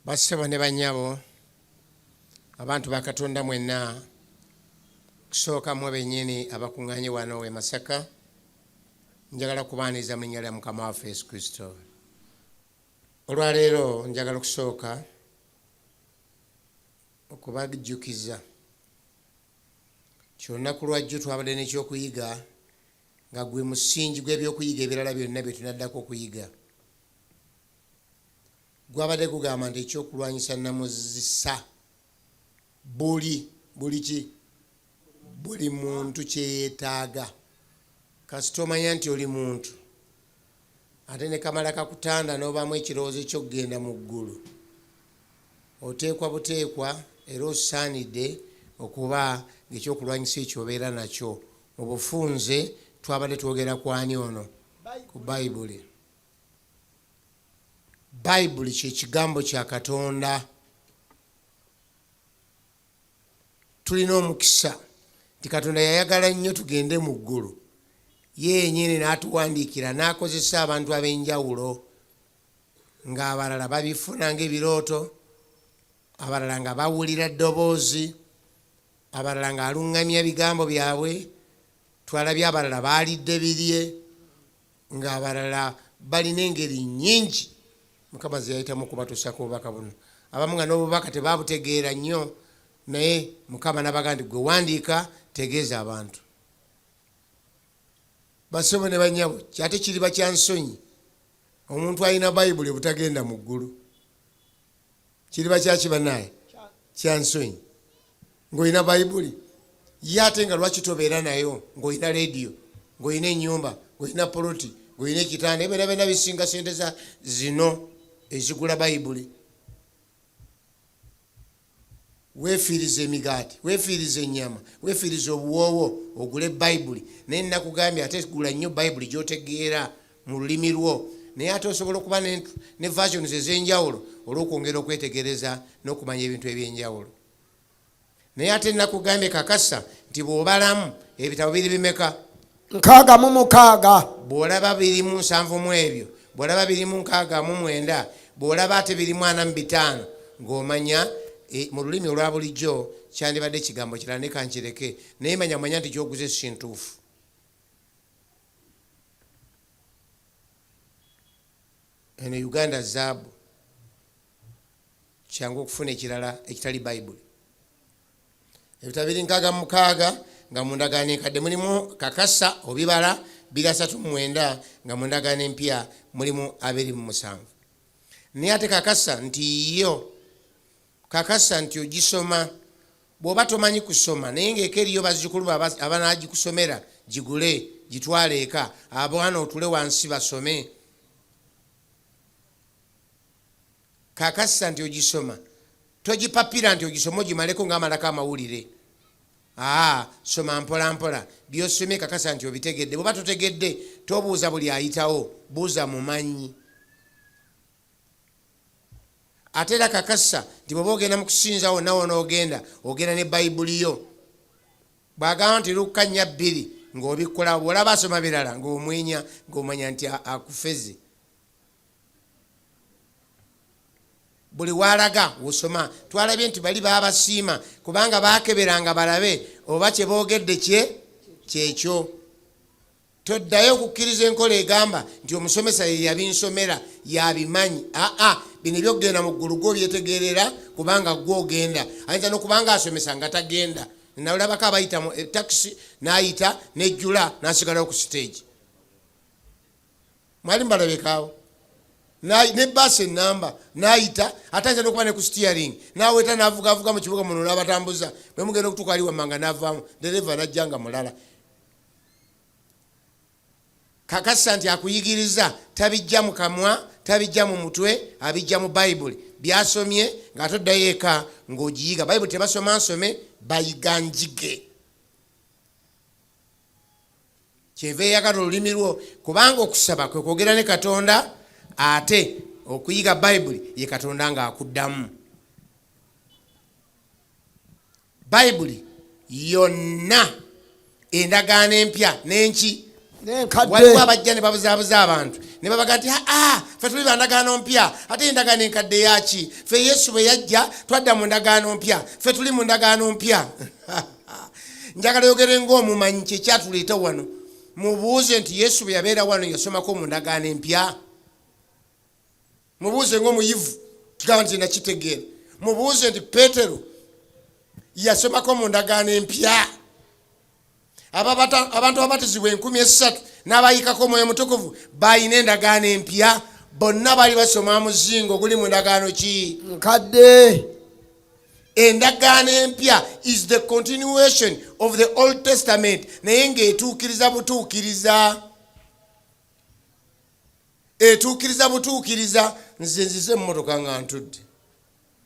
Bassebo ne bannyabo abantu ba Katonda mwenna kusooka mwe bennyini abakuŋŋaanye wano e Masaka njagala kubaaniza mu linnya lya Mukama waffe Yesu Kristo. Olwaleero njagala okusooka okubajjukiza kyolunaku lwajjo twabadde n'ekyokuyiga nga gwe musingi gw'ebyokuyiga ebirala byonna bye tunaddako okuyiga. Gwabadde gugamba nti ekyokulwanyisa namuzisa buli muntu kyeyeetaaga. Kasita omanya nti oli muntu ate ne kamala kakutanda n'obaamu ekirowoozo ekyokugenda mu ggulu, oteekwa buteekwa era osaanidde okuba ng'ekyokulwanyisa ekyo obeera nakyo. Mu bufunze twabadde twogera ku ani ono? Ku Bayibuli. Bayibuli kye kigambo kya Katonda. Tulina omukisa nti Katonda yayagala nnyo tugende mu ggulu, yennyini n'atuwandiikira n'akozesa abantu ab'enjawulo, ng'abalala babifuna ng'ebirooto, abalala nga bawulira ddoboozi, abalala ng'aluŋŋamya ebigambo byabwe. Twalabye abalala baalidde birye, ng'abalala balina engeri nnyingi Mukama ze yayitamu okubatuusako obubaka buno. Abamu nga n'obubaka tebaabutegeera nnyo, naye Mukama n'abaga nti gwe wandiika tegeeza abantu. Bassebo ne bannyabo, kyate kiriba kya nsonyi omuntu alina Bayibuli butagenda mu ggulu. Kiriba kyaki bannaye? Kya nsonyi ng'olina Bayibuli. Ye ate nga lwaki tobeera nayo ng'olina leediyo, ng'olina ennyumba, ng'olina poloti, ng'olina ekitanda, ebeera byonna bisinga sente zino ezigula Bayibuli. Weefiiriza emigaati, weefiiriza ennyama, weefiiriza obuwoowo ogule Bayibuli. Naye nakugambye ate gula nnyo Bayibuli gy'otegeera mu lulimi lwo. Naye ate osobola okuba ne versions ez'enjawulo olw'okwongera okwetegereza n'okumanya ebintu eby'enjawulo. Naye ate nakugambye kakasa nti bw'obalamu ebitabo biri bimeka? 66. Bw'olaba birimu 7 mu ebyo, bw'olaba birimu 69, bw'olaba ate birimu 45, ng'omanya mu lulimi olwa bulijjo kyandibadde ekigambo kirala ne kankireke, naye manya nti kyoguze si ntuufu. Eno Uganda zaabu, kyangu okufuna ekirala ekitali Bayibuli. Ebitabo biri 66 nga mu ndagaano enkadde mulimu kakasa obibala 239 nga mu ndagaano empya mulimu 27. Naye ate kakasa nti yo kakasa nti ogisoma bw'oba tomanyi kusoma, naye ng'eko eriyo bazzukulu abanaagikusomera gigule gitwale eka, abaana otule wansi basome. Kakasa nti ogisoma, togipapira nti ogisoma ogimaleko ng'amalako amawulire. Soma mpola mpola byosomye kakasa nti obitegedde. Bw'oba totegedde tobuuza buli ayitawo, buuza mumanyi. Ate era kakasa nti bw'oba ogenda mu kusinza wonna w'onoogenda ogenda ne Bayibuli yo. Bw'agamba nti Luka 4:2 ng'obikola, bw'olaba asoma birala ng'omwenya ng'omanya nti akufeze. Buli walaga wosoma. Twalabye nti bali baabasiima kubanga baakeberanga balabe oba kye boogedde kyekyo. Toddayo okukkiriza enkola egamba nti omusomesa ye yabinsomera yabimanyi. Bino ebyokugenda mu ggulu gw'obyetegerera kubanga gw'ogenda. Ayinza n'okubanga asomesa nga tagenda. Nalabako abayita mu takisi n'ayita n'ejjula n'asigalawo ku stage. Mwali mbalabekaawo ne basi enamba n'ayita, ate ayinza n'okuba ne ku steering n'aweta n'avugavuga mu kibuga muno n'abatambuza. Bwe mugenda okutuuka ali wammanga n'avaamu, dereva n'ajja nga mulala. Kakasa nti akuyigiriza tabijja mu kamwa, tabijja mu mutwe, abijja mu Bayibuli. Byasomye nga toddayo eka ng'ogiyiga. Bayibuli tebasoma nsome, bayiga njige. Kyeva eyagala olulimi lwo kubanga okusaba kwe kwogera ne Katonda, ate okuyiga Bayibuli ye Katonda ng'akuddamu. Bayibuli yonna endagaano empya n'enki waliwo abajja ne babuzaabuza abantu ne babaga nti ffe tuli bandagaano mpya ate endagaano enkadde yaki ffe Yesu bwe yajja twadda mu ndagaano mpya ffe tuli mu ndagaano mpya. Njagala yogere ng'omumanyi kyekyatuleeta wano mubuuze nti Yesu bwe yabeera wano yasomako mu ndagaano empya. Mubuuze ng'omuyivu tugamba nti nakitegeera. Mubuuze nti Peetero yasomako mu ndagaano empya. Abantu ababatizibwa 3,000 n'abayikako Mwoyo Mutukuvu balina endagaano empya. Bonna bali basoma muzingo guli mu ndagaano ki? Nkadde. Endagaano empya is the continuation of the Old Testament naye ng'etuukiriza butuukiriza. Etuukiriza butuukiriza. Nze nzize mmotoka nga ntudde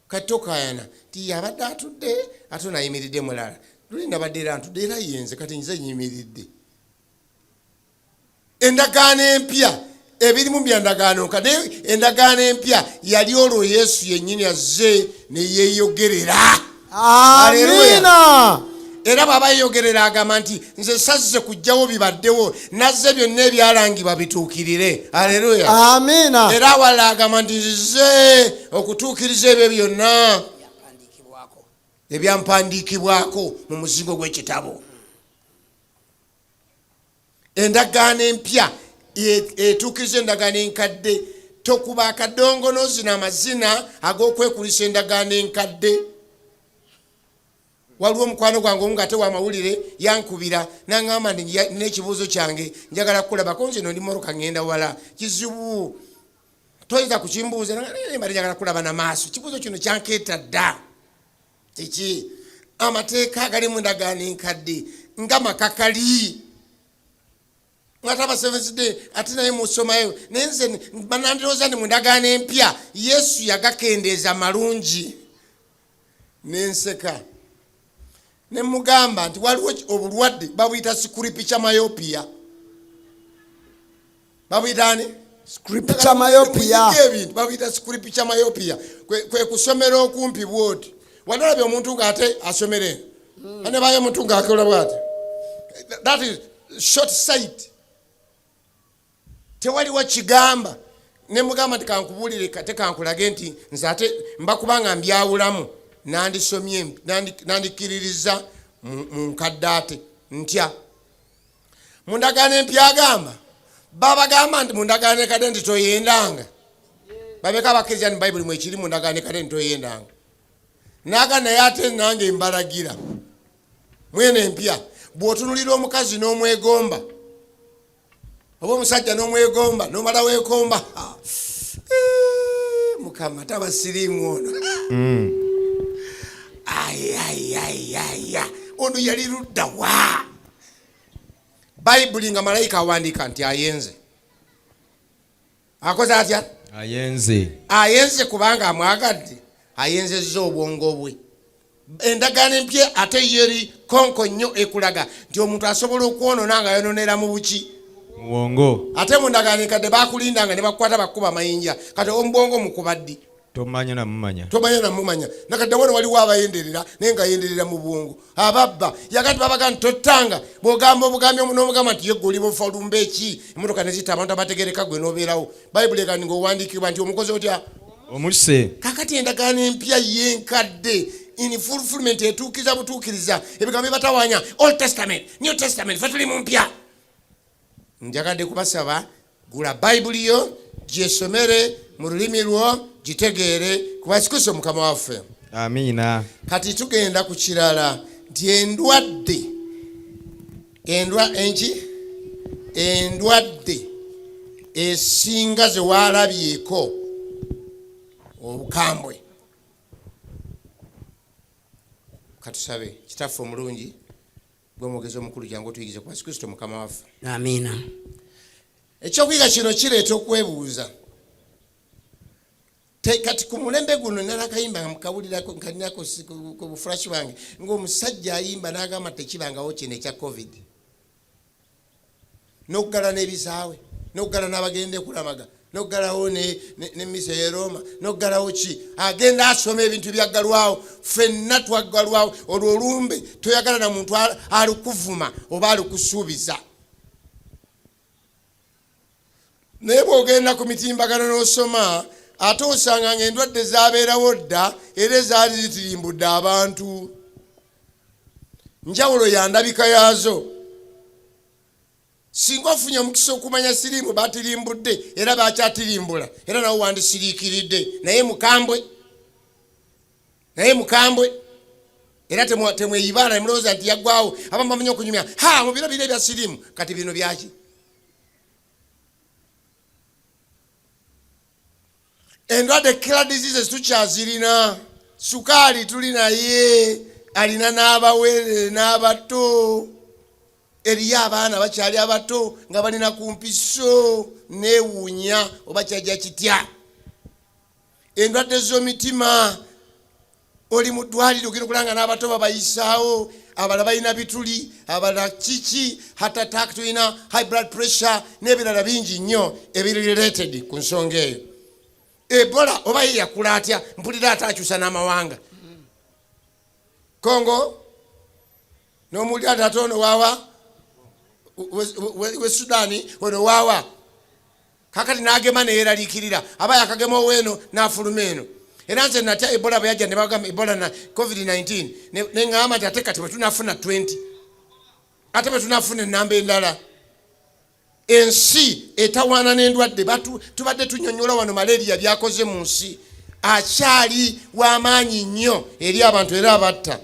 kati tokayana ti yabadde atudde ate nayimiridde mulala luli nabadde era ntudde era yenze kati nze nyimiridde. Endagaano empya ebirimu bya ndagaano kade endagaano empya yali olwo Yesu yennyini azze ne yeeyogerera. Amina. Era baba yeeyogerera agamba nti nze sazze kujjawo bibaddewo nazze byonna ebyalangibwa bituukirire. Aleluya. Amina. Era wala agamba nti nze okutuukiriza ebyo byonna ebyampandiikibwako mu muzingo gw'ekitabo. Endagaano empya etuukiriza endagaano enkadde. Tokuba akadongo n'ozina amazina ag'okwekulisa endagaano enkadde. Waliwo omukwano gwange omu ng'ate w'amawulire yankubira n'aŋŋamba nti n'ekibuuzo kyange njagala kukulabako nze no ndi mmotoka ŋŋenda wala kizibu toyinza kukimbuuza mbadde njagala kulaba na maaso. Ekibuuzo kino kyankeeta dda. Kiki? Amateeka agali mu ndagaano enkadde nga makakali. Mwataba Seventh Day ate naye musomayo naye nze banandirooza ndi mu ndagaano empya Yesu yagakendeeza malungi. Nenseka ne mugamba nti waliwo obulwadde babuyita scripture myopia. Babuyitani? Scripture myopia. Babuyita scripture myopia. Kwe kusomera okumpi bwoti. Wanalabye omuntu ng'ate asomere. Ane bayo omuntu ng'akola bw'ati. That is short sight. Tewaliwo kigamba. Ne mugamba nti kankubuulire kate kankulage nti nze ate mbakubanga mbyawulamu. Nandisomye nandikiririza mu nkadde ate ntya. Mu ndagaano empya agamba babagamba nti mu ndagaano enkadde nti toyendanga. Babeka abakkiriza nti Bayibuli mwekiri mu ndagaano enkadde nti toyendanga. Naga naye ate nange mbalagira mwene empya bw'otunulira omukazi n'omwegomba oba omusajja n'omwegomba n'omala weekomba Mukama taba siriimu ono. Ono yali ludda wa Bayibuli nga malayika awandiika nti ayenze. Akoze atya? Ayenze kubanga amwagadde. Ayenzezza obwongo bwe. Endagaano empya ate yeri konko nnyo ekulaga nti omuntu asobola okwonoona nga yononera mu buki? Muwongo. Ate mu ndagaano enkadde bakulindanga ne bakukwata bakuba mayinja kati omubwongo mukubaddi. Tomanya na mumanya. Nakadde wano waliwo abayenderera naye nga yenderera mu bwongo. Ababba yakati babaga nti tottanga bw'ogamba obugambi n'omugamba nti yegwe oli bufalumba eki emmotoka ne zita abantu abategereka gwe n'obeerawo. Bayibuli egandi ng'owandiikibwa nti omukozi otya? Omulise. Kakati endagaano empya y'enkadde in fulfillment etuukiriza butuukiriza ebigambo batawaanya Old Testament, New Testament ffe tuli mu mpya. Njagadde kubasaba gula Bayibuli yo gyesomere mu lulimi lwo gitegeere kuba Yesu Kristo Mukama waffe. Amina. Kati tugenda ku kirala nti endwadde esinga ze walabyeko obukambwe. Katusabe. Kitaffe omulungi gwe mwogezi omukulu jangu otuyigize ku Yesu Kristo Mukama waffe. Amina. Ekyokuyiga kino kireeta okwebuuza. Kati ku mulembe guno nalakayimba nga mukawulirako nkalinako ku bufulashi bwange ng'omusajja ayimba n'agamba tekibangawo kino ekya COVID. N'okuggala n'ebisaawe, n'okuggala n'abagende kulamaga, n'okuggalawo ne misa ye Roma, n'okuggalawo ki. Agenda asoma ebintu byaggalwawo, ffenna twaggalwawo. Olwo olumbe toyagala na muntu alikuvuma oba alikusuubiza. naye bw'ogenda ku mitimbagano n'osoma ate osanga ng'endwadde zaabeerawo dda era ezaali zitirimbudde abantu. Njawulo ya ndabika yaazo. Singa ofunye omukisa okumanya siriimu batirimbudde era bakyatirimbula era nawe wandisiriikiridde, naye mukambwe era temweyibaala nemulowooza nti yaggwawo. abamu bamanya okunyumya mu biro biro ebya siriimu. Kati bino byaki? Endwadde killer diseases tukyazirina. Sukaali tuli naye, alina n'abawere n'abato. Eriyo abaana bakyali abato nga balina ku mpiso, neewuunya oba kyajja kitya. Endwadde z'omitima, oli mu ddwaliro ogenda okulanga n'abato babayisaawo, abalala balina bituli, abalala kiki, heart attack, tulina high blood pressure n'ebirala bingi nnyo ebiri related ku nsonga eyo. Ebola oba ye yakula atya? Mpulira ataakyusa n'amawanga. Kongo n'omuli ate ono waawa we Sudani ono waawa. Kakati n'agema neyeeraliikirira, aba yakagema ow'eno n'afuluma eno. Era nze natya Ebola bwe yajja ne bagamba Ebola na COVID-19 ne ŋŋamba nti ate kati bwe tunafuna 20 ate bwe tunafuna ennamba endala. Ensi etawaana n'endwadde tubadde tunyonnyola wano malaria byakoze mu nsi. Akyali w'amaanyi nnyo eri abantu era abatta.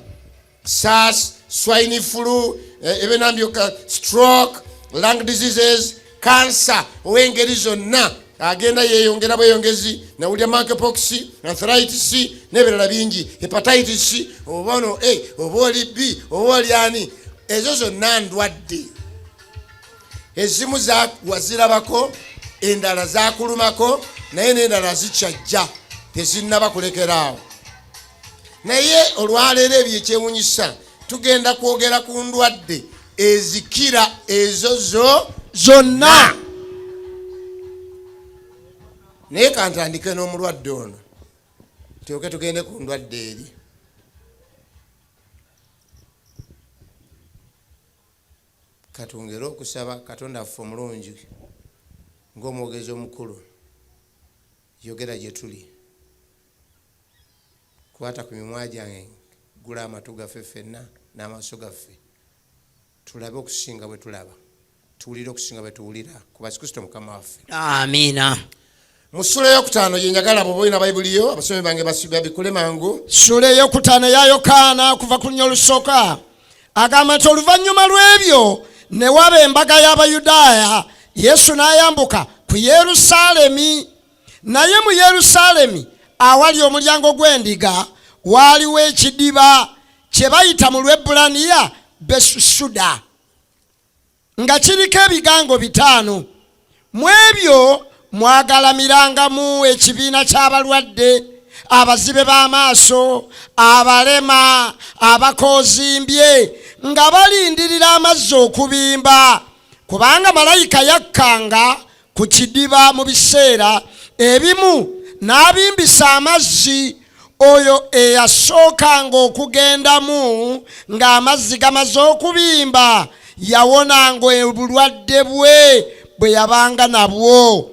SARS, swine flu, ebenambyoka, stroke, lung diseases, cancer ow'engeri zonna agenda yeeyongera bweyongezi. Nawulya monkeypox, arthritis n'ebirala bingi, hepatitis, oba ono oba oli B oba oli ani. Ezo zonna ndwadde. Ezimu wazirabako, endala zakulumako, naye n'endala zikyajja tezinnaba kulekeraawo. Naye olwaleero ebyo ekyewunyisa tugenda kwogera ku ndwadde ezikira ezo zonna. Naye kantandike n'omulwadde ono tulyoke tugende ku ndwadde eri. Katungere okusaba Katonda affe omulungi ng'omwogezi omukulu, yogera gye tuli. Kwata ku mimwa gyange, gula amatu gaffe ffenna n'amaaso gaffe, tulabe okusinga bwe tulaba, tuwulire okusinga bwe tuwulira ku Yesu Kristo Mukama waffe. Amiina. Mu ssula ey'okutaano gye njagala bw'oba olina Bayibuli yo abasomi bange babikule mangu. Ssula ey'okutaano ya Yokaana kuva ku lunya olusooka agamba nti oluvannyuma lw'ebyo ne waba embaga y'Abayudaaya, Yesu n'ayambuka ku Yerusaalemi. Naye mu Yerusaalemi awali omulyango gw'endiga waaliwo ekidiba kye bayita mu Lwebbulaniya Besusuda, nga kiriko ebigango 5. Mu ebyo mwagalamirangamu ekibiina ky'abalwadde, abazibe b'amaaso, abalema, abakoozimbye, nga balindirira amazzi okubimba, kubanga malayika yakkanga ku kidiba mu biseera ebimu n'abimbisa amazzi. Oyo eyasookanga okugendamu ng'amazzi gamaze okubimba yawonanga obulwadde bwe yabanga nabwo.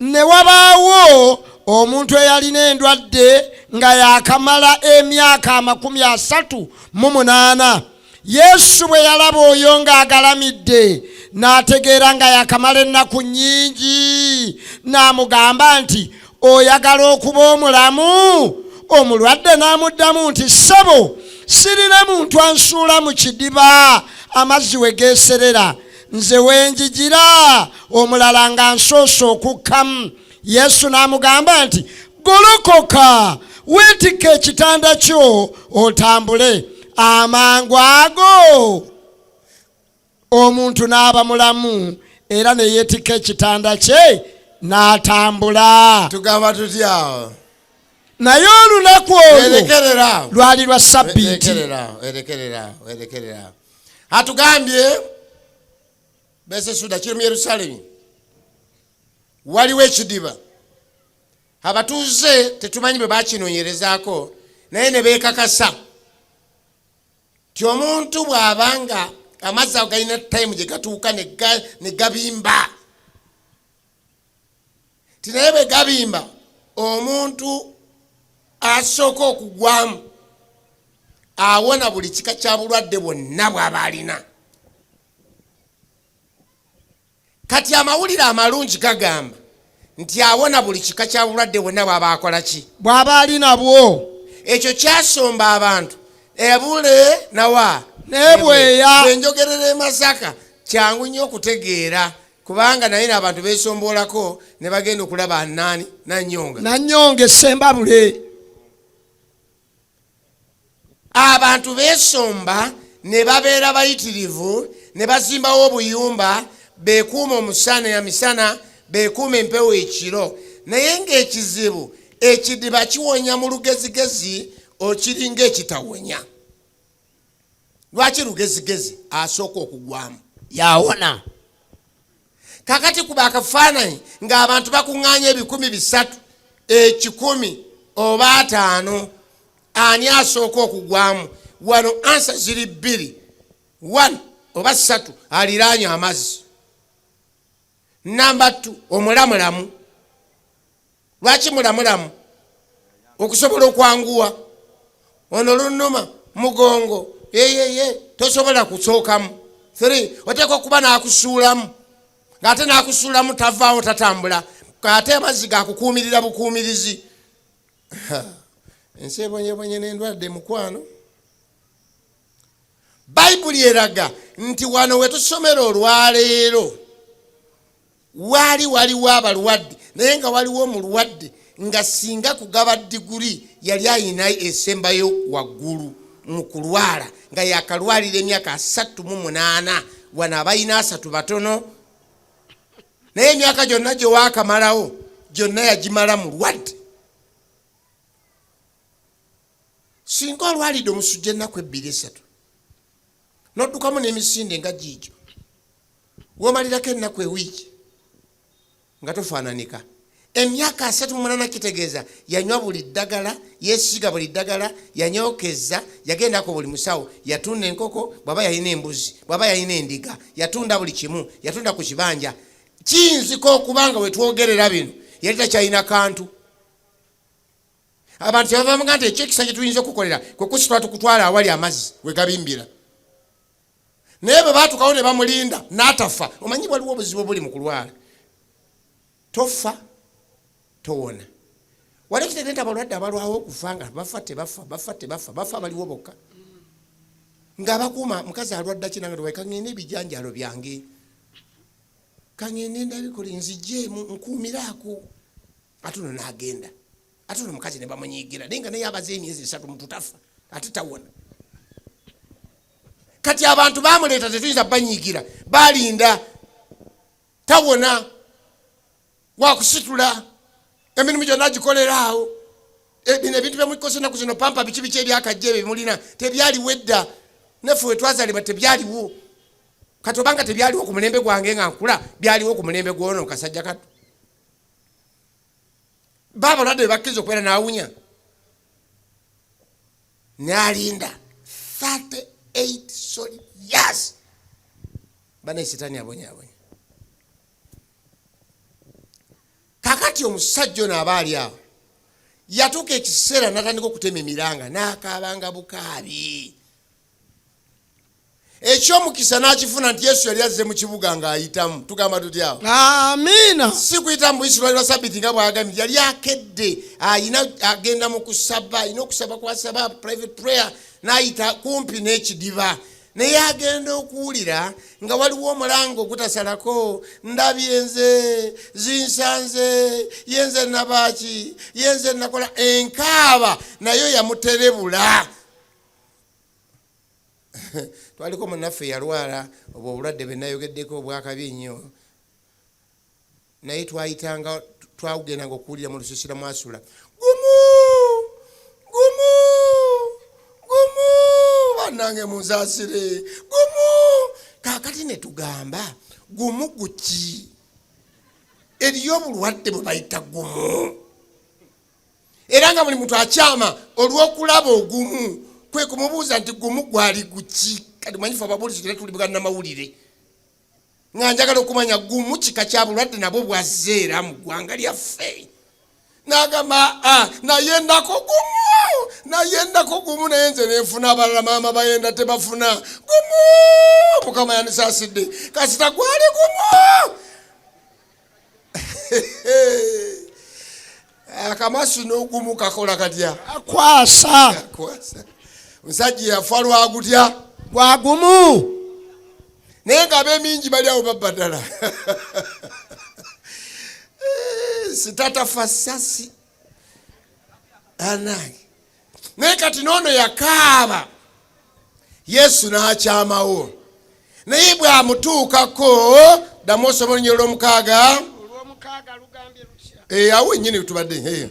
Ne wabaawo omuntu eyalina endwadde nga yakamala emyaka 38. Yesu bwe yalaba oyo ng'agalamidde n'ategeera nga yakamala ennaku nnyingi, n'amugamba nti, oyagala okuba omulamu? Omulwadde n'amuddamu nti, ssebo, sirina muntu ansuula mu kidiba amazzi we geeserera, nze wenjigira omulala nga nsoose okukkamu. Yesu n'amugamba nti, golokoka weetikke ekitanda kyo otambule. Amangu ago omuntu n'aba mulamu era ne yeetikka ekitanda kye n'atambula. Tugamba tutya? Naye olunaku olwo lwali lwa Ssabbiiti. Erekerera atugambye Besusuda kiri mu Yerusaalemi waliwo ekidiba. Abatuuze tetumanyi bwe bakinoonyerezaako, naye ne beekakasa ti omuntu bw'abanga amazzi ago galina tayimu gye gatuuka ne gabimba, tinaye bwe gabimba omuntu asooka okugwamu awona buli kika kya bulwadde bwonna bw'aba alina. Kati amawulire amalungi gagamba nti awona buli kika kya bulwadde bwonna bw'aba akola ki? Bw'aba ali nabwo. Ekyo kyasomba abantu ebule nawa nebweya. Bwenjogerera e Masaka kyangu nnyo okutegeera kubanga naye n'abantu beesomboolako ne bagenda okulaba nani Nannyonga Essembabule. Abantu beesomba ne babeera bayitirivu ne bazimbawo obuyumba beekuuma omusana ya misana beekuuma empewo ekiro naye ng'ekizibu ekidiba kiwonya mu lugezigezi okiringa ekitawonya. Lwaki lugezigezi asooka okugwamu yawona. Kakati kuba akafaananyi ng'abantu bakuŋŋaanya 300 1,000 oba 5 ani asooka okugwamu? Wano ansa ziri 2 1 oba 3 aliraanye amazzi. Namba 2 omulamulamu. Lwaki mulamulamu? Okusobola okwanguwa. Ono lunuma mugongo yeyeye tosobola kusookamu. 3 oteeka okuba n'akusuulamu ng'ate n'akusuulamu tavaawo tatambula ate amazzi gakukuumirira bukuumirizi. Ensi ebonyebonye n'endwadde mukwano. Bayibuli eraga nti wano we tusomera olwaleero waali waliwo abalwadde naye nga waliwo omulwadde nga singa kugaba diguli yali ayina esembayo waggulu mu kulwala nga yakalwalira emyaka 38 wano abayina 3 batono naye emyaka gyonna gye waakamalawo gyonna yagimala mulwadde. Singa olwalidde omusujja ennaku 2-3 n'oddukamu n'emisinde nga giigyo w'omalirako ennaku ewiiki nga tofaananika. Emyaka 38 kitegeeza yanywa buli ddagala, yeesiga buli ddagala, yanyookeza, yagendako buli musawo, yatunda enkoko bw'aba yalina embuzi, bw'aba yalina endiga, yatunda buli kimu, yatunda ku kibanja. Kiyinzika okubanga we twogerera bino yali takyalina kantu. Abantu bavamuga nti ekyekisa kye tuyinza okukolera kwe kusitula tukutwala awali amazzi we gabimbira. Naye bwe baatukawo ne bamulinda n'atafa. Omanyi waliwo obuzibu buli mu kulwala. Tofa towona. Wali ekitegeeza nti abalwadde abalwawo okufa nga bafa baliwo bokka. Ng'abakuuma mukazi alwadde kinanga tuwaye kangende ebijanjalo byange. Kangende ndabikole nzijjeemu nkuumiraako. Ate ono n'agenda. Ate ono mukazi ne bamunyiigira naye nga naye abaze emyezi 3 mututafa ate tawona. Kati abantu bamuleeta tetuyinza banyiigira balinda tawona wakusitula emirimu gyonna gikoleraawo. Bino ebintu byemukose ennaku zino pampa biki ebyakajja ebyo bimulina tebyaliwo edda naffe we twazaalibwa tebyaliwo. Kati obanga tebyaliwo ku mulembe gwange nga nkula byaliwo ku mulembe gw'ono kasajja kato. Baba lwadde bakkiriza okubeera n'awunya n'alinda 38 solid years. Bane sitaani abonyaabonye. Kakati omusajja ono aba ali awo yatuuka ekiseera n'atandika okutema emiranga n'akaabanga bukaabi. Ekyomukisa n'akifuna nti Yesu yali azze mu kibuga ng'ayitamu. Tugamba tutya awo? Amiina. Si kuyita mu Buyisirayiri lwa Ssabbiiti nga bw'agambye yali akedde agenda mu kusaba alina okusaba kwasaba private prayer n'ayita kumpi n'ekidiba naye agenda okuwulira nga waliwo omulango ogutasalako ndabye nze zinsanze yenze nabaki yenze nakola enkaaba nayo yamuterebula. Twaliko munnaffe yalwala obwo obulwadde bwe nayogeddeko obwakabi ennyo naye twayitanga twawugendanga okuwulira mu lusiisira mwasula gumu bannange munsaasire gumu. Kaakati ne tugamba gumu guki? Eriyo obulwadde bwe bayita gumu era nga buli muntu akyama olw'okulaba ogumu kwe kumubuuza nti gumu gwali guki. Kati manyifu ababuulizi tuli buganda mawulire nga njagala okumanya gumu kika kya bulwadde nabwo bwazeera mu ggwanga lyaffe. N'agamba nayendako gumu naye nze nenfuna abalala maama bayenda tebafuna gumu. Mukama yandisaasidde kasita gwali gumu. Akamasi n'ogumu kakola katya? Akwasa. Omusajja yafa lwagutya? Gwagumu. Naye nga ab'emingi bali awo babbadala. Sitatafa sasi anange. Naye kati n'ono yakaaba Yesu n'akyamawo. Naye bw'amutuukako ddamu osomo nnyo olw'omukaaga. Awo nnyini tubadde.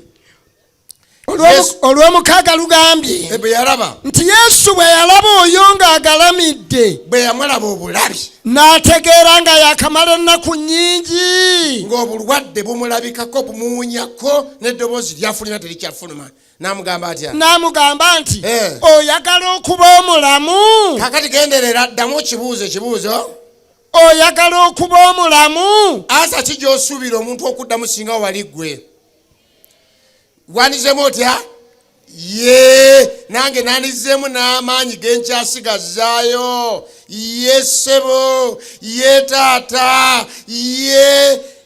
Olw'omukaaga lugambye bwe yalaba nti Yesu bwe yalaba oyo ng'agalamidde, bwe yamulaba obulabi, n'ategeera nga yakamala ennaku nnyingi, ng'obulwadde bumulabikako bumuwunyako n'eddoboozi lyafuluma terikyafuluma. N'amugamba atya? N'amugamba nti oyagala okuba omulamu? Kakati genderera, ddamu ekibuuzo. Oyagala okuba omulamu? Asa ki gy'osuubira omuntu okuddamu singa wali ggwe? Wanizemu otya? Nange nanizemu n'amaanyi genkyasigazzaayo. Sebo, taata,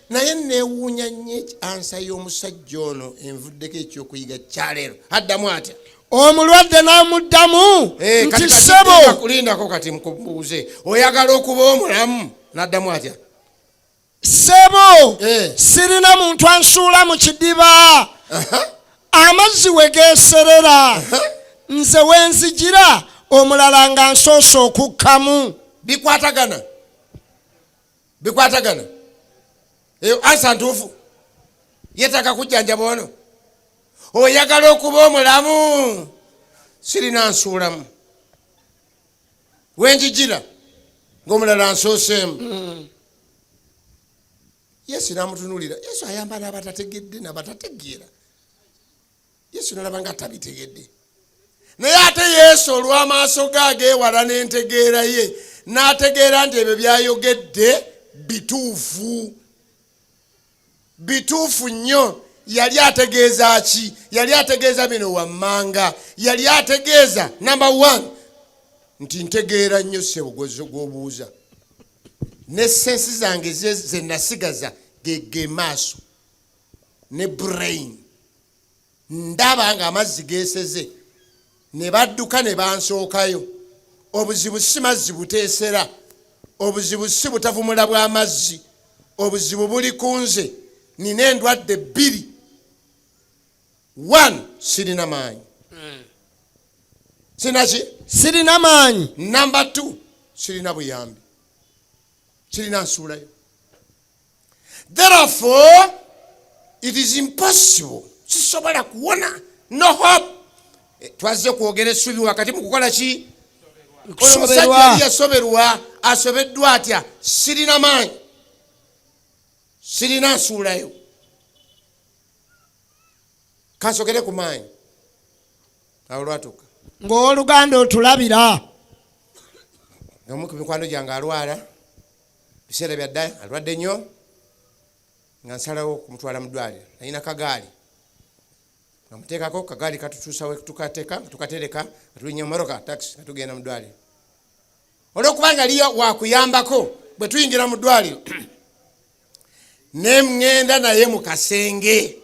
naye neewuunya nnyo ansa y'omusajja ono envuddeko ekyokuyiga kyaleero. Addamu atya? Omulwadde n'amuddamu nti sebo. Kulindako kati mukubuuze. Oyagala okuba omulamu? N'addamu atya? Sebo, sirina muntu ansuula mu kidiba. Amazzi we geeserera, nze wenzijira, omulala nga nsoose okukkamu. Bikwatagana. Ansa ntuufu. Yeetaaga kujjanjaba ono. Oyagala okuba omulamu? Sirina nsuulamu. Wenjijira ng'omulala nsooseemu. Yesu n'amutunuulira. Yesu ayamba n'abatategedde n'abatategeera. Yesu n'alaba nga tabitegedde. Naye ate Yesu olw'amaaso ge ageewala n'entegeera ye, n'ategeera nti ebyo by'ayogedde bituufu nnyo. Yali ategeeza ki? Yali ategeeza bino wammanga. Yali ategeeza number 1 nti ntegeera nnyo ssebo gw'obuuza. Ne sensi zange ze nasigaza ge maaso ne brain. Ndaba nga amazzi geeseze, ne badduka ne bansookayo. Obuzibu si mazzi buteesera, obuzibu si butavumula bw'amazzi, obuzibu buli ku nze. Nina endwadde 2. 1, sirina maanyi. Sirina maanyi. Number 2, sirina buyambi, sirina nsuulayo. Therefore it is impossible. Sisobola kuwona. No hope. Twaze kwogera essuubi wakati mu kukola ki? Omusajja yali yasoberwa, asobeddwa atya? Sirina maanyi, sirina nsuulayo. Kansogere ku maanyi. Awo lwatuuka ng'oluganda otulabira. Omu ku mikwano gyange alwala, biseera bya dda alwadde nnyo, nga nsalawo kumutwala mu ddwaliro. Nalina kagaali. Amuteekako kagaali katutuusa we tukatereka, tulinnya mmotoka taxi nga tugenda mu ddwaliro. Olw'okuba nga liyo wakuyambako bwe tuyingira mu ddwaliro, ne ŋŋenda naye mu kasenge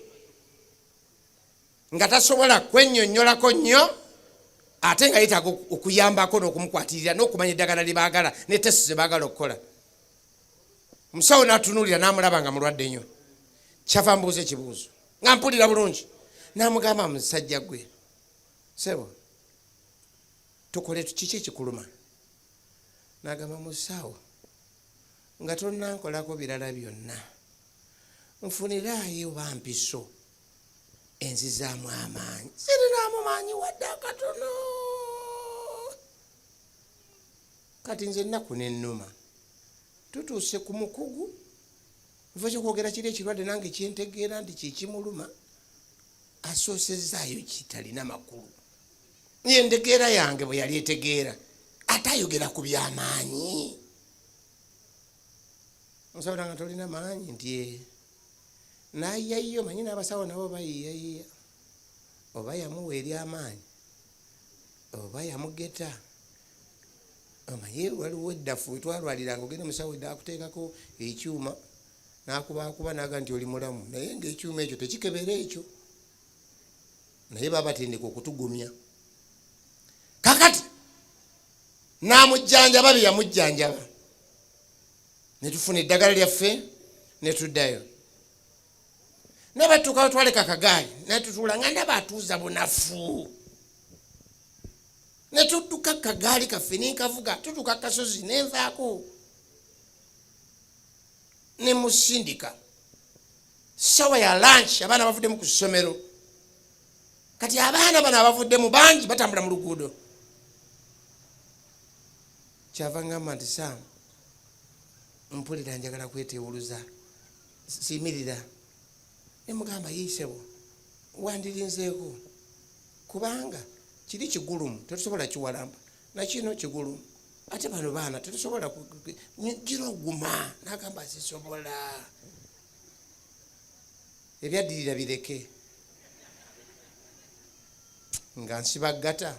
nga tasobola kwennyonnyolako nnyo, ate nga yeetaaga okuyambako n'okumukwatirira n'okumanya eddagala lye baagala ne testi ze baagala okukola. Omusawo n'atunuulira n'amulaba nga mulwadde nnyo. Kyava mbuuza ekibuuzo nga mpulira bulungi. N'amugamba musajja gwe, sebo tukole kiki ekikuluma? N'agamba musawo, nga tonnankolako birala byonna, nfuniraayo bampiso enzizaamu amaanyi. Sirinaamu maanyi wadde akatono. Kati nze ennaku n'ennuma tutuuse ku mukugu. Nva kyokwogera kiri ekirwadde nange kyentegeera nti kikimuluma. Asoosezaayo kitalina makulu. Ye entegeera yange bwe yali etegeera, ate ayogera ku by'amaanyi. Omusawo nga tolina maanyi nti nayiyayiyo manyi n'abasawo nabo bayiyayiya oba yamuwa eri amaanyi oba yamugeta omanyi waliwo eddafu wetwalwaliranga ogenda omusawo akuteekako ekyuma nakubakuba naga nti oli mulamu naye ngaekyuma ekyo tekikebera ekyo naye baba batendeka okutugumya kakati namujjanjaba bye yamujjanjaba netufuna eddagala lyaffe netuddayo nebatuukawo twaleka akagaali netutula nga ndaba atuuza bunafu netudduka akagaali kaffe nenkavuga tutuuka akasozi nenvaako nemusindika sawa ya lunch abaana bavuddemu ku ssomero kati abaana bano abavuddemu bangi batambula mu luguudo kyava ngamba nti Sam mpulira njagala kwetewuluza simirira nemugamba yisebo wandirinzeeko kubanga kiri kigulumu tetusobola kiwalamba nakino kigulumu ate bano baana tetusobola gira oguma nagamba sisobola ebyaddirira bireke nga nsibagata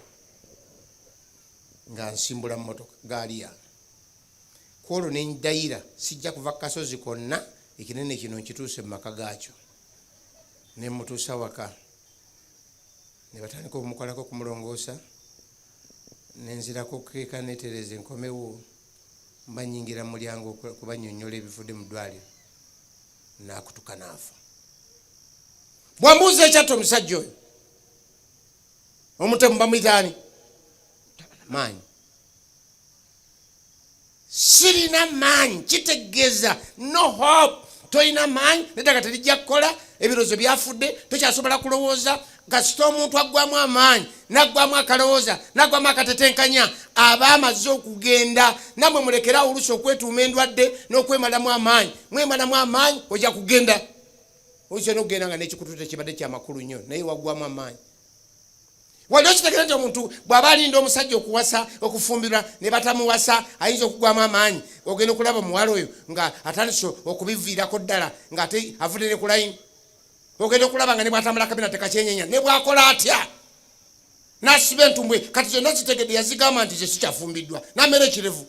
nga nsimbula mmotoka gaali yange kwolwo nendayira sijja kuva kasozi konna ekinene kino nkituuse mu maka gaakyo nemutuusa waka nebatandika okumukolako kumulongoosa nenzirako keeka netereza enkomewo mbanyingira mu mulyango kubanyonyola ebivudde mu ddwaliro nakutuka naafa bwambuuza ekyatta omusajja oyo omutemu bamwitaani maanyi sirina maanyi kitegeeza no hope toyina maanyi neddagala terijja kukola ebirozo byafudde tokyasobola kulowooza kasita omuntu aggwamu amaanyi naggwamu akalowooza naggwamu akatetenkanya aba amaze okugenda namwe mulekera oluusi okwetuuma endwadde n'okwemalamu amaanyi mwemalamu amaanyi ojja kugenda oyinza n'okugenda nga n'ekikutu tekibadde kyamakulu nnyo naye waggwamu amaanyi wali okitegeera nti omuntu bw'aba alinda omusajja okuwasa okufumbirwa ne batamuwasa ayinza okugwamu amaanyi ogenda okulaba omuwala oyo nga atandise okubiviirako ddala ng'ate avudde ne ku layini ogenda okulaba nga ne bw'atambula akabina tekakyenyenya ne bw'akola atya n'asiba entumbwe kati zonna zitegedde yazigamba nti ze sikyafumbiddwa n'amera ekirevu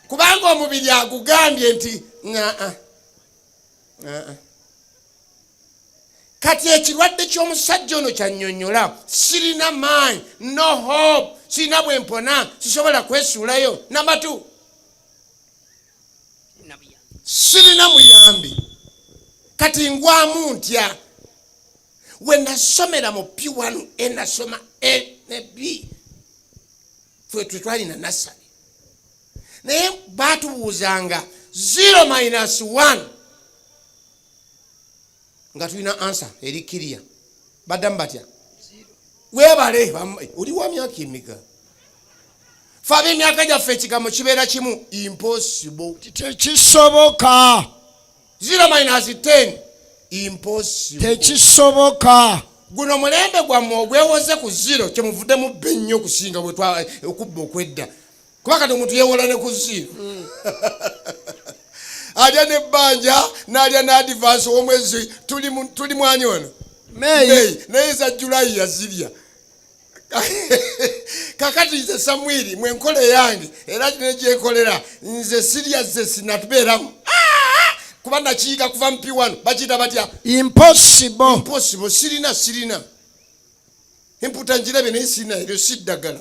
kubanga omubiri agugambye nti kati ekirwadde ky'omusajja ono kyannyonnyola sirina maanyi no hope sirina bwempona sisobola kwesuulayo nambatu sirina muyambi kati ngwamu ntya we nasomera mu P1 enasoma A ne B fwe twalina nasali naye batubuuzanga 0-1 nga tulina ansa eri kiriya baddamu batya webale oli wa myaka emeka fe ab'emyaka gyaffe ekigambo kibeera kimu impossible tekisoboka 0-10 impossible tekisoboka guno mulembe gwammwe ogwewoze ku 0 kyemuvuddemu bbe nnyo okusinga okubba okwedda kuba kati omuntu yeewola ne ku 0 alya nebbanja n'alya n'adivance ow'omwezi tuli mwanya ono naye za Julayi yazirya kakati nze Samwiri mwenkola yange era negyekolera nze sirya ze sinatubeeramu kuba nakiyiga kuva mu P1 bakiyita batya impossible sirina emputa njirabe naye sirina eryo siddagala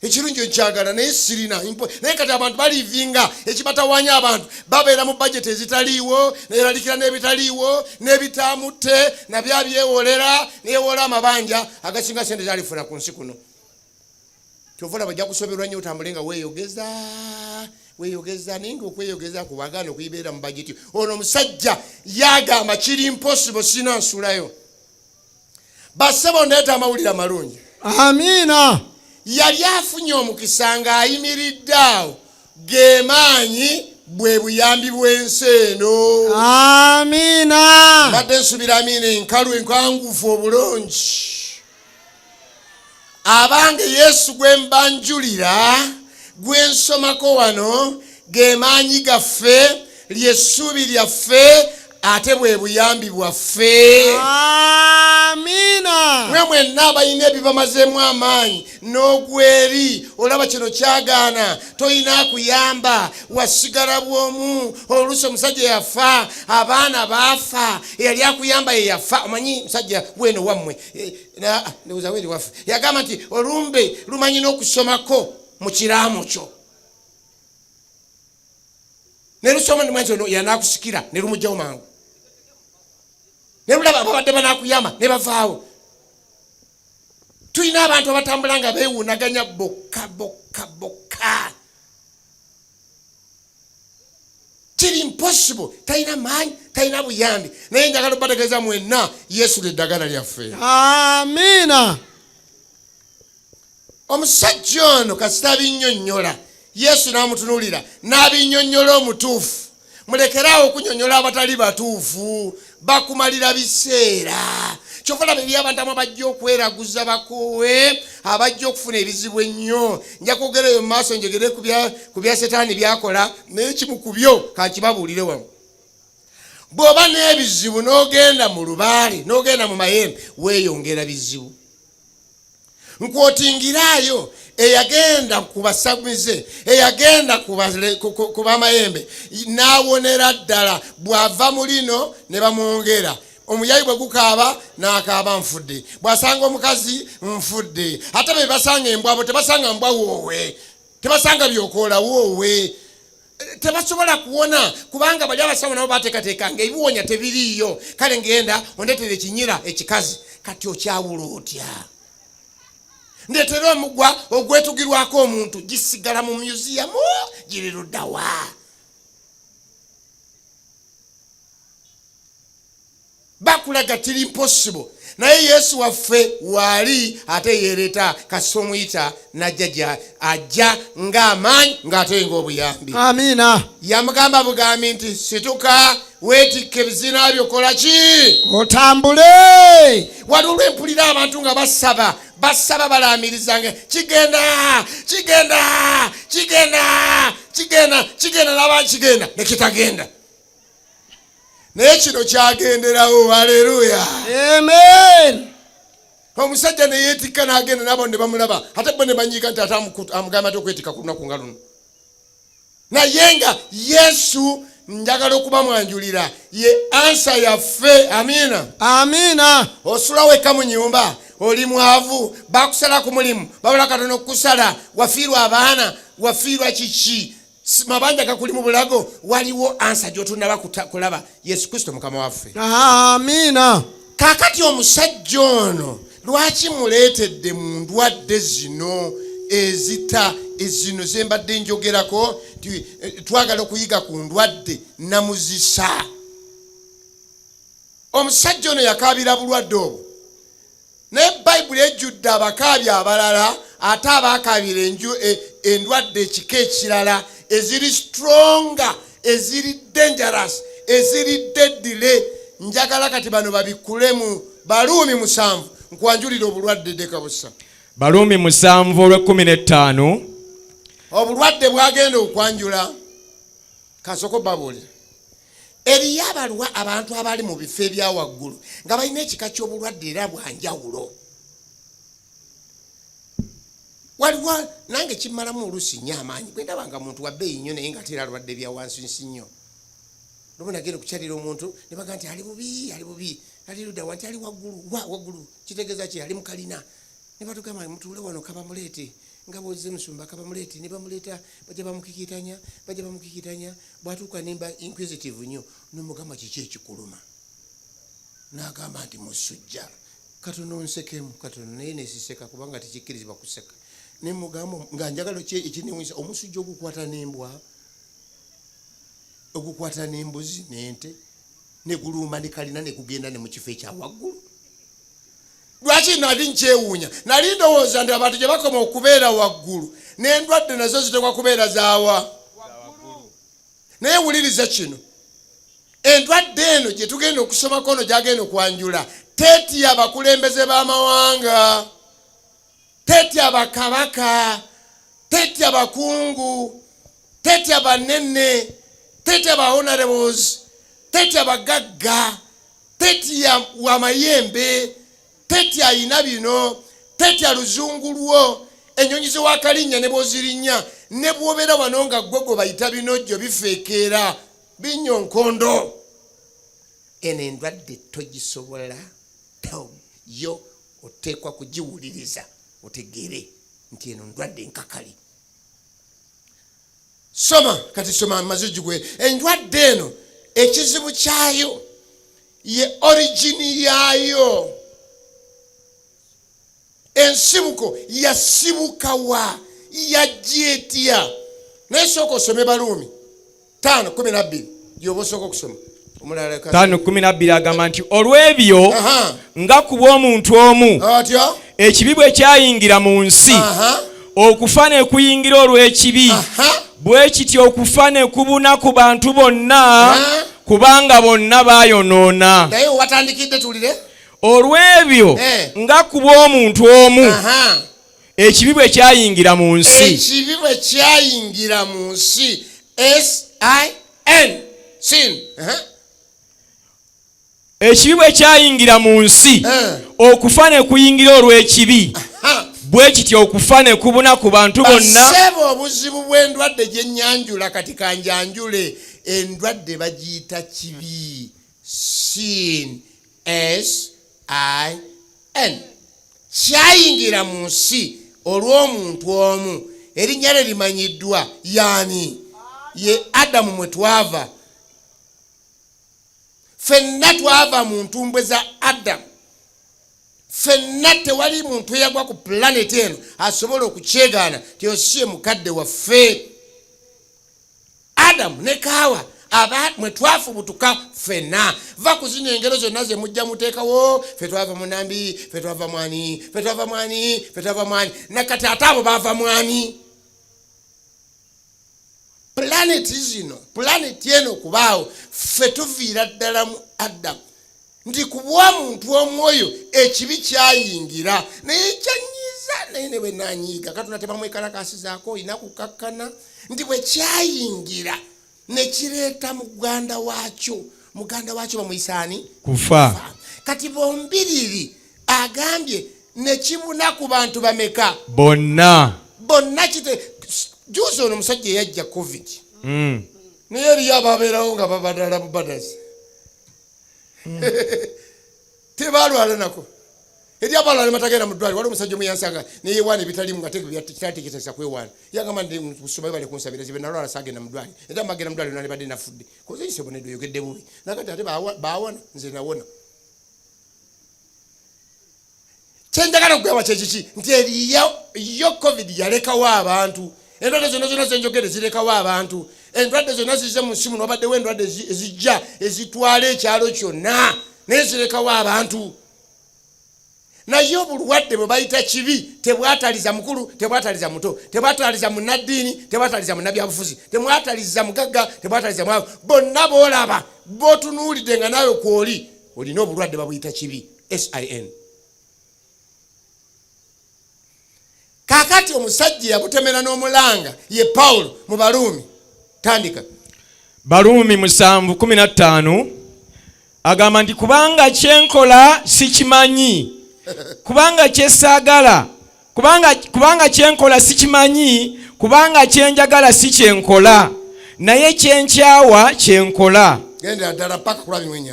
ekirungi ekyagala naye sirina naye kati abantu balivinga ekibatawanya abantu babeera mu budget ezitaliiwo neralikira n'ebitaliiwo n'ebitamutte nabyabyewolera neyewola amabanja agasinga sente zalifuna ku nsi kuno kyovola bajja kusoberwa nnyo otambule nga weeyogeza naye nga okweyogeza kubagaana okuyibeera mu budget ono omusajja yagamba kiri impossible sina nsulayo bassebo ndeeta amawulire amalungi amiina yali afunye omukisa ng'ayimiridde awo ge maanyi bwe buyambi bw'ensi eno amiina mbadde nsubira amiina enkalu enkangufu obulungi abange Yesu gwe mbanjulira gwensomako wano ge maanyi gaffe lyessuubi lyaffe ate bwe buyambi bwaffe. Amina. Mwe mwenna abalina ebibamazeemu amaanyi n'ogweri olaba kino kyagaana toyina kuyamba wasigala bwomu. Oluusi omusajja yafa, abaana baafa, eyali akuyamba ye yafa. Omanyi musajja bweno wammwe ndowooza weeri waffe yagamba nti olumbe lumanyi n'okusomako mu kiraamo kyo ne lusoma nimwanzi ono yanaakusikira ne lumugjawo mangu ne lulaba ababadde banaakuyamba ne bavaawo. Tulina abantu abatambula nga beewuunaganya bokka bokka bokka. Kiri impossible. Talina maanyi, talina buyambi. Naye njagala okubategeeza mwenna Yesu ly'eddagala lyaffe. Amina. Omusajja ono kasita abinnyonnyola Yesu n'amutunuulira n'abinnyonnyola omutuufu. Mulekeraawo okunyonnyola abatali batuufu, bakumalira biseera. Kyova laba eri abantu abajja okweraguza bakoowe, abajja okufuna ebizibu ennyo. Nja kwogerayo mu maaso njogere ku bya Setaani byakola, naye kimu ku byo kankibabuulire wamu. Bw'oba n'ebizibu n'ogenda mu lubaale n'ogenda mu mayembe weeyongera bizibu. Nkwotingiraayo eyagenda kubasamize, eyagenda kubamayembe n'awonera ddala. Bw'ava mu lino ne bamwongera. Omuyayi bwe gukaaba n'akaaba nfudde, bw'asanga omukazi nfudde. Ate be basanga embwabo tebasanga mbwa woowe, tebasanga byokoola woowe. Tebasobola kuwona kubanga bali abasawo nabo bateekateekanga ebiwonya tebiriiyo. Kale ngenda ondeetere ekinyira ekikazi. Kati okyawula otya? Ndeetera omugwa ogwetugirwako omuntu gisigala mu myuziyamu giri luddawa? Bakulaga tiri impossible. Naye Yesu waffe waali ate yeereta kasita omuyita najja ajja ng'amaanyi ng'ate ng'obuyambi. Amina. Yamugamba bugambi nti situka weetikke ebizina byokola ki? Otambule. Wali olwempulira abantu nga basaba balamirizanga kigenda n'aba kigenda ne kitagenda. Naye kino kyagenderawo. Haleluya. Amen. Omusajja ne yeetikka n'agenda nabo ne bamulaba. Ate bo ne banyiika nti ate amugamba ate okwetikka ku lunaku nga luno. Naye nga Yesu njagala okuba mwanjulira ye ansa yaffe. Amina. Amina. Osula wekka mu nyumba, oli mwavu, bakusala ku mulimu, babula katono okukusala, wafiirwa abaana, wafiirwa kiki, mabanja gakuli mu bulago, waliwo ansa gy'otunaba kulaba. Yesu Kristo Mukama waffe. Amina. Kaakati omusajja ono lwaki muleetedde mu ndwadde zino ezita ezino ze mbadde njogerako nti twagala okuyiga ku ndwadde namuzisa? Omusajja ono yakaabira bulwadde obwo, naye Bayibuli ejjudde abakaabi abalala ate abaakaabira endwadde ekika ekirala eziri stronger, eziri dangerous, eziri deadly. Njagala kati bano babikule mu Baluumi 7 nkwanjulira obulwadde deka busa. Baluumi 7:15. Obulwadde bwagenda okwanjula kasoko babuulira. Eriyo abantu abali mu bifo ebya waggulu nga balina ekika ky'obulwadde era bwanjawulo. Waliwo nange kimmalamu oluusi nnyo amaanyi bwe ndabanga muntu wa bbeeyi nnyo naye nga tera alwadde bya wansi nnyo. Lumu nagenda okukyalira omuntu ne baga nti ali bubi ali ludda wanti ali waggulu kitegeeza ki ali mu kalina. Ne batugamba mutuule wano kabamuleete nga bw'ozze musumba kabamuleete ne bamuleeta bajja bamukikitanya bw'atuuka nimba inquisitive nnyo n'omugamba kiki ekikuluma. N'agamba nti musujja katono nsekemu katono naye nesiseka kubanga tekikkirizibwa kuseka. Ne mugamba nga njagala ekinewunyisa omusujja ogukwata n'embuzi n'ente ne guluma ne kalina ne kugenda ne mu kifo ekya waggulu. Lwaki nali nkyewuunya? Nali ndowooza nti abantu gye bakoma okubeera waggulu n'endwadde nazo zitekwa kubeera zaawa? Naye wuliriza kino, endwadde eno gye tugenda okusomako ono gyagenda okwanjula teetya abakulembeze b'amawanga, teetya bakabaka, tetya bakungu, tetya banene, tetya ba honorables, tetya bagagga, tetya wamayembe, tetya ayina bino, tetya luzungu lwo, ennyonyi zewakalinya ne bw'ozirinya, ne bw'obeera wano nga ggwe bayita binojjo bifeekeera binyonkondo. Eno endwadde togisobola yo oteekwa kugiwuliriza otegere nti eno ndwadde nkakali. Soma kati soma mazijugwe. Endwadde eno ekizibu kyayo ye origini yaayo. Ensibuko yasibuka wa yajjetya. Naye sooka osome Baluumi 5:12 gyoba osooka okusoma. 5:12 agamba nti olw'ebyo nga ku bw'omuntu omu ekibi bwe kyayingira mu nsi okufa ne kuyingira olw'ekibi bwe kityo okufa ne kubuna ku bantu bonna kubanga bonna baayonoona. Naye watandikidde tuwulire. Olw'ebyo nga ku bw'omuntu omu ekibi bwe kyayingira mu nsi. Ekibi bwe kyayingira mu nsi. S-I-N. Sin. Ekibi bwe kyayingira mu nsi okufa ne kuyingira olw'ekibi bwe kityo okufa ne kubuna ku bantu bonna. Baseba obuzibu bw'endwadde gyenyanjula kati kanjanjule. Endwadde bagiyita kibi. Sin. S-I-N. Kyayingira mu nsi olw'omuntu omu. Erinnya lye limanyiddwa yaani ye Adamu mwe twava. Ffenna twava mu ntumbwe za Adamu. Ffenna tewali muntu eyagwa ku planet eno asobola okukyegaana tyosiye mukadde waffe. Adamu ne Kaawa mwe twafubutuka ffenna. Va ku zino engero zonna ze mujja muteekawo ffe twava mu Nambi, ffe twava mwani, ffe twava mwani, ffe twava mwani. Nakati ate abo baava mwani. Planeti zino, planeti eno kubaawo ffe tuviira ddala mu Adamu. Nti ku bw'omuntu omwoyo ekibi kyayingira naye kyanyiza naye ne bwe nanyiiga Katonda tebamwekalakasizaako olina kukakkana nti bwe kyayingira ne kireeta muganda waakyo bamuyisaani kufa. Kati bombiriri agambye ne kibuna ku bantu bameka bonna juuzi ono omusajja eyajja covid naye eriyo ababeerawo nga babadala bubadazi tebalwala nako. Eri abalwala matagenda mu ddwaliro. Waliwo omusajja omuyansanga neyewaana ebitalimu nga kitategeeza kwewaana. Yagamba ndi kusoma bale kunsabira zibe nalwala saagenda mu ddwaliro. Era mbagenda mu ddwaliro nalibadde nafudde. Koze isebo neddo yogedde bubi. Nakati ate baawona nze nawona. Kyenjagala okugamba kye kiki nti eriyo covid yalekawo abantu. Endwadde zonna zenjogere zirekawo abantu. Endwadde zonna zize mu nsi muno wabaddewo endwadde ezijja ezitwala ekyalo kyonna naye zirekawo abantu. Naye obulwadde bwe bayita kibi tebwataliza mukulu, tebwataliza muto, tebwataliza munnaddiini, tebwataliza munnabyabufuzi, tebwataliza mugagga, tebwataliza mwavu. Bonna boolaba b'otunuulidde nga naawe kw'oli olina obulwadde babuyita kibi. S-I-N. Kaakati omusajja yabutemera n'omulanga ye Pawulo mu Baluumi. Tandika. Baluumi 7:15 agamba nti kubanga kyenkola sikimanyi, kubanga kyesaagala, kubanga kyenkola sikimanyi, kubanga kyenjagala si kyenkola, naye kyenkyawa kyenkola.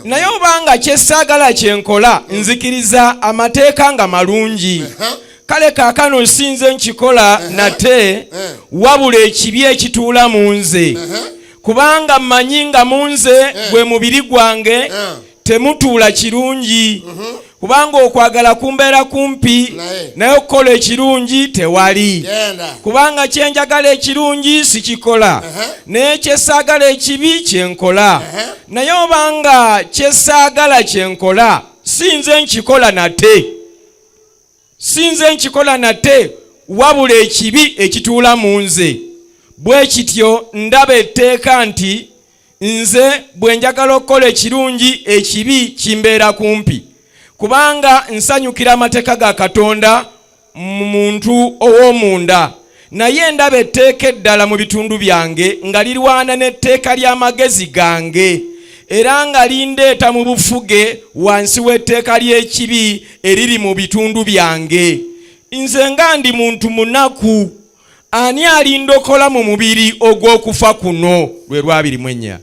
Naye obanga kyesaagala kyenkola nzikiriza amateeka nga malungi. Kale kaakano sinze nkikola nate wabula ekibi ekituula mu nze. Kubanga mmanyi nga mu nze gwe mubiri gwange temutuula kirungi. Kubanga okwagala kumbeera kumpi naye okukola ekirungi tewali. Kubanga kyenjagala ekirungi sikikola naye kyesaagala ekibi kyenkola. Naye obanga kyesaagala kyenkola sinze nkikola nate wabula ekibi ekituula mu nze. Bwe kityo ndaba etteeka nti nze bwe njagala okukola ekirungi ekibi kimbeera kumpi. Kubanga nsanyukira amateeka ga Katonda mu muntu ow'omunda naye ndaba etteeka eddala mu bitundu byange nga lirwana n'etteeka ly'amagezi gange, era nga lindeeta mu bufuge wansi w'etteeka ly'ekibi eriri mu bitundu byange. Nze nga ndi muntu munaku, ani alindokola mu mubiri ogw'okufa kuno? Lwe lwa 24.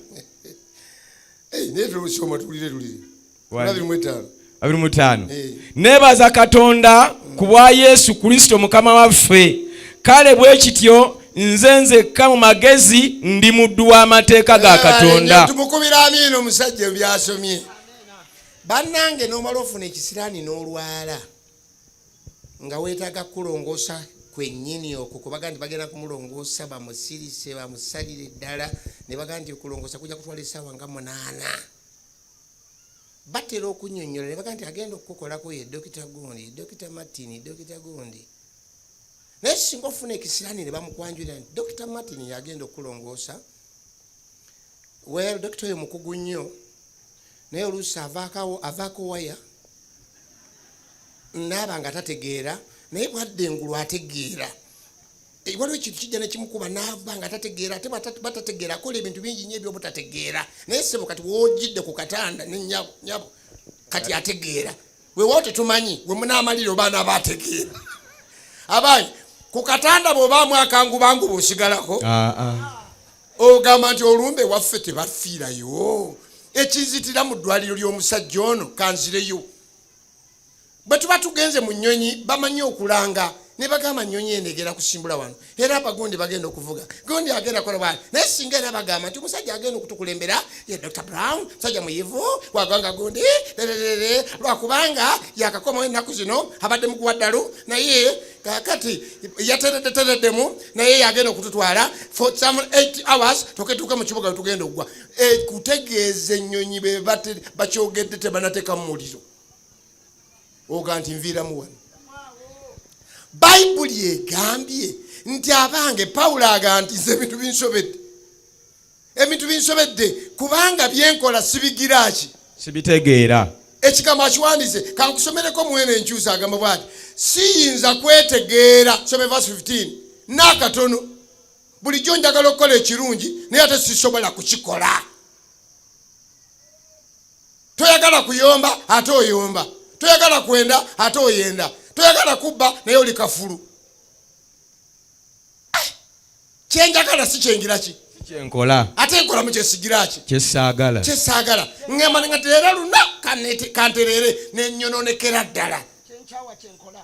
Nebaza Katonda ku bwa Yesu Kristo Mukama waffe. Kale bwe kityo nze nzekka mu magezi ndi muddu w'amateeka ga Katonda. Tumukubira amina omusajja byasomye. Bannange n'omala ofuna ekisiraani n'olwala nga weetaaga kulongoosa kwennyini okwo kubaga nti bagenda kumulongoosa bamusirise bamusalire eddala ne baga nti okulongoosa kujja kutwala essaawa nga 8. Batera okunnyonnyola ne baga nti agenda okukolako ye Dokita Gundi, Dokita Martin, Dokita Gundi. Naye singa ofuna ekisiraani ne bamukwanjulira nti Dokita Martin yagenda okulongoosa, well dokita oyo mukugu nnyo naye oluusi avaako waya naaba nga tategeera, naye bwadde engulu ategeera. Waliwo ekintu kijja nekimukuba naava nga tategeera, ate batategeera akola ebintu bingi nnyo ebyobutategeera. Naye sebo kati woojjidde ku katanda ne nyabo kati ategeera. Weewaawo tetumanyi we munaamalira obaana abategeera. Abanyi ku katanda bw'obaamu akangubangu bw'osigalako ogamba nti olumbe waffe tebafiirayo. Ekinzitira mu ddwaliro ly'omusajja ono kanzireyo. Bwe tuba tugenze mu nnyonyi bamanyi okulanga ne bagamba nnyonyi enegera kusimbula wano, era abagundi bagenda okuvuga, gundi agenda kola bwana. Naye singa era bagamba nti omusajja agenda okutukulembera ye Dr. Brown, musajja muyivu wagwanga gundi lwakubanga yakakomawo ennaku zino abadde mukuwa ddalu, naye kakati yatereddemu, naye yagenda okututwala for some 8 hours toketuuka mu kibuga tugenda okugwa. Kutegeeza ennyonyi be bakyogedde tebanateeka mu muliro. Oga nti nviiramu wano. Bayibuli egambye nti abange Pawulo agamba nti nze ebintu binsobedde kubanga byenkola sibigira ki sibitegeera. Ekigambo akiwandiise kankusomereko mwene enkyusa agamba bwati siyinza kwetegeera. Some verse 15 n'akatono bulijjo njagala okukola ekirungi naye ate sisobola kukikola. Toyagala kuyomba ate oyomba, toyagala kwenda ate oyenda, toyagala kubba naye oli kafulu. Kyenjagala si kyengira ki kyenkola ate nkola mu kyesigira ki kyesaagala. Ngamba nga teera luno kanterere n'ennyononekera ddala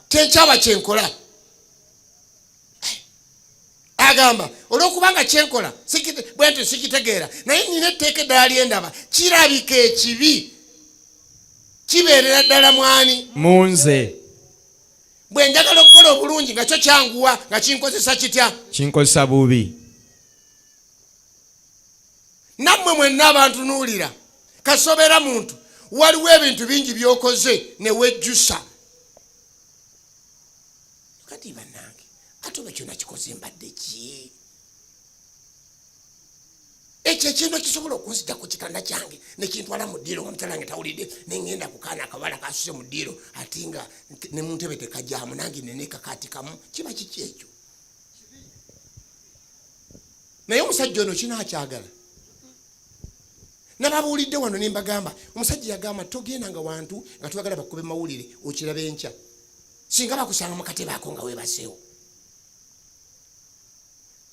kyenkyawa kyenkola. Agamba olw'okubanga kyenkola bwe nti sikitegeera naye nina etteeka eddala lyendaba kirabika ekibi kibeerera ddala mwani mu nze. Bwe njagala okukola obulungi nga kyo kyanguwa nga kinkozesa kitya kinkozesa bubi. Nammwe mwenna abantu nuulira kasobera muntu waliwo ebintu bingi byokoze ne wejjusa. Kati bannange ate oba kyonna kikoze mbadde ki? Ekyo ekintu kisobola okunzija ku kitanda kyange nekintwala mu ddiiro nga mutalange tawulidde nengenda ku kaana akawala kasuse mu ddiiro ate nga ne mu ntebe tekajjaamu nange nenekakaati kamu. Kiba kiki ekyo? Naye omusajja ono kinaakyagala. Nababuulidde wano ne mbagamba omusajja yagamba togenda nga wantu nga twagala bakube mawulire okiraba enkya singa bakusanga mu katebe ako nga weebaseewo.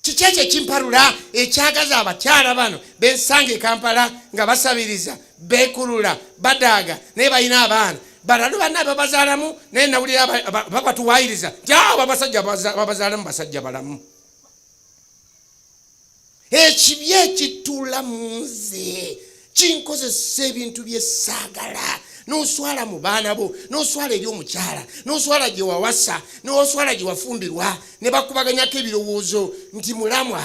Kiki ekyo ekimparula ekyagaza abakyala bano bensanga e Kampala nga basabiriza beekulula badaaga naye balina abaana balalu banna babazaalamu naye nawulira babatuwaayiriza nti awo abasajja babazaalamu basajja balamu. Ekibi ekituula mu nze kinkozesa ebintu byesaagala. N'oswala mu baana bo, n'oswala eri omukyala, n'oswala gye wawasa, n'oswala gye wafumbirwa, ne bakubaganyako ebirowoozo nti mulamu.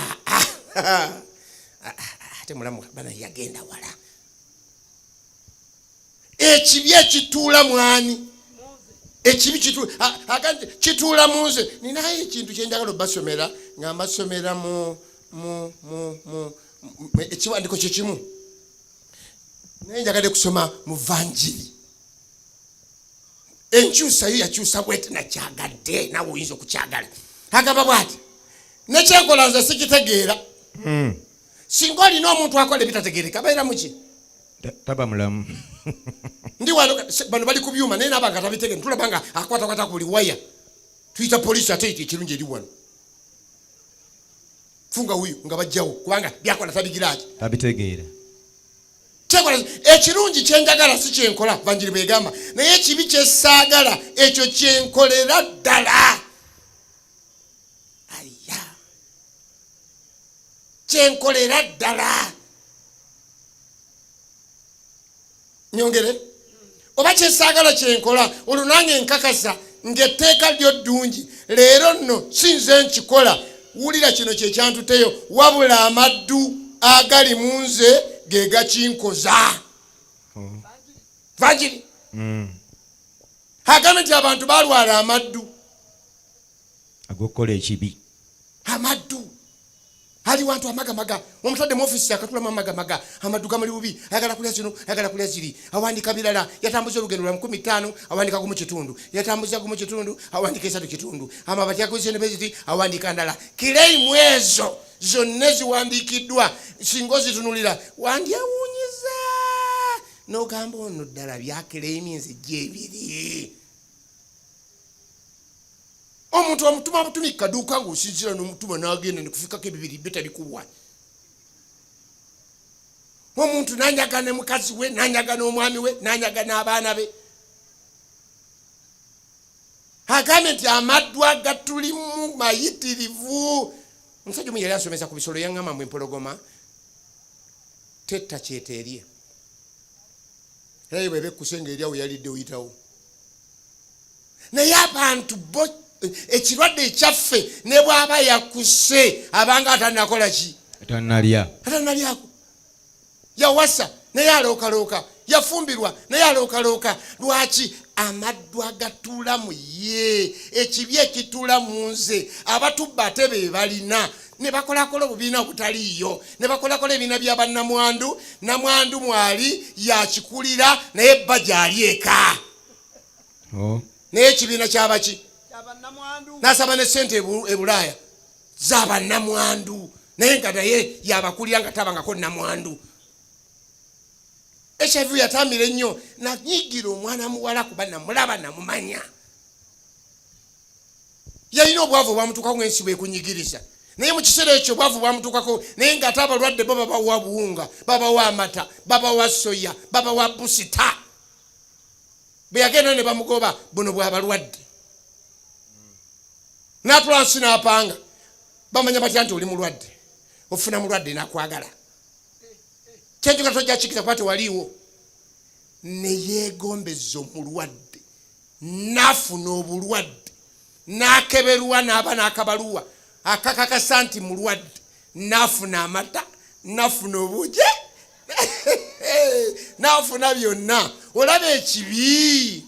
Ate mulamu bana yagenda wala. Ekibi ekituula mwani? Ekibi kituula mu nze. Ninayo ekintu kyenjagala obbasomera nga mbasomera mu ekiwandiko kyekimu. Naye njagala kusoma mu Vanjiri. Enkyusa yo yakyusa bwete nakyagadde nawe oyinza okukyagala. Agamba bwati nekyenkola nze sikitegeera. Singa olina omuntu akola ebitategeereka abeera muki? Taba mulamu. Ndi wano bano bali ku byuma naye nabanga tabitegeera tulaba nga akwatakwata ku buli waya. Tuyita poliisi ate ekirungi eri wano. Funga huyu nga bajjawo kubanga byakola tabigiraki. Tabitegeera. Kyekola ekirungi kyenjagala si kyenkola banjiri begamba naye ekibi kyesaagala ekyo kyenkolera ddala. Aya. Kyenkolera ddala. Nyongere. Oba kyesaagala kyenkola olunange nkakasa ng'etteeka lyo ddungi leero nno sinze nkikola wulira kino kye kyantuteyo wabula amaddu agali mu nze ge gakinkoza. Vanjiri. Agambye nti abantu balwala amaddu agokola ekibi. Amaddu ali wantu amagamaga omutadde mu ofisi akatulamu amagamaga amaddu gamali bubi ayagala kulya kino ayagala kulya ziri awandika birala yatambuza olugendo lwa 15 awandika gumu kitundu yatambuza gumu kitundu awandika 3 kitundu amabati yakozese ne beziti awandika ndala kirei mwezo zonna ziwandikiddwa singo zitunulira wandyawunyiza n'ogamba ono ddala byakirei emyezi gyebiri. Omuntu omutuma butumi kaduka ng'osinzira n'omutuma n'agenda ne kufikako ebibiri byo tabikuwa. Omuntu nanyaga ne mukazi we nanyaga n'omwami we nanyaga n'abaana be. Agambye nti amaddu agatulimu mayitirivu. Omusajja omu yali asomesa ku bisolo yaŋŋamba mu empologoma tetta kyeteerye. Era ye bw'eba ekkusenga eryawo yalidde oyitawo. Naye abantu bo ekirwadde ekyaffe ne bw'aba yakuse abanga atanakola ki? Atanalyako. Yawasa naye alookalooka. Yafumbirwa naye alookalooka. Lwaki? Amaddu agatuula mu ye. Ekibi ekituula mu nze. Abatubba ate be balina. Ne bakolakola obubiina obutaliiyo. Ne bakolakola ebiina bya bannamwandu. Namwandu mwali yakikulira naye bba gy'ali eka. Naye ekibiina kyabaki? Nasaba ne ssente e Bulaaya z'abannamwandu naye nga naye yabakulira nga tabangako nnamwandu. HIV yatambira ennyo nanyigira omwana muwala kuba namulaba namumanya. Yalina obwavu bwamutuukako ng'ensi bwekunyigiriza naye mu kiseera ekyo obwavu bwamutuukako naye ng'ate abalwadde bo babawa buwunga babawa amata babawa soya babawa busita. Bwe yagenda ne bamugoba buno bw'abalwadde. N'atwansi n'apanga bamanya batya nti oli mulwadde ofuna mulwadde n'akwagala. Kyenjogera tojja kikiza kuba tewaliiwo. Ne yeegombeza omulwadde n'afuna obulwadde n'akeberwa n'aba n'akabaluwa akakakasa nti mulwadde n'afuna amata n'afuna obuje n'afuna byonna. Olaba ekibi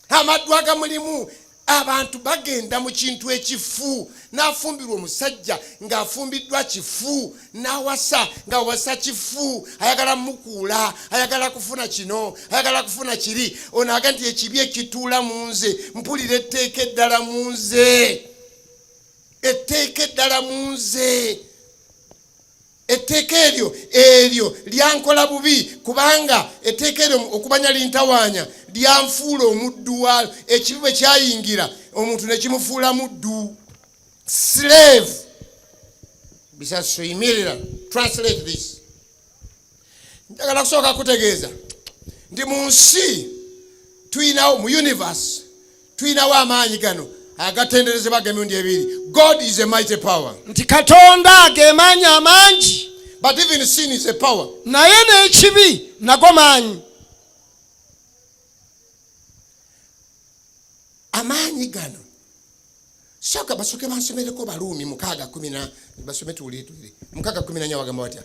amaddu agamulimu. Abantu bagenda mu kintu ekifu n'afumbirwa omusajja ng'afumbiddwa kifu n'awasa ng'awasa kifu ayagala mukuula ayagala kufuna kino ayagala kufuna kiri. Ono aga nti ekibi ekituula mu nze mpulira etteeka eddala mu nze. Etteeka eddala mu nze. Etteeka eryo lyankola bubi kubanga etteeka eryo okumanya lintawaanya lyanfuula omuddu walo. Ekibi bwe kyayingira omuntu ne kimufuula muddu. Slave. Bisasoyimirira. Translate this. Njagala kusooka kutegeeza nti mu nsi tuyinawo mu universe tuyinawo amaanyi gano agatenderezebwa g'emirundi ebiri. God is a mighty power. Nti Katonda ag'emaanyi amangi. But even sin is a power. Naye n'ekibi nago maanyi. Amaanyi gano soka basoke bansomereko Baruumi 6:10 basome tuwulire 6:10 wagamba watya?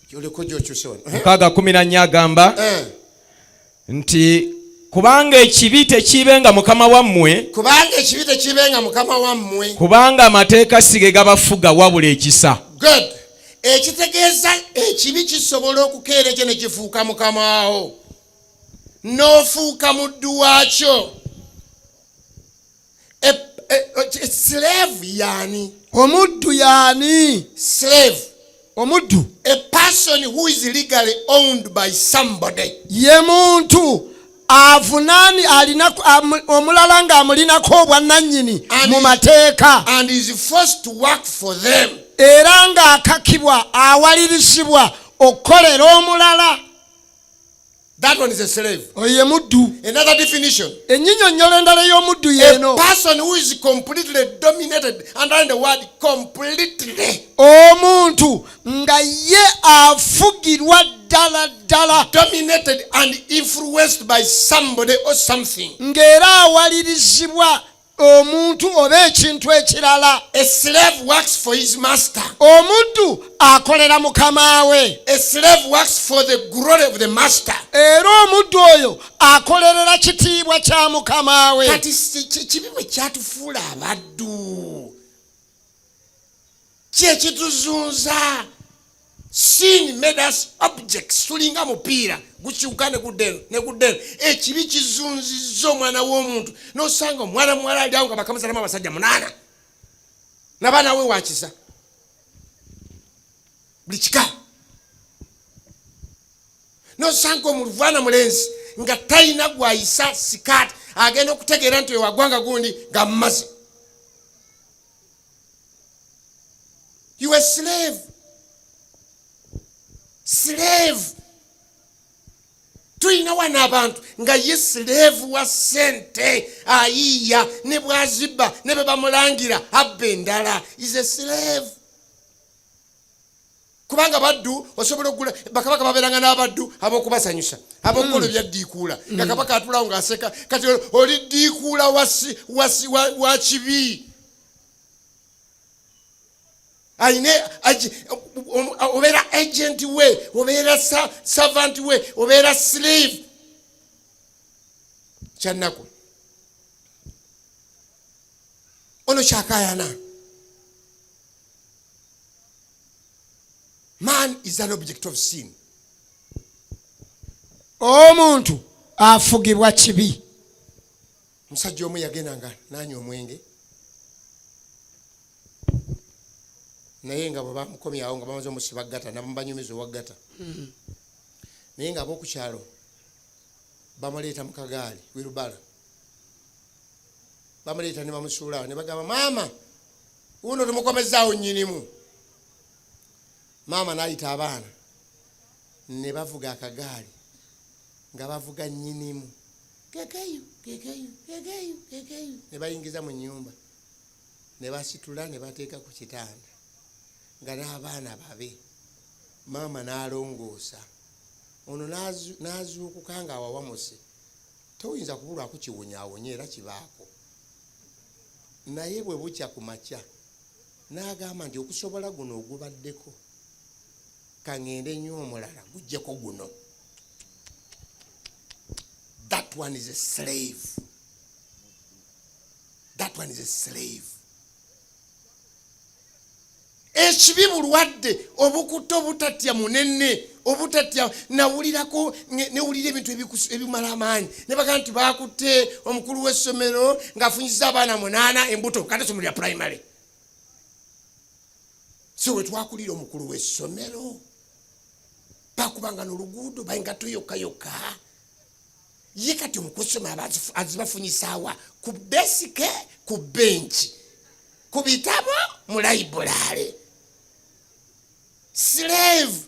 Kyoleko gy'okyusewo 6:10 agamba nti kubanga ekibi tekibenga mukama wammwe. Kubanga ekibi tekibenga mukama wammwe. Kubanga amateeka si ge gabafuga wabula ekisa. Good. Ekitegeeza ekibi kisobola okukeereja ne kifuuka mukama wo. N'ofuuka muddu waakyo. slave yani. Omuddu yani. Slave. Omuddu. A person who is legally owned by somebody. Ye muntu avunani alina omulala nga amulinako obwannannyini mu mateeka. And is forced to work for them. Era nga akakibwa awalirizibwa okukolera omulala. That one is a slave. Oye muddu. Another definition. Ennyinnyonnyolo endala y'omuddu yeeno. A person who is completely dominated, under the word completely. Omuntu nga ye afugirwa ddala. Dominated and influenced by somebody or something. Ng'era awalirizibwa omuntu oba ekintu ekirala. A slave works for his master. Omuddu akolera mukama we. A slave works for the glory of the master. Era omuddu oyo akolerera kitiibwa kya mukama we. Kati kibi bwe kyatufuula abaddu. Kyekituzunza. Sin made us objects. Tulinga mupiira gukyuka ne guddeno. Ekibi kizunzizza omwana w'omuntu. N'osanga omwana muwala ali awo nga bakamusalamu abasajja 8. N'abaana we wakisa. Buli kika. N'osanga omuluvana mulenzi nga talina gwayisa sikaati agenda okutegeera nti wagwanga gundi nga mmaze. You are slave. Slave. Tulina wana abantu nga ye slave wa sente ayiya ne bwaziba ne bwe bamulangira abba endala. Is a slave. Kubanga baddu osobola okugula bakabaka babeeranga n'abaddu ab'okubasanyusa ab'okukola ebyaddiikuula nga kabaka atulawo ng'aseka kati oli ddiikuula wa kibi. Obeera agent we, obeera servant we, obeera slave. Kyannaku ono kyakayana. Man is an object of sin. Omuntu afugibwa kibi. Musajja omu yagendanga nanywa omwenge. Naye nga bwe bamukomya awo nga bamaze omusiba ggata nabanyumiza owaggata. Naye nga ab'okukyalo bamuleeta mu kagaali wirubala. Bamuleeta ne bamusuulaawo ne bagamba maama uno tumukomezaawo nnyinimu. Maama n'ayita abaana ne bavuga akagaali nga bavuga nnyinimu. Kekeyu ne bayingiza mu nnyumba ne basitula ne bateeka ku kitanda nga n'abaana babe. Maama n'alongoosa ono n'azuukuka nga awawamuse. Toyinza kubulwako kiwonyaawonye era kibaako. Naye bwe bukya ku makya n'agamba nti okusobola guno ogubaddeko kangende nnyo omulala gujjeko guno. That one is a slave. That one is a slave. Ekibi bulwadde obukutte obutatya munene obutatya nawulirako newulira ebintu ebimala amaanyi ne bagamba nti bakutte omukulu w'essomero ng'afunyisiza abaana 8 embuto kati essomero lya primary. So we twakulira omukulu w'essomero bakubanga n'oluguudo bayingato yokka ye kati omukulu w'essomero azibafunyisaawa ku desike ku benchi ku bitabo mu library. Slave.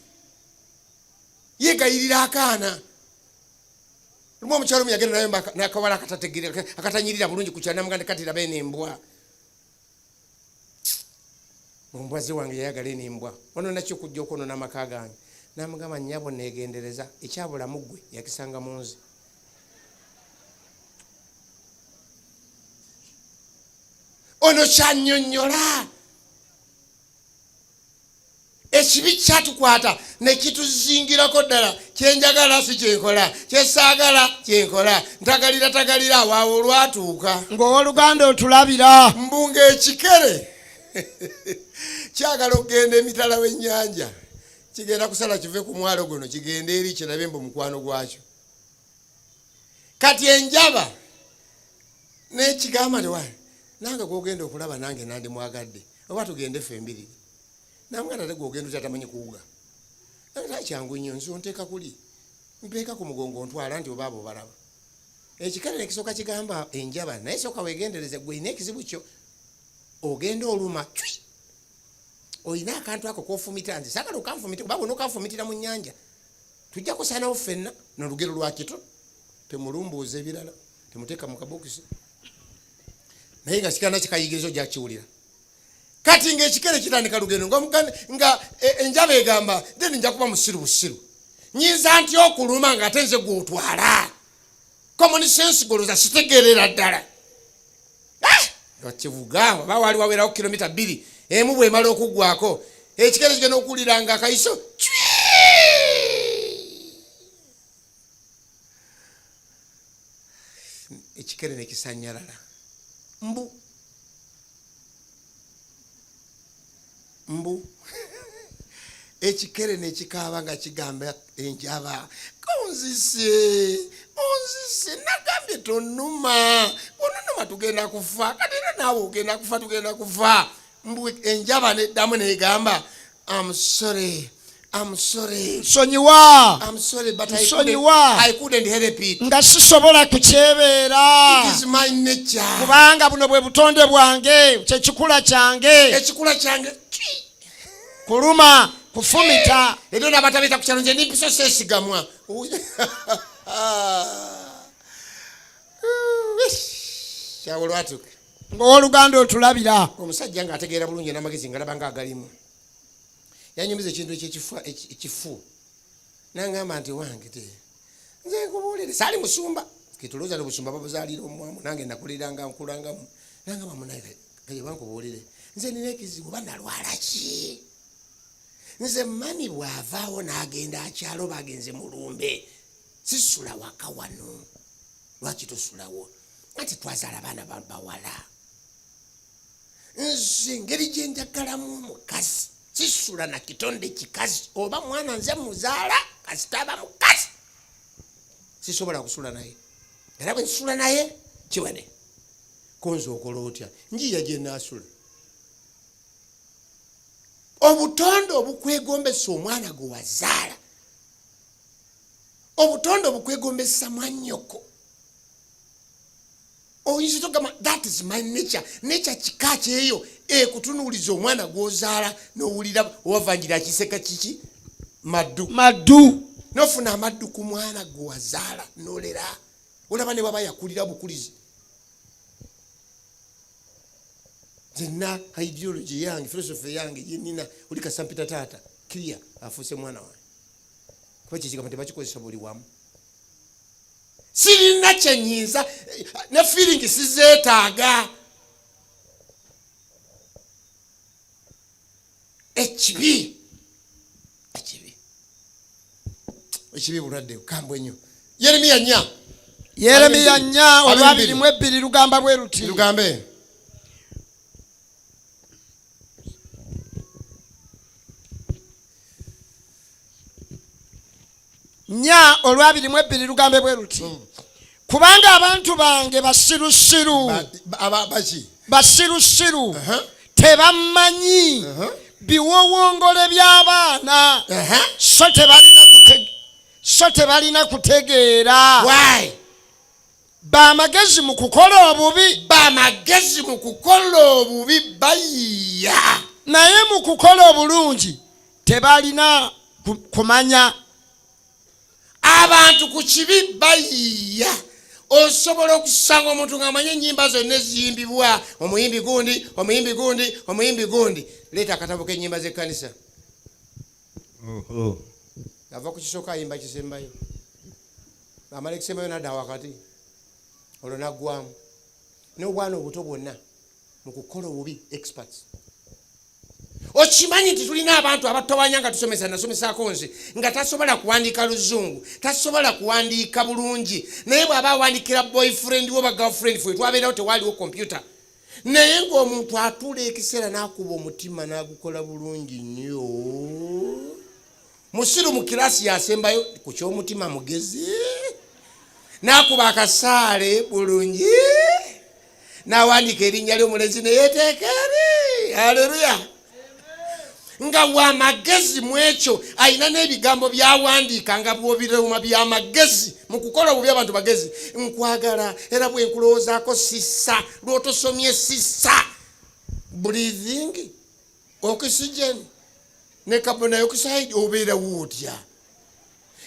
Yegayirira akaana. Lumu omukyalo yagenda naye n'akawala akatanyirira bulungi ku kyalo namuganda kati labe n'embwa. Ombwa ze wange yayagala n'embwa. Wano nakyo kujja okwonoona amaka gange. Namugamba nnyabo neegendereza ekyabulamu ggwe yakisanga mu nze. Ono kyannyonnyola. Ekibi kyatukwata ne kituzingirako ddala. Kyenjagala si kyenkola, kyesaagala kyenkola. Ntagalira awaawo olwatuuka. Ng'owooluganda otulabira. Mbunga ekikere kyagala okugenda emitala w'ennyanja. Kigenda kusala kive ku mwalo guno kigenda eri kirabe mbu mukwano gwakyo. Kati enjaba n'ekigamba nti nange gwogenda okulaba nange nandi mwagadde oba tugende ffe embiriri namuganda ate gwogenda otatamanyi kuwuga nange kyangu nnyo nsi onteeka kuli mpeeka ku mugongo ntwala nti obaabo obalaba ekikale nekisooka kigamba enjaba naye sooka wegendereze gwe ina ekizibu kyo ogenda oluma olina akantu ako kofumita nze sagala okanfumita oba bwona okanfumitira mu nnyanja tujja kusanawo ffenna nolugero lwakito temulumbuuza ebirala temuteeka mu kabokisi naye nga sikana kikayigirizo gyakiwulira kati ngaekikere kitandika lugendo nga enjaba egamba then nja kuba musiru busiru nyinza nti okuluma nga ate nze gwotwala common sense goloza kitegeerera ddala kivuga oba wali wawerawo kilomita 2 emu bwemala okuggwako ekikere kigenda okuwulira nga akayiso ekikere nekisanyalala mbu ekikere nekikaaba nga kigamba enjaba onzise nagambye tonuma onunuma tugenda kufa kati era naawe ogenda kufa tugenda kufa mbu enjaba neddamu negamba I'm sorry nsonyiwa I'm sorry but nsonyiwa I couldn't help it. nga sisobola kukyebeera It is my nature. kubanga buno bwe butonde bwange kyekikula kyange Ekikula kyange kuluma kufumita edo nabatabita ku kyalo nze nimpiso sesigamwa kyawolwatuka ng'oluganda otulabira omusajja nga ategeera bulungi n'amagezi nga labanga agalimu yanyumiza ekintu ekifu nangamba nti wange te nze nkubuulire saali musumba kitulooza n'obusumba babuzaalira omwamu nange nakuliranga nkulangamu nangamba munaye kaye bankubuulire nze nina ekizibu banalwala ki nze mami bw'avaawo n'agenda akyalo bagenze mulumbe sisula waka wano lwaki tosulawo ati twazaala abaana bawala nze ngeri gye njagalamu omukazi sisula na kitonde kikazi oba mwana nze muzaala kasitaba mukazi sisobola kusula naye era bwe nsula naye kiwene konza okola otya njiya gye naasula obutonde obukwegombesa omwana gwe wazaala obutonde obukwegombesa mwannyoko oyinza togamba that is my nature kika kyeyo ekutunuuliza omwana gw'ozaala n'owulira owavanjira akiseka kiki maddu nofuna amaddu ku mwana gwe wazaala n'olera olaba ne baba yakulira bukulizi zenna ideology yange philosophy yange yenina oli kasampita taata clear afuuse mwana wange kuba kyekigambo tebakikozesa buli wamu sirina kyenyinza ne feeling sizeetaaga ekibi bulwadde kambwe nnyo Yeremiya 4 olwabirimu lugamba bwe luti lugambe nya olwabirimu lugambe bwe luti kubanga abantu bange basirusiru tebamanyi biwowongole by'abaana so tebalina kutegeera bamagezi mu kukola obubi bayiya naye mu kukola obulungi tebalina kumanya abantu ku kibi bayiya osobola okusanga omuntu ng'amanye ennyimba zonna eziyimbibwa omuyimbi gundi leeta akatabo k'ennyimba z'ekkanisa ava ku kisooka ayimba kisembayo amala ekisembayo nadda wakati olwo naggwamu n'obwana obuto bwonna mu kukola obubi experts okimanyi nti tulina abantu abatowanya nga nasomesaako nze nga tasobola kuwandiika luzungu tasobola kuwandiika bulungi naye bw'aba awandikira boyfriend we oba girlfriend fwe twabeerawo tewaliwo kompyuta naye ng'omuntu atuula ekiseera n'akuba omutima n'agukola bulungi nnyo musiru mu kirasi yasembayo ku ky'omutima mugezi n'akuba akasaale bulungi n'awandiika erinnya ly'omulenzi ne yeeteeka eri. Haleluya. Nga w'amagezi mu ekyo alina n'ebigambo by'awandiika nga bw'obiruma by'amagezi mu kukola obubi abantu bagezi. Nkwagala era bwe nkulowoozaako sissa, lw'otosomye sissa. Breathing, oxygen ne carbon dioxide obeera wootya.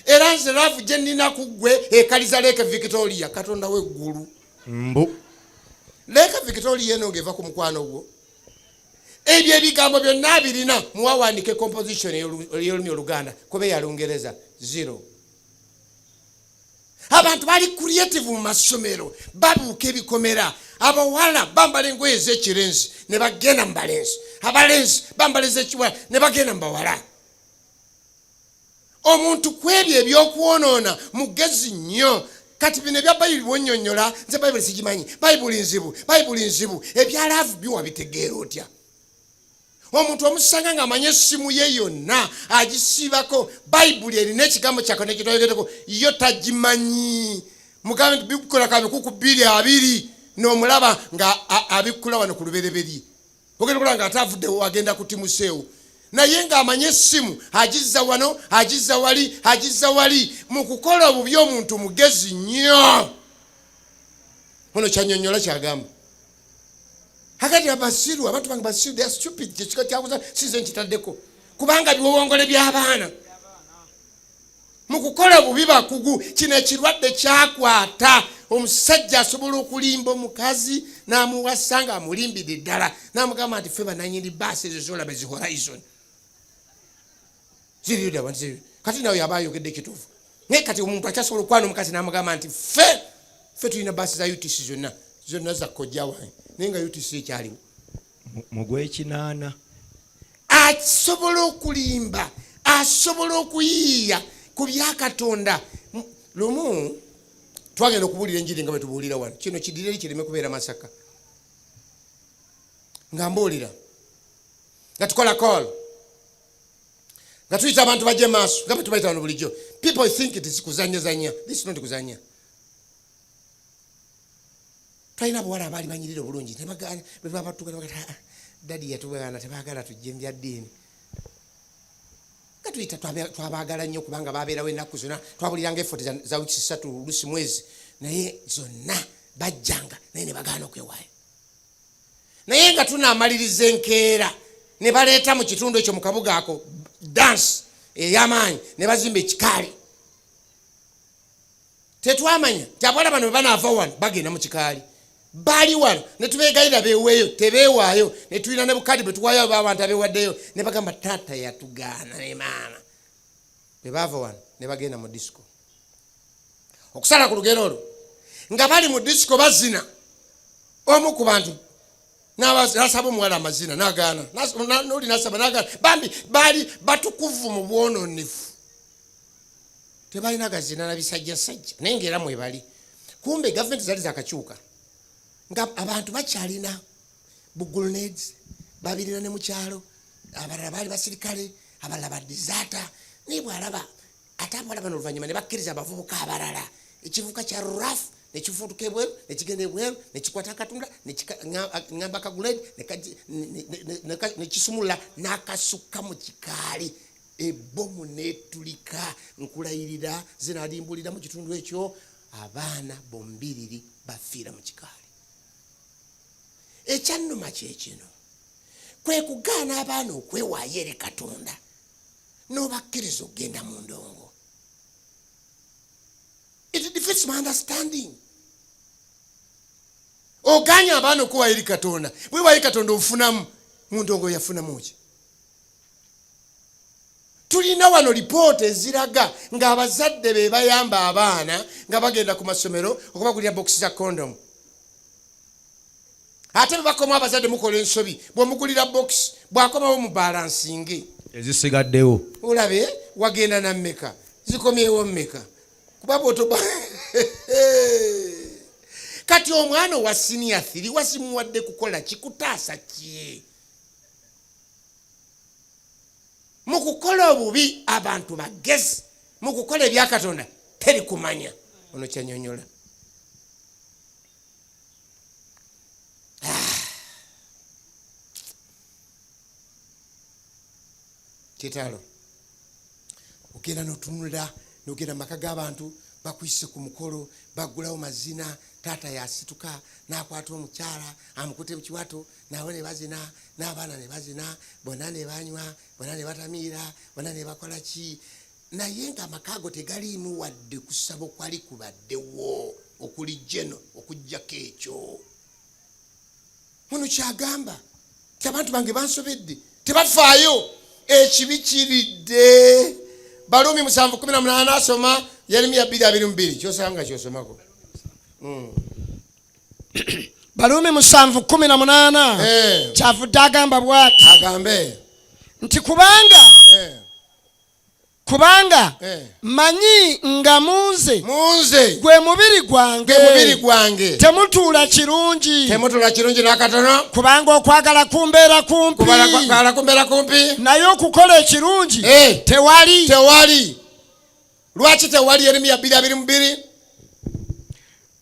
Era nze laavu gye nnina ku ggwe ekaliza Lake Victoria, Katonda w'eggulu. Lake Victoria eno ng'eva ku mukwano gwo. Ebyo ebigambo byonna birina muwawandiike composition y'olulimi Oluganda kuba ya Lungereza 0. Abantu bali creative mu masomero, babuuka ebikomera. Abawala bambala engoye ez'ekirenzi ne bagenda mu balenzi. Abalenzi bambala ez'ekiwala ne bagenda mu bawala. Omuntu kwebyo ebyokwonoona mugezi nnyo. Kati bino ebya Bayibuli bwonnyonnyola, nze Bayibuli sigimanyi. Bayibuli nzibu. Ebyalaavu byo wabitegeera otya? Omuntu omusanga ng'amanye essimu ye yonna agisiibako Bayibuli erina ekigambo kyako nekitoyogeteko yo tagimanyi. Mugambe nti bikukola kabe kuku 2 n'omulaba nga abikkula wano ku lubereberye. Ogenda okulaba nga ate avuddewo agenda kutimuseewo. Naye ng'amanye essimu agizza wano, agizza wali. Mu kukola obubi omuntu mugezi nnyo. Ono kyannyonnyola kyagamba. Hakati abasiru, abantu bange basiru, they are stupid. Kyekika kyakuza sinze nkitaddeko. Kubanga biwowongole by'abaana. Mu kukola obubi bakugu, kino ekirwadde kyakwata. Omusajja asobola okulimba omukazi n'amuwasa nga amulimbidde ddala. N'amugamba nti ffe bananyini baasi ezo z'olaba ezi Horizon. Ziriyo wansi. Kati nawe yaba ayogedde ekituufu. Naye kati omuntu akyasobola okwana omukazi n'amugamba nti ffe tulina baasi za UTC zonna za kojja wange. Naye nga UTC ekyaliwo. Mu gw'ekinaana. Asobola okulimba, asobola okuyiiya ku bya Katonda. Lumu twagenda okubuulira enjiri nga bwe tubuulira wano. Kino kidireri kireme kubeera Masaka. Nga mbuulira. Nga tukola call. Nga tuyita abantu bajje maaso. Nga bwe tubayita wano bulijjo. People think it is kuzanya. This is not kuzanya. Twalina abawala abaali banyirira obulungi. Ne bagana bwe babatuuka ne bagata dadi yatubaana tebaagala tujje mu bya ddiini. Nga tuyita twabaagala nnyo kubanga baabeerawo ennaku zonna. Twabuliranga effort za wiki 3 oluusi mwezi. Naye zonna bajjanga naye ne bagaana okwewaayo. Naye nga tunaamaliriza enkeera ne baleeta mu kitundu ekyo mu kabuga ako dance ey'amaanyi ne bazimba ekikaali. Tetwamanya nti abawala bano bwe banaava wano bagenda mu kikaali. Baali wano ne tubeegayira beeweeyo tebeewaayo ne tulina ne bukadi bwe tuwaayo abantu abeewaddeyo ne bagamba taata yatugaana ne maama. Bwe baava wano ne bagenda mu disco. Okusala ku lugero olwo nga bali mu disco bazina. Omu ku bantu n'asaba omuwala amazina n'agaana. N'oli n'asaba n'agaana. Bambi baali batukuvu mu bwononefu. Tebalina gazina na bisajjasajja naye ng'era mwebali. Kumbe gavumenti zaali zakakyuka. Nga abantu bakyalina bugulneds babirina ne mu kyalo. Abalala baali basirikale, abalala badizata. Naye bw'alaba ate abawala bano oluvannyuma ne bakkiriza abavubuka abalala. Ekivubuka kya rafu ne kifuutuka ebweru ne kigenda ebweru ne kikwata akatunda ne ngamba akaguledi ne kisumula n'akasukka mu kikaali. Ebbomu netulika nkulayirira zinadimbulira mu kitundu ekyo abaana bombiriri bafiira mu kikaali. Ekyannuma kyekino kwe kugaana abaana okwewaayo eri Katonda n'obakkiriza okugenda mu ndongo. It defeats my understanding. Oganya abaana okuwaayo eri Katonda bwe waayo Katonda ofunamu mu ndongo yafunamu ki? Tulina wano lipoota eziraga ng'abazadde be bayamba abaana nga bagenda ku masomero okubagulira bokisi za kondom. Ate bwe bakoma abazadde mukola ensobi bw'omugulira bokisi bw'akomawo mu balansinge ezisigaddewo. Olabe wagenda na mmeka zikomyewo mmeka kuba bw'otoba kati omwana owa senior 3 wasimuwadde kukola kikutaasa ki? Mu kukola obubi abantu bagezi, mu kukola ebya Katonda teri kumanya. Ono kyannyonnyola. kitalo ogenda notunulira nogenda maka g'abantu bakwise ku mukolo bagulawo mazina taata yasituka nakwata omukyala amukute mukiwato nawe ne bazina n'abaana ne bazina bonna ne banywa bonna ne batamiira bonna ne bakola ki naye nga amakago tegaliimu wadde kusaba okwali kubaddewo okuli jeno okujjako ekyo muno kyagamba ti abantu bange bansobedde tebafaayo ekibi kiridde Balumi 7:18 asoma Yeremiya 2:22 kyosanga kyosomako Balumi 7:18 kyavudde agamba bw'ati agambe nti kubanga manyi nga munze gwe mubiri gwange temutuula kirungi nakatono kubanga okwagala kumbeera kumpi naye okukola ekirungi tewali lwaki tewali Yeremiya 2:22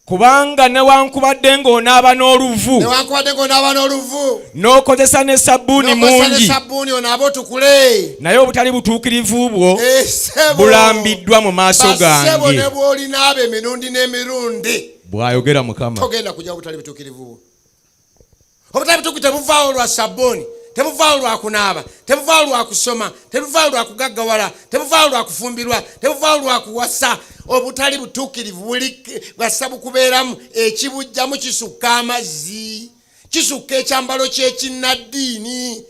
kubanga newankubadde ng'onaaba n'oluvu n'okozesa ne sabbuuni mungi onaaba otukule naye obutali butuukirivu bwo bulambiddwa mu maaso gange ne bw'olinaaba emirundi n'emirundi bw'ayogera Mukama togenda kujja obutali butuukirivu bwo obutali butuukirivu tebuvaawo lwa sabbuuni tebuvaawo lwa kunaaba tebuvaawo lwa kusoma tebuvaawo lwa kugaggawala tebuvaawo lwa kufumbirwa tebuvaawo lwa kuwasa obutali butuukirivu buli bwassa bukubeeramu ekibujjamu kisukka amazzi kisukka ekyambalo ky'ekinnaddiini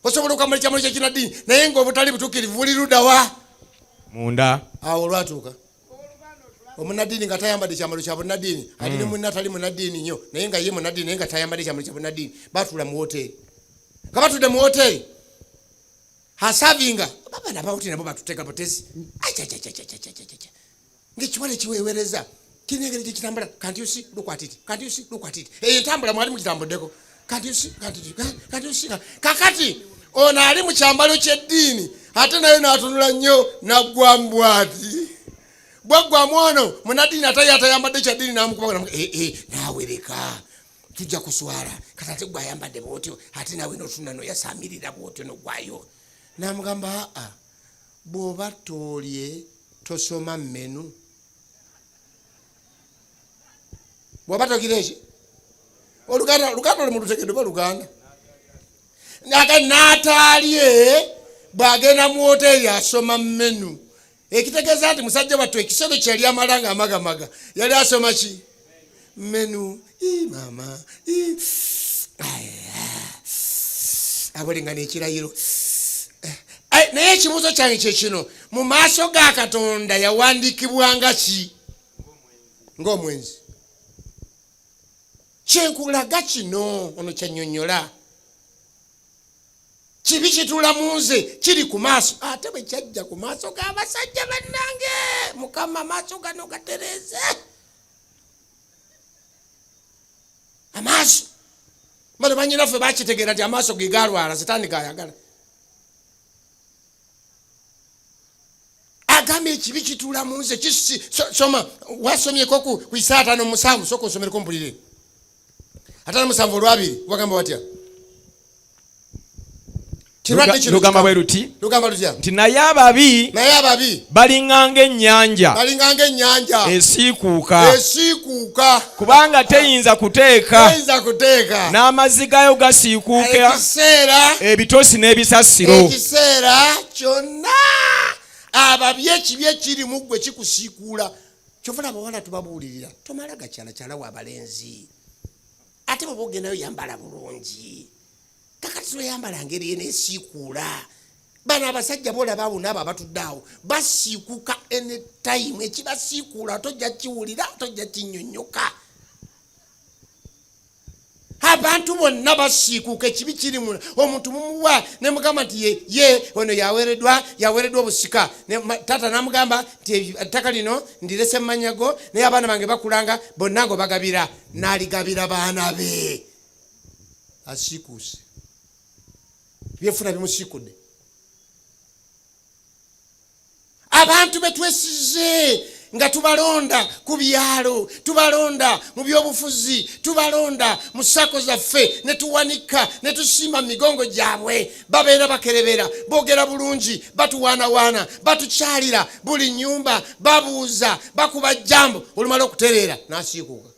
osobola okwambala ekyambalo ky'ekinnaddiini naye ng'obutali butuukirivu buli ludawa munda awo olwatuuka omunaddiini nga tayambadde ekyambalo kya bunnaddiini ate ne munna atali munnaddiini nnyo naye nga ye munnaddiini naye nga tayambadde ekyambalo kya bunnaddiini batuula mu woteeri nga batudde mu woteeri asavinga babana bawuti nabo batuteeka butezi ng'ekiwala ekiweewereza kirina engeri gyekitambula kanti usi lukwatiti eyo entambula mwali mukitambuddeko kanti usi kakati ono ali mu kyambalo ky'eddiini ate naye n'atunula nnyo naggwamu bw'ati bwaggwamu ono munaddiini ataye atayambadde kyaddiini n'amukubagana naawe leka tujja kuswala kati ate gwe ayambadde bwotyo ate nawe n'otunula noyasaamirira bwotyo nogwayo n'amugamba bw'oba toolye tosoma menu bw'oba togire eki oluganda oli mulutegedde oba luganda n'ataalye bw'agenda mu woteeri asoma menu ekitegeeza nti musajja wattu ekisero kyali amala nga amagamaga yali asoma ki menu mama abolenga n'ekirayiro naye ekibuuzo kyange kyekino mu maaso ga Katonda yawandiikibwanga ki ng'omwenzi kyenkulaga kino ono kyannyonnyola kibi kitula mu nze kiri ku maaso ate bwe kyajja ku maaso g'abasajja bannange Mukama amaaso gano gatereeze amaaso bano bannyinaffe bakitegeera nti amaaso ge galwala sitaani gayagala agambye ekibi kitula mu nze soma wasomyeko ku Isaaya 5:7 soka onsomereko mpulire 5:7 wagamba watya lugamba bwe luti nti naye ababi balinganga ennyanja esiikuuka kubanga teyinza kuteeka n'amazzi gayo gasiikuuka ebitosi n'ebisasiro ekiseera kyonna ababi ekibi ekirimu ggwe kikusiikuula kyovula abawala tubabuulirira tomala gakyalakyalawo abalenzi ate bwe bogendayo yambala bulungi kakati toyambala ngeri yenesiikuula bano abasajja boolaba awo naabo abatudde awo basiikuka anytime ekibasiikuula tojja kiwulira tojja kinnyonnyoka abantu bonna basiikuka ekibi kiri muno omuntu mumuwa ne mugamba nti ye ono yaweereddwa obusika taata namugamba nti ettaka lino ndirese mmanyago naye abaana bange bakulanga bonna ngo bagabira n'aligabira baana be asiikuuse byefuna bimusiikudde abantu betwesize nga tubalonda ku byalo, tubalonda mu byobufuzi, tubalonda mu ssako zaffe, ne tuwanika ne tusiima migongo gyabwe, babeera bakerebera, boogera bulungi, batuwaanawaana, batukyalira buli nnyumba, babuuza, bakuba jjambo. Olumala okutereera n'asiikuuka,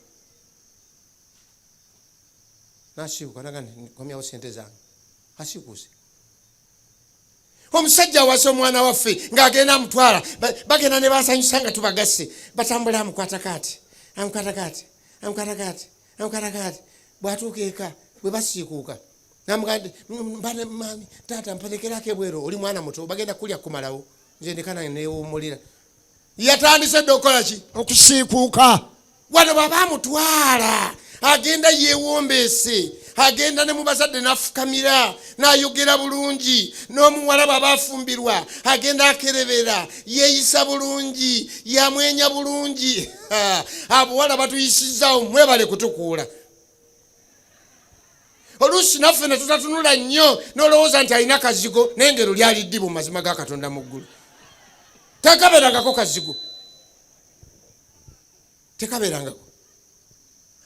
nkomyawo sente zange, asiikuuse. Omusajja awasa omwana waffe ng'agenda amutwala, bagenda ne basanyusa nga tubagasse, batambula amukwatakaati, bw'atuuka eka bwe basiikuuka namugamba mami taata mpalekerako ebwero, oli mwana muto, bagenda kulya kumalawo, nze ndekana neewummulira. Yatandise dde okukola ki? Okusiikuuka. Wano baba amutwala agenda yeewombeese, agenda ne mu bazadde n'afukamira n'ayogera bulungi, n'omuwala baba afumbirwa agenda akerebera, yeeyisa bulungi, yamwenya bulungi. Abuwala batuyisizaawo, mwebale kutukuula. Oluusi naffe ne tutatunula nnyo n'olowooza nti alina kazigo, naye ngero lyali ddibu mu mazima ga Katonda mu ggulu. Tekabeerangako kazigo, tekabeerangako.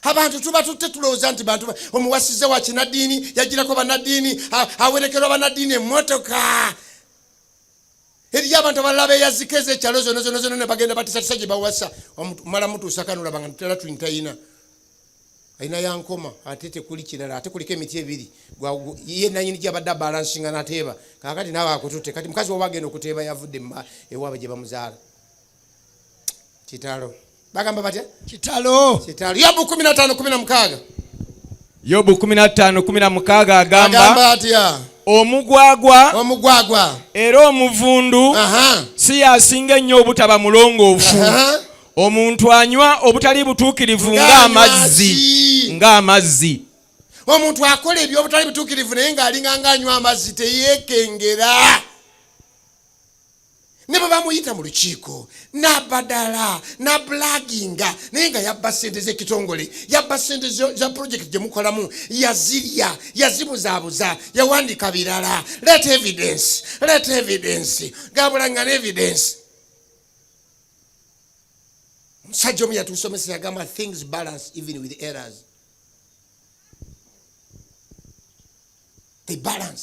Abantu tuba tutte tulowooza nti bantu omuwasiza wa kinaddiini yagirako bannaddiini, awerekerwa bannaddiini emmotoka. Eriyo abantu abalala beeyazika ekyalo zonna ne bagenda batisatisa gye bawasa. Mala mutuusa kanulaba nga tutera twintayina. Ayina yankoma ate tekuli kirala, ate kuliko emiti ebiri. Ye nanyini gy'abadde abalansinga n'ateeba. Kaakati naawe akututte. Kati mukazi woba agenda okuteeba yavudde ewaabwe gye bamuzaala. Kitalo. Bagamba batya? Kitalo. Yobu 15:16. Yobu 15:16 agamba atya? Omugwagwa era omuvundu si yasinga ennyo obutaba mulongoofu. Omuntu anywa obutali butuukirivu ng'amazzi. Omuntu akola eby'obutali butuukirivu naye ng'alinganga anywa amazzi teyeekengera. Ne bwe bamuyita mu lukiiko n'abadala n'abulaginga naye nga yabba ssente z'ekitongole, yabba ssente za pulojekiti gye mukolamu, yazirya, yazibuzaabuza, yawandiika birala. Let evidence. Gabulanga n'evidence. Omusajja omu yatusomesa yagamba things balance even with errors. They balance.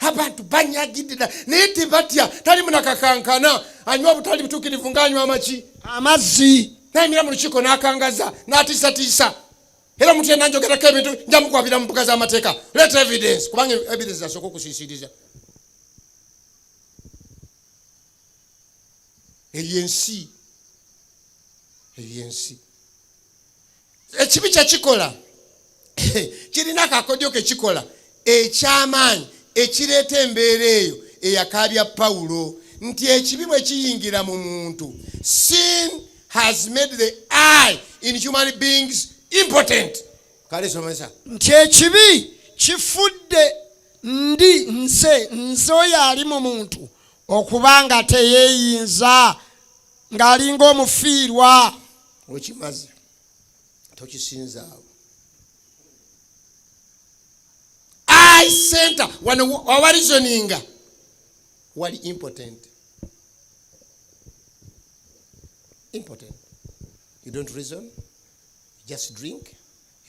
Abantu banyagidde naye tebatya, tali munakakankana, anywa obutali butuukirivu ng'anywa amazzi. Nayimira mu lukiiko n'akangaza n'atiisatiisa. Era omuntu yenna njogerako ebintu njamukwabira mu mbuga z'amateeka. Let evidence. Kubanga evidence asooka okusiisiriza. Eyo ensi. Ekibi kyekikola kirina akakodyo kekikola eky'amaanyi ekireeta embeera eyo eyakaabya Pawulo nti ekibi bwe kiyingira mu muntu, sin has made the eye in human beings impotent. Kale somesa nti ekibi kifudde nze oyo ali mu muntu okubanga teyeeyinza, ng'alinga omufiirwa. Okimaze tokisinzaawo. Eye center wawalizoninga wali impotent. You don't reason, you just drink,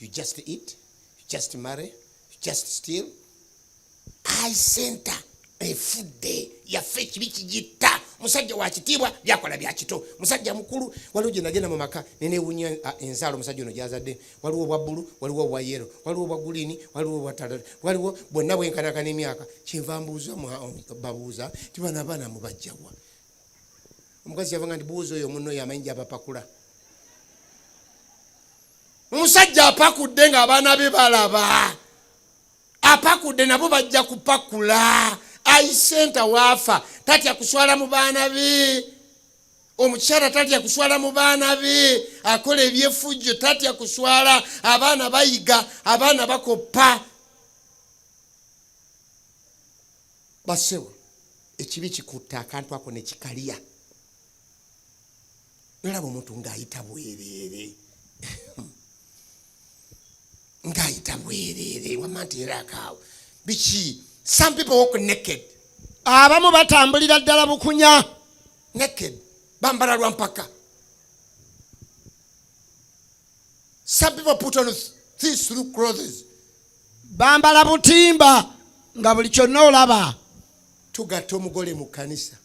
you just eat, you just marry, you just steal. Eye center efudde yaffe ekibi kigitta. Musajja wa kitiibwa byakola bya kito, musajja mukulu. Waliwo gye nagenda mu maka neneewunya ensaalo omusajja ono gyazadde. Waliwo obwa bbulu, waliwo obwa yero, waliwo obwa guliini, waliwo obwa talala, waliwo bonna bwenkanakana emyaka. Kyenva mbuuza babuuza ti bano abaana mubajjawa. Omukazi yavanga nti buuza oyo munno oyo amanyi gy'abapakula. Omusajja apakudde ng'abaana be balaba. Apakudde nabo bajja kupakula. Eye center waafa tatya kuswala mu baana be. Omukyala tatya kuswala mu baana be. Akola ebyefujjo tatya kuswala. Abaana bayiga, abaana bakoppa. Basewo ekibi kikutta akantu ako ne kikaliya. Nolaba omuntu ng'ayita bwereere. Ng'ayita bwereere wamanti era akaawo. Biki? Some people walk naked. Abamu batambulira ddala bukunya. naked, bambala lwampaka. Some people put on see-through clothes. Bambala butimba nga buli kyonna olaba. Tugatta omugole mu kkanisa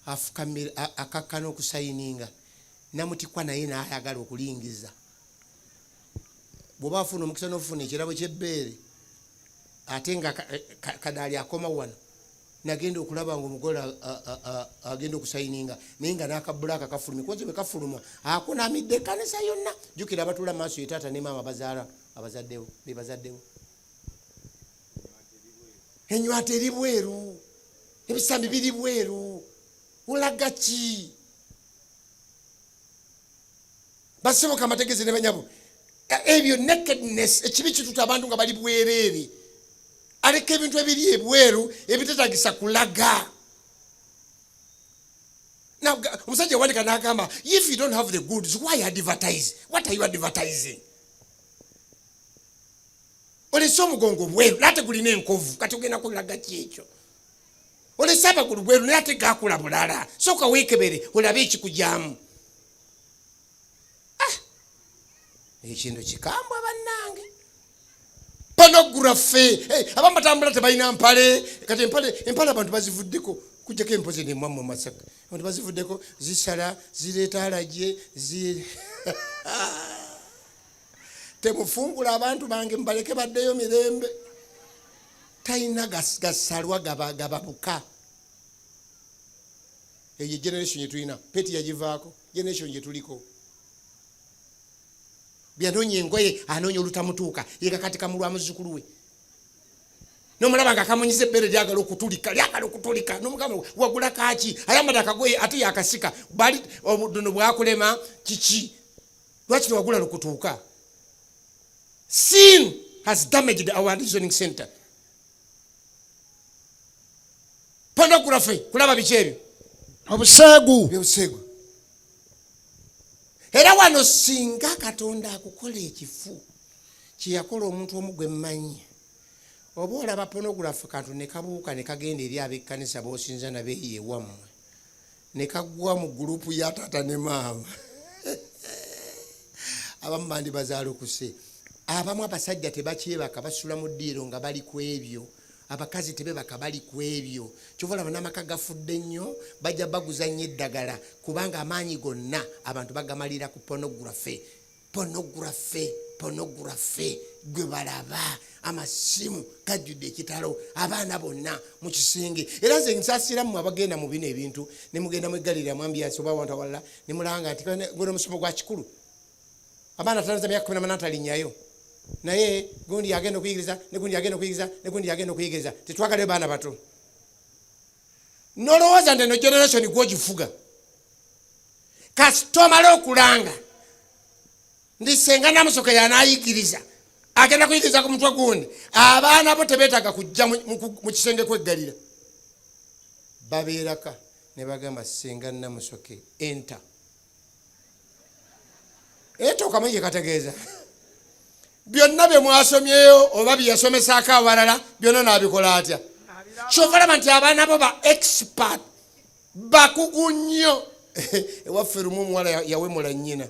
afukamira akakkana okusayininga namutikwa naye n'ayagala okulingiza. Bw'oba afuna omukisa n'ofuna ekirabo ky'ebbeere ate nga kadaali akoma wano nagenda okulaba nga omugole agenda okusayininga naye nga n'akabulaaka kafulumye koze bwe kafuluma akunamidde ekkanisa yonna. Jjukira abatula maaso ye taata ne maama bazaala abazaddewo be bazaddewo. Enywata eri bweru, ebisambi biri bweru, olaga ki? Basoboka amategeeze ne banyabo ebyo nakedness ekibi kituta abantu nga bali bwereere. Aleka ebintu ebiri ebweru ebitetagisa kulaga. Now omusajja wandika n'agamba, if you don't have the goods, why advertise? What are you advertising? Olesa omugongo bweru nate gulina enkovu kati ogenda kulaga ki ekyo? Olesa amagulu bweru nate gakula bulala sooka weekebere olabe ekikujyamu. Ekintu kikambwa bannange. Pornography. Abamu batambula tebalina mpale. Kati empale abantu bazivuddeko. Kujjako empozi n'emmwammwe Masaka. Abantu bazivuddeko zisala zireeta alajje temufungula abantu bange mbaleke baddeyo mirembe. Talina gasalwa gababuka. Eyo generation yetulina peti yagivaako. Generation yetuliko. Byanonye engoye anonye olutamutuuka yekakatika mulwa muzukulu we. Nomulaba nga kamunyize ebbere lyagala okutulika nomugamba wagula kaaki ayambadde akagoye ate yakasika bali obudono bwakulema kiki lwaki wagula lukutuuka. Sin has damaged our reasoning center. Pornography kulaba biki ebyo? Obuseegu. Era wano singa Katonda akukola ekifu kyeyakola omuntu omu gwe mmanyi oba olaba pornography kantu ne kabuuka ne kagenda eri ab'ekkanisa b'osinza nabe ewammwe ne kagwa mu gurupu ya taata ne maama abamu bandi bazaalukuse. Abamu abasajja tebakyebaka basula mu ddiiro nga bali ku ebyo. Abakazi tebebaka bali ku ebyo. Kyova olaba n'amaka gafudde nnyo bajja baguza nnyo eddagala kubanga amaanyi gonna abantu bagamalira ku pornography gwe balaba amasimu gajjudde ekitalo abaana bonna mu kisenge. Era nze nsaasira mmwe abagenda mu bino ebintu ne mugenda mweggalira mu ambiyansi oba wantu awalala ne mulanga nti gwena omusomo gwa kikulu abaana talanza myaka 18 alinnyayo naye gundi yagenda okuyigiriza ne gundi yagenda okuyigiriza ne gundi yagenda okuyigiriza. Tetwagala baana bato. Nolowooza nti eno generation gwogifuga kasita omala okulanga ndisenga namusoka yanayigiriza agenda kuyigiriza ku mutwe gundi abaana bo tebeetaga kujja mu kisenge kweggalira babeeraka ne bagamba senga namusoke enter okamanyi kye kategeeza byonna bye mwasomyeyo oba bye yasomesaako abalala byonna n'abikola atya. Kyova olaba nti abaana bo ba expert bakugu nnyo. Ewaffe lumu omuwala yawemula nnyina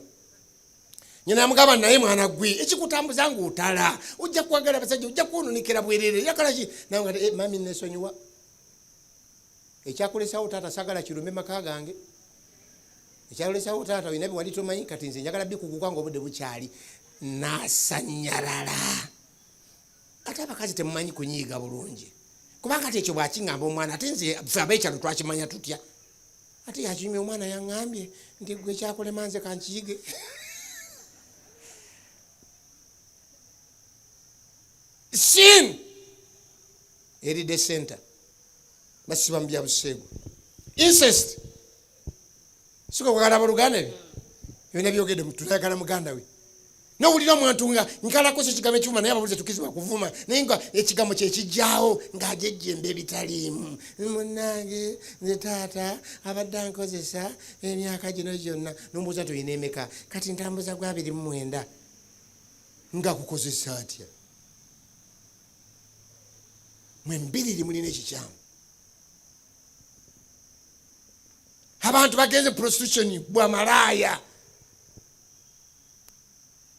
yamugamba naye mwana gwe ekikutambuza ng'otala ojja kwagala abasajja ojja kwonoonekera bwereere yakala ki nawe mami nesonyiwa ekyakulesawo taata sagala kirumbe maka gange ekyakulesawo taata olina bye wali tomanyi kati nze njagala bikuguka ng'obudde bukyali nasanyalala. Ate abakazi temumanyi kunyiiga bulungi kubanga ate ekyo bwakingamba omwana ate nze ffe ab'ekyalo twakimanya tutya ate yakimya omwana yaŋŋambye nti gwe ekyakulema nze kankiyige. Sin eride center basiba mu bya buseegu. Incest siko kwagala baluganda ebyo byonna byogedde mutulagala muganda we nowulira omuntu nga nkalakosa ekigambo ekiwuma naye ababulize tukizibwa kuvuma naye nga ekigambo kyekijjaawo ng'ajejjemba ebitaliimu munnange nze taata abadde ankozesa emyaka gino gyonna nombuuza nti oyina emeka kati ntambuza gwa 29 nga kukozesa atya mwembiriri mulina ekikyamu abantu bagenze prostitution bwa malaya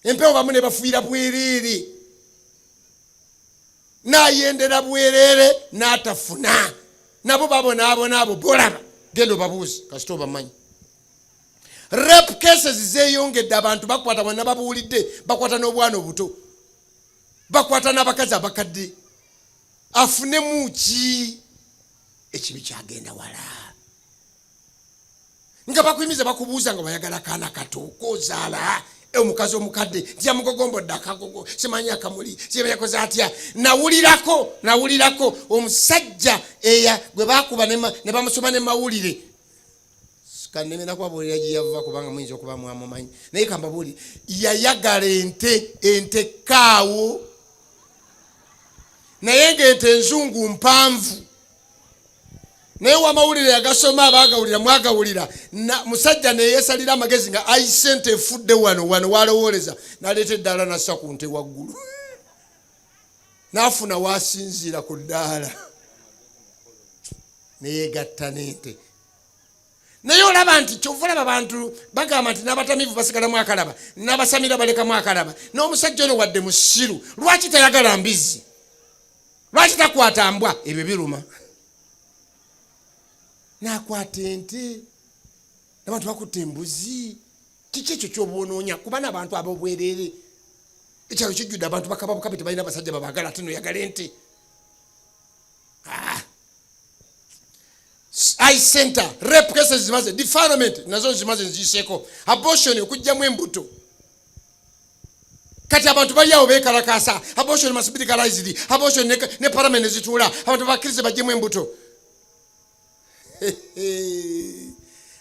empewo bamu ne bafuira bwerere nayendera bwerere n'atafuna nabo babona abo bolaba gendo babuzi kasito bamanyi rape cases zeyongedde abantu bakwata bonna babuulidde bakwata n'obwana obuto bakwata n'abakazi abakadde afunemu ki ekibi kyagenda wala nga bakuyimiza bakubuuza nga bayagala kaana kato kozaala omukazi omukadde jamugogombodde akagogo simanyi akamuli siyakoze atya nawulirako omusajja eya gwe bakuba ne bamusoma ne mawulire kanemera kwabuulira giyava kubanga muyinza okuba mwamumanyi naye kambabuuli yayagala ente kaawo naye ng'ente enzungu mpanvu naye wamawulire yagasoma abagawulira mwagawulira musajja neyesalira amagezi nga ayisente efudde wano walowoleza naleeta eddaala nassa ku nte waggulu naafuna wasinziira ku ddaala neyegatta n'ente naye olaba nti kyovulaba abantu bagamba nti n'abatamivu basigalamu akalaba n'abasamira balekamu akalaba n'omusajja ono wadde musiru lwaki tayagala mbizi lwaki takwata mbwa ebyo biruma nakwata ente n'abantu bakutta embuzi kiki ekyo kyobwonoonya kuba n'abantu ab'obwerere ekyalo kijjudde abantu bakaba bukabe tebalina basajja babagala ate noyagala ente eye center rape cases zimaze defilement nazo zimaze nziseeko abortion okujjamu embuto kati abantu bali awo bekalakasa abortion must be legalized abortion ne parliament ezituula abantu bakkirize bajjemu embuto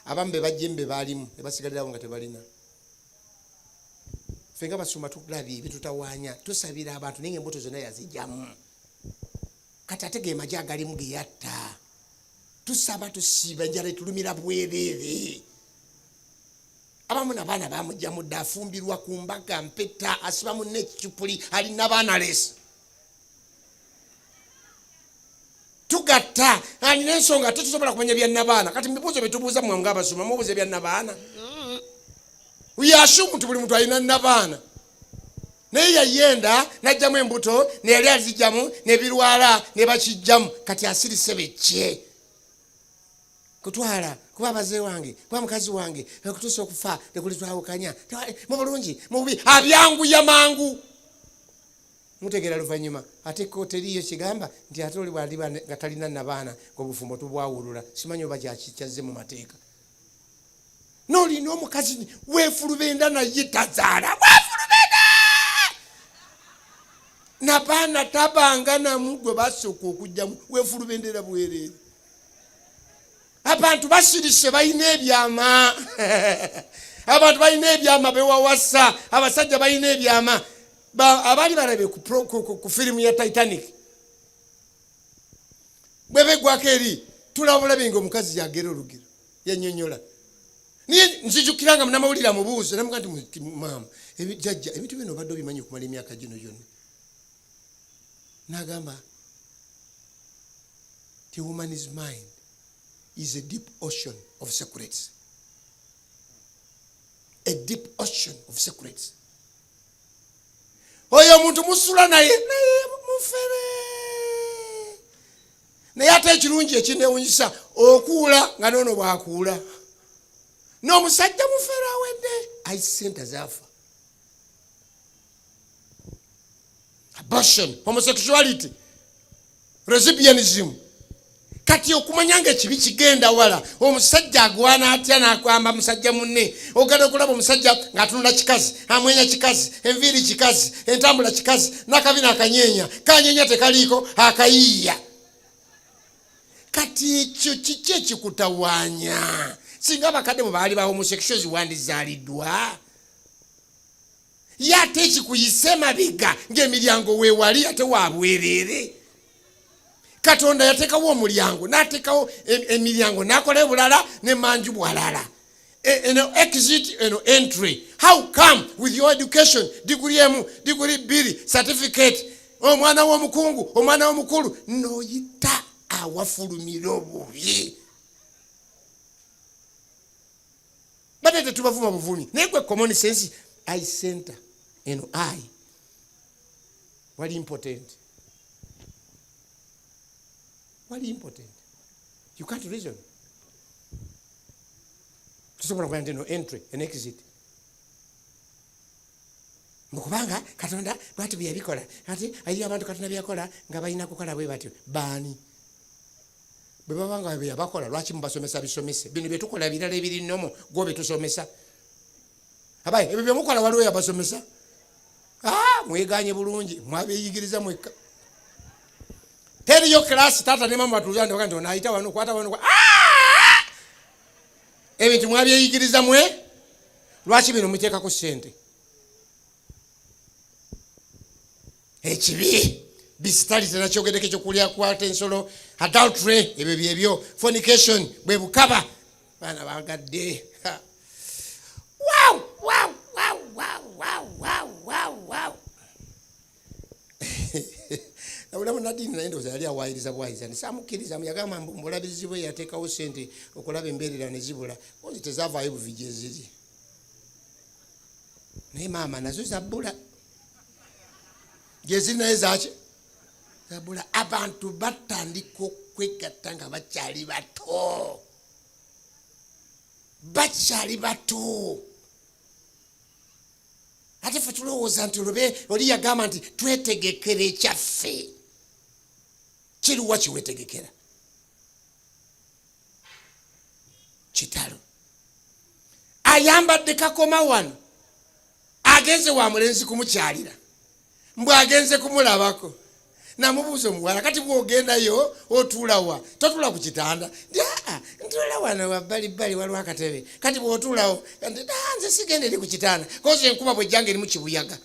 abambe bajjembe balimu ne basigalirawo nga tebalina fenga basuma tulabye ebitutawaanya tusabira abantu naye embuto zonna yazijjamu kati ate ge maji agalimu ge yatta tusaba tusiba enjala etulumira bwerere abamu n'abaana bamugjamu dde afumbirwa ku mbaga mpeta asibamu n'ekicupuli alina baana lesi tugatta alina ensonga tetusobola kumanya byannabaana kati mubibuuzo byetubuuza mmwe ngaabasoma mubuuza byannabaana uyashumu nti buli muntu alina nnabaana naye yayenda najjamu embuto neyali azijjamu nebirwala nebakijjamu kati asirise bekye kutwala kuba abazee wange kuba mukazi wange okutuusa okufa tekulitwawukanya mu bulungi mububi abyanguya mangu mutegeera luvannyuma ate koteriyo kigamba nti ate oli bwaliba nga talina nabaana ng'obufumbo tubwawulula simanyi oba kyazze mu mateeka n'olina omukazi weefulubenda naye tazaala weefulubenda nabaana tabanga namu gwe basooka okujjamu weefulubendera bwerere abantu basirise balina ebyama abantu balina ebyama bewawasa abasajja balina ebyama abali balabe ku firimu ya Titanic bwebegwako eri tulaba bulabe nga omukazi yagera olugero yanyonyola niye nzijukiranga munamawulira mubuuzo namuga nti maama jjajja ebintu bino obadde obimanyi okumala emyaka gino gyonna nagamba the woman's mind is a deep ocean of secrets. A deep ocean of secrets. Oyo muntu musula naye mufere. Naye ate ekirungi ekinewunyisa okuula nga nono bwakuula. N'omusajja mufere awedde ayisente zaafa. Abortion, homosexuality, lesbianism. Kati okumanyanga ekibi kigenda wala omusajja agwana atya nakwamba musajja munne ogenda okulaba omusajja ng'atunula kikazi amwenya kikazi enviiri kikazi entambula kikazi n'akabina akanyenya kanyenya tekaliiko akayiiya kati ekyo kiki ekikutawaanya singa abakadde bwe baali ba homosexuals wandizaaliddwa ye ate ekikuyise mabega ng'emiryango weewali ate wabwerere Katonda yatekawo omulyango n'atekawo emiryango n'akola bulala ne manju bwalala exit entry. How come with your education degree emu degree biri certificate omwana w'omukungu omwana w'omukulu noyita awafulumira obubi tetubavuma buvumi naye gwe common sense eye center eno eye wali important you can't reason tusobola kwenda no entry and exit mukubanga katonda bwati byabikola ati ayi abantu katonda byakola nga balina kukola bwe batyo bani bebabanga byabakola lwaki mubasomesa bisomese bino byetukola birala ebiri nomo gobe tusomesa abaye ebyo byemukola waliwo yabasomesa mweganye bulungi mwabeyigiriza mweka teriyo class tata ne mama batuzande wakati onaita wano kwata wano ebintu mwabyeyigiriza mwe lwaki bino muteeka ku ssente ekibi bisitali tena kyogedeke kyokulya kwata ensolo adultery ebyo byebyo fornication bwe bukaba bana bagadde Ulamu nadini naendo zali awayiriza bwayiza nisamukiriza muyagamba mbulabizibwe yateekawo ssente okulaba embeerera ne zibula ozi tezavaayo buvije ziri naye maama nazo zabbula geziri naye zaki zabbula abantu batandika okwegatta nga bakyali bato ate fe tulowooza nti oli yagamba nti twetegekera ekyaffe kiruwa kiwetegekera kitalo ayambadde kakoma wano agenze wa mulenzi kumukyalira mbw agenze kumulabako namubuuza omuwala kati bwogendayo otuulawa totula ku kitanda ntula wano wabbalibbali waliwo akatebe kati bwotulawo nze sigenderi ku kitanda kozi enkuba bwejjanga eri mukibuyaga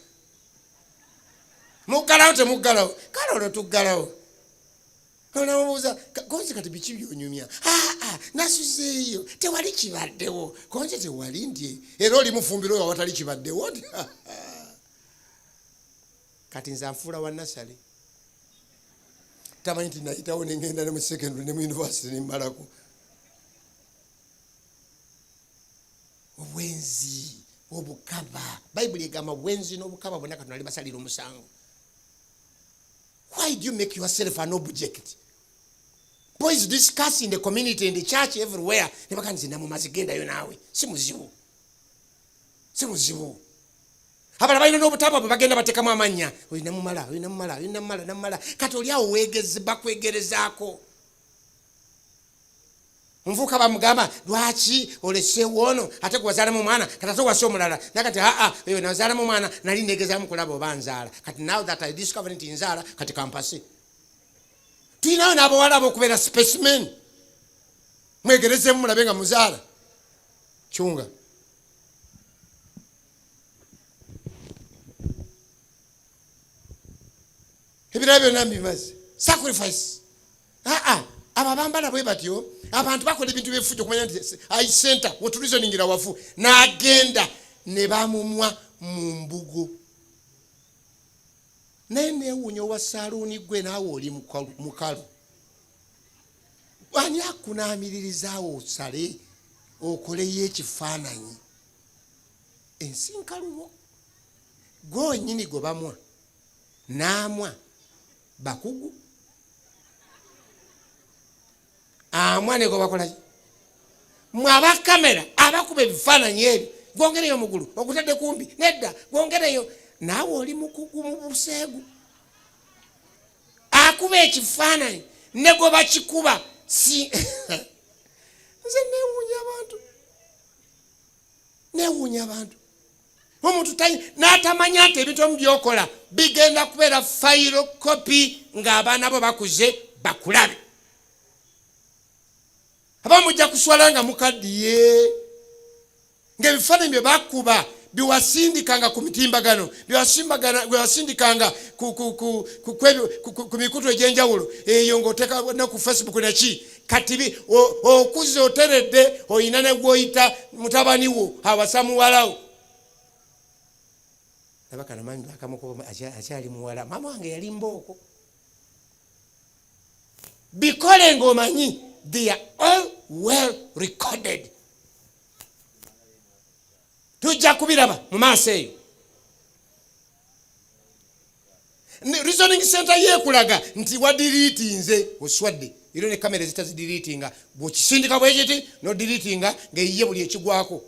muggalawo temuggalawo kale olwo tuggalawo namubuuza konzi kati biki byonyumya nasuzeeyo tewali kibaddewo konzi tewali ndye era oli mufumbiro oyo awatali kibaddewo kati nze anfuula wa nasale tamanyi nti nayitawo nengenda ne mu secondary ne mu university nemmalako obwenzi obukaba bayibuli egamba obwenzi n'obukaba bonna katonda ali basalira omusango. Why do you make yourself an object? Boys discuss in the community, in the church, everywhere. Nebakanzina mu mazigenda yo nawe si muzibu abala balina n'obutabo bagenda batekamu amanya oyinamumala kati oli awo weegeze bakwegerezaako nvuka bamugamba lwaki oleseewo ono ate gwazaala mu mwana kati ate wase omulala nakati eyo nazaala mu mwana nali negezamu kulaba oba nzaala kati now that I discovered nti nzaala kati kampasi tuyinayo n'abawala abokubeera specimen mwegerezemu mulabe nga muzaala kyunga ebirala byonna mbimaze sacrifice abo bambala bwe batyo abantu bakola ebintu byefujjo okumanya nti aisenta wetulizoningira wafu n'agenda ne bamumwa mu mbugo naye neewuunya owa saaluuni gwe naawe oli mukalu ani akunaamiririzaawo osale okoleyo ekifaananyi ensi nkalubo gwe nyini gwe bamwa naamwa bakugu amwane go bakola mwaba kamera abakuba ebifaananyi ebyo gwongereyo omugulu okutadde kumbi nedda gwongereyo naawe oli mukugu mu buseegu akuba ekifaananyi nego bakikuba si nze neewuunya abantu omuntu n'atamanya nti ebintu omu byokola bigenda kubeera fayiro kopi ng'abaana bo bakuze bakulabe abamujja kuswala nga mukaddiye ng'ebifaananyi bye bakuba biwasindikanga ku mitimbagano biwasindikanga ku mikutu egy'enjawulo eyo ng'oteeka no ku Facebook naki kati okuze oteredde oyina ne gwoyita mutabani wo awasa muwalawo abakana manyi bakamukuba akyali muwala mama wange yali mbooko bikole ng'omanyi they are all well recorded tujja kubiraba mu maaso eyo. Reasoning center yekulaga nti wadiriitinze oswadde era ne kamera zitazidiriitinga bw'okisindika bwe kiti n'odiriitinga ng'eyiye buli ekigwako.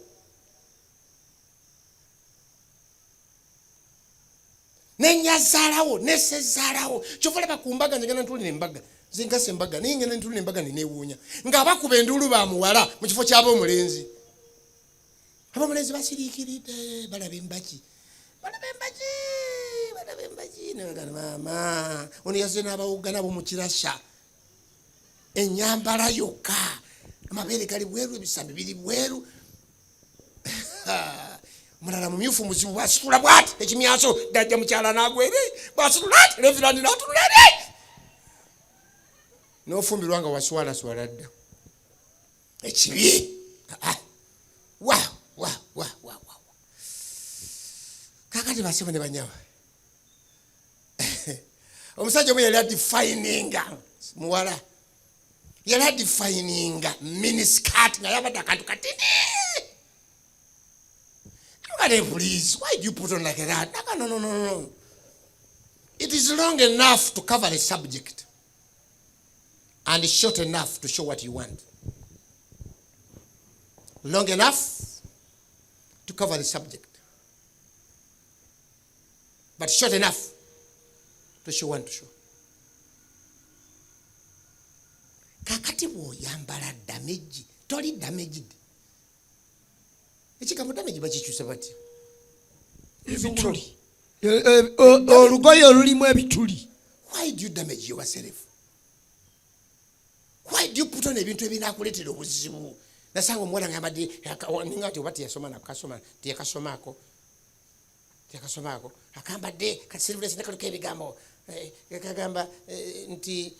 Nenyazaalawo nesezaalawo kyova laba ku mbaga nze ngenda ntulira embaga zingasa embaga naye ngenda ntulira embaga neneewuunya ng'abakuba enduulu bamuwala mu kifo ky'ab'omulenzi. Ab'omulenzi basiriikiridde balaba embaki nagana maama ono yazze n'abawugga nabo mu kirasha ennyambala yokka amabeere gali bweru ebisambi biri bweru. Mulala mumyufu muzibu bwasitula bwati ekimyaso dajja mukyala n'agwere bwasitula ati reverandi n'atunula eri n'ofumbirwa nga waswalaswala dda ekibi. Kakati basibu ne banyawa omusajja omu yali adifayininga muwala yali adifayininga miniskirt nga yabadde akantu katini. Please, why do you put on like that? No. It is long enough to cover a subject and short enough to show what you want. Long enough to cover the subject, but short enough to show what to show. Kakati bw'oyambala damage, toli damaged. Ekigambo damage bakikyusa batya? Ebituli. Olugoye olulimu ebituli. Why do you damage yourself? Why do you put on ebintu ebinaakuleetera obuzibu? Nasanga omuwala ngambadde ninga nti oba teyasoma nakasoma teyakasomaako akambadde kati silivulesi nekaluka ebigambo kagamba nti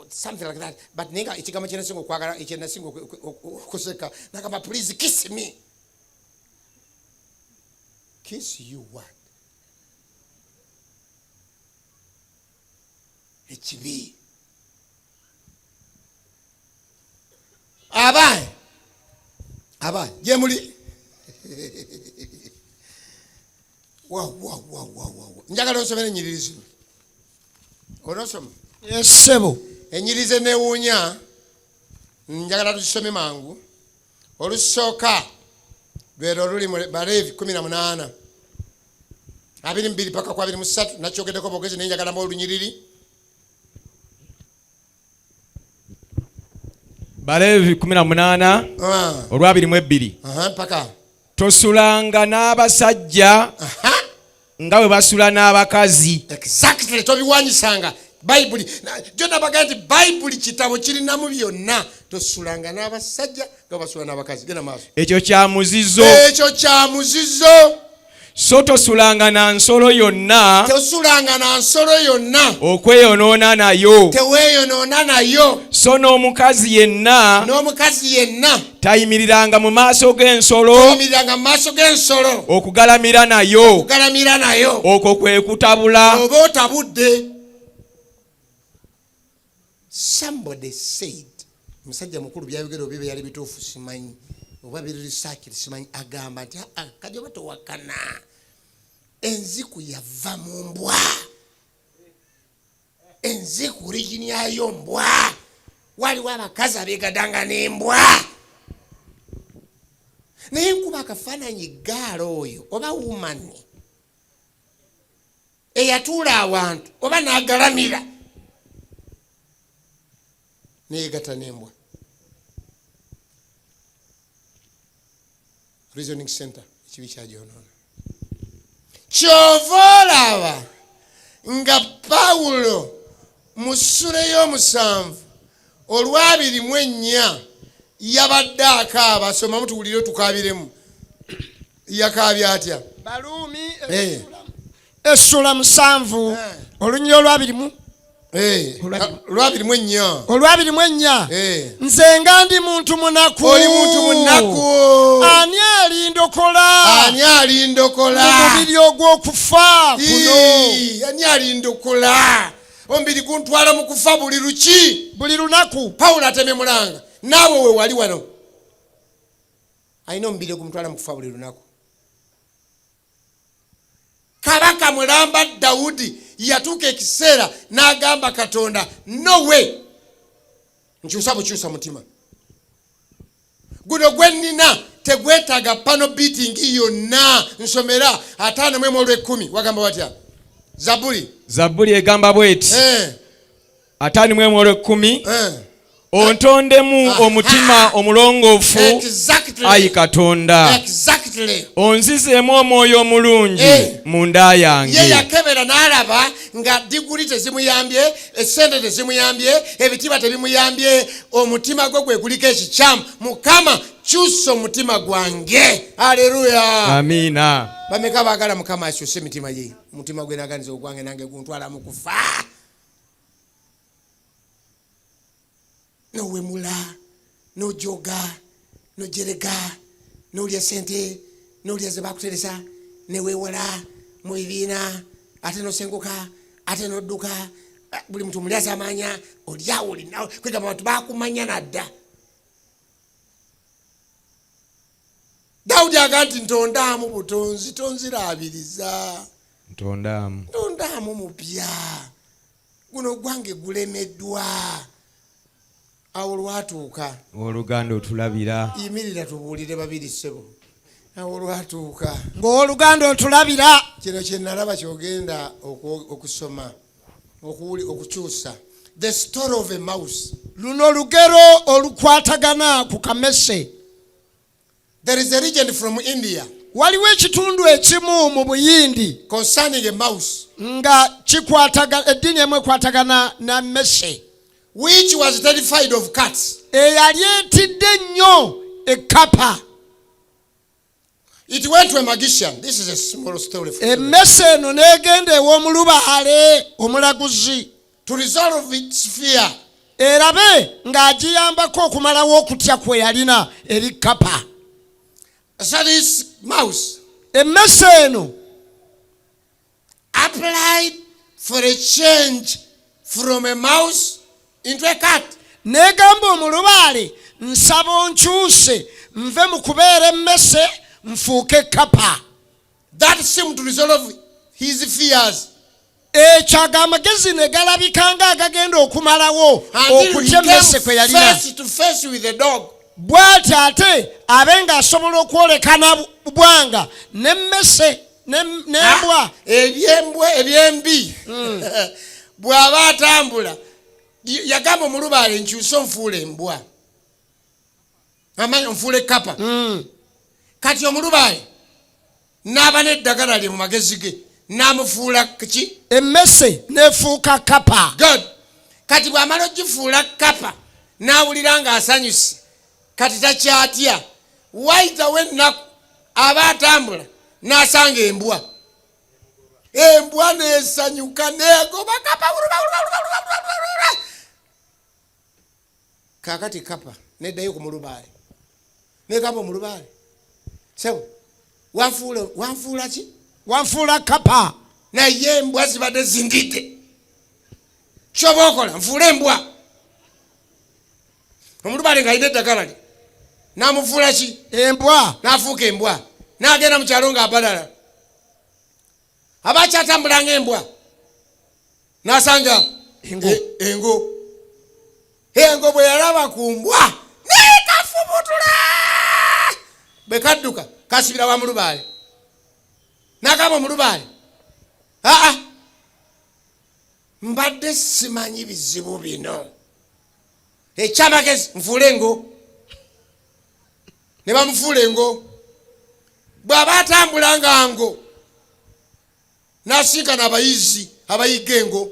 something like that, but ninga ekigambo kyenasinga okwagala ekyenasinga okuseka nagamba please kiss me. Kiss you what? Ekibi. Aba jemuli wow njagala osomera enyiririzi onosoma. Yes sebo. Enyirize newuunya njagala tusome mangu. Olusooka lwero oluli mu Baleevi 18 22 paka kwa 23 nakyogeddeko bogezi naye njagala mu olunyiriri. Baleevi 18 olwa 22 paka. Tosulanga n'abasajja nga bwe basula n'abakazi. Exactly, tobiwanyisanga. Bayibuli jona bagati Bayibuli kitabo kirinamu byonna. Tosulanga n'abasajja nga basula n'abakazi. Genda maaso. Ekyo kya muzizo. So tosulanga na nsolo yonna. Okweyonoona nayo. So n'omukazi yenna. Tayimiriranga mu maaso g'ensolo. Okugalamira nayo. Okwo kwe kutabula. Oba otabudde. Somebody said, musajja mukulu byayogera bibe yali bituufu simanyi oba biri research simanyi agamba nti Kajoba towakana enziku yava mu mbwa. Enziku origini yayo mbwa. Waliwo abakazi abeegadanga n'embwa. Naye nkuba akafaananyi gaalo oyo oba woman eyatuula awantu oba n'agalamira neyegatta n'embwa. Reasoning center ekibi kyagyonoona. Kyova olaba nga Pawulo mu ssula ey'omusanvu olwa 24 yabadde akaaba. Soma mutuwulire tukaabiremu. Yakaabya atya? Baluumi essula 7 olunyiri olwa 24 nze nga ndi muntu munaku. Oli muntu munaku. Ani alindokola mu mubiri ogw'okufa kuno? Ani alindokola? Omubiri guntwala mu kufa buli luki? Buli lunaku. Pawulo atemye mulanga. Naawe we wali wano. alina omubiri gumutwala mu kufa buli lunaku. Kabaka mulamba Dawudi yatuuka ekiseera n'agamba Katonda, no way, nkyusa bukyusa mutima guno gwe nnina tegwetaaga pano beating yonna. Nsomera 5:10 wagamba watya? Zaburi egamba bweti 5:10 ontondemu omutima omulongoofu ayi Katonda, onzizeemu omwoyo omulungi mu nda yange. Ye yakebera n'alaba nga diguli tezimuyambye, essente tezimuyambye, ebitiba tebimuyambye, omutima gwe gwe guliko ekikyamu. Mukama kyusa omutima gwange. Haleluya, amiina. Bameka baagala Mukama akyuse emitima ye? Omutima gwe naganiza ogwange nange guntwala mu kufa. Nowemula, nojoga, nojerega, nolya sente, nolya ze bakuteresa, newewola mu bibiina, ate nosenguka, ate nodduka, buli muntu mulyaza amanya, olyawo olinawo, kwegamba abantu bakumanya nadda. Dawudi aga nti ntondaamu butonzi, tonziraabiriza. Ntondaamu mupya, guno gwange gulemeddwa. Awo lwatuuka oluganda otulabira. Yimirira tubuulire babiri ssebo. Awo lwatuuka ng'oluganda otulabira. Kino kye nalaba kyogenda okusoma okukyusa. The story of a mouse. Luno lugero olukwatagana ku kamese. There is a region from India. Waliwo ekitundu ekimu mu Buyindi concerning a mouse nga kikwatagana, eddiini emu ekwatagana na mmese, which was terrified of cats. Eyali etidde nnyo ekkapa. It went to a magician. This is a small story. Emmese eno n'egenda ew'omulubaale omulaguzi to resolve its fear. Erabe ng'agiyambako okumalawo okutya kwe yalina eri kkapa. So this mouse emmese eno applied for a change from a mouse into a cat. Negamba omulubaale, nsaba onkyuse nve mu kubeera emmese nfuuke kkapa. That seemed to resolve his fears. Ekyo amagezi ne galabika nga agagenda okumalawo okutya emmese kwe yalina. Face to face with the dog. Bw'ati ate abe ng'asobola okwolekana bwanga n'emmese n'embwa. Ebyembi bw'aba atambula yagamba omulubaale nkyusa onfuula embwa, amanyi onfuula ekkapa. Kati omulubaale n'aba n'eddagala lye mu magezi ge n'amufuula ki? Emmese n'efuuka kkapa. Good. Kati bw'amala ogifuula kkapa n'awulira ng'asanyuse, kati takyatya, wayitawo ennaku aba atambula n'asanga embwa. Embwa n'esanyuka n'egoba kapa. Kakati kapa neddayo ku mulubaale negamba omulubaale, sebo wanfuula ki? Wanfuula kkapa. Naye embwa zibadde zindidde, kyoba okola nfuula embwa. Omulubaale ng'alina eddagala lye n'amufuula ki? Embwa. N'afuuka embwa n'agenda mu kyalo ng'abalala abakyatambulanga embwa n'asanga engo bwe yalaba ku mbwa nekafubutula, bwe kadduka kasibira wa mulubaale n'agamba omulubaale, mbadde simanyi bizibu bino, ekyamagezi nfuula engo. Ne bamufuula engo. Bw'aba atambula nga ngo n'asinkana abayizi abayiga engo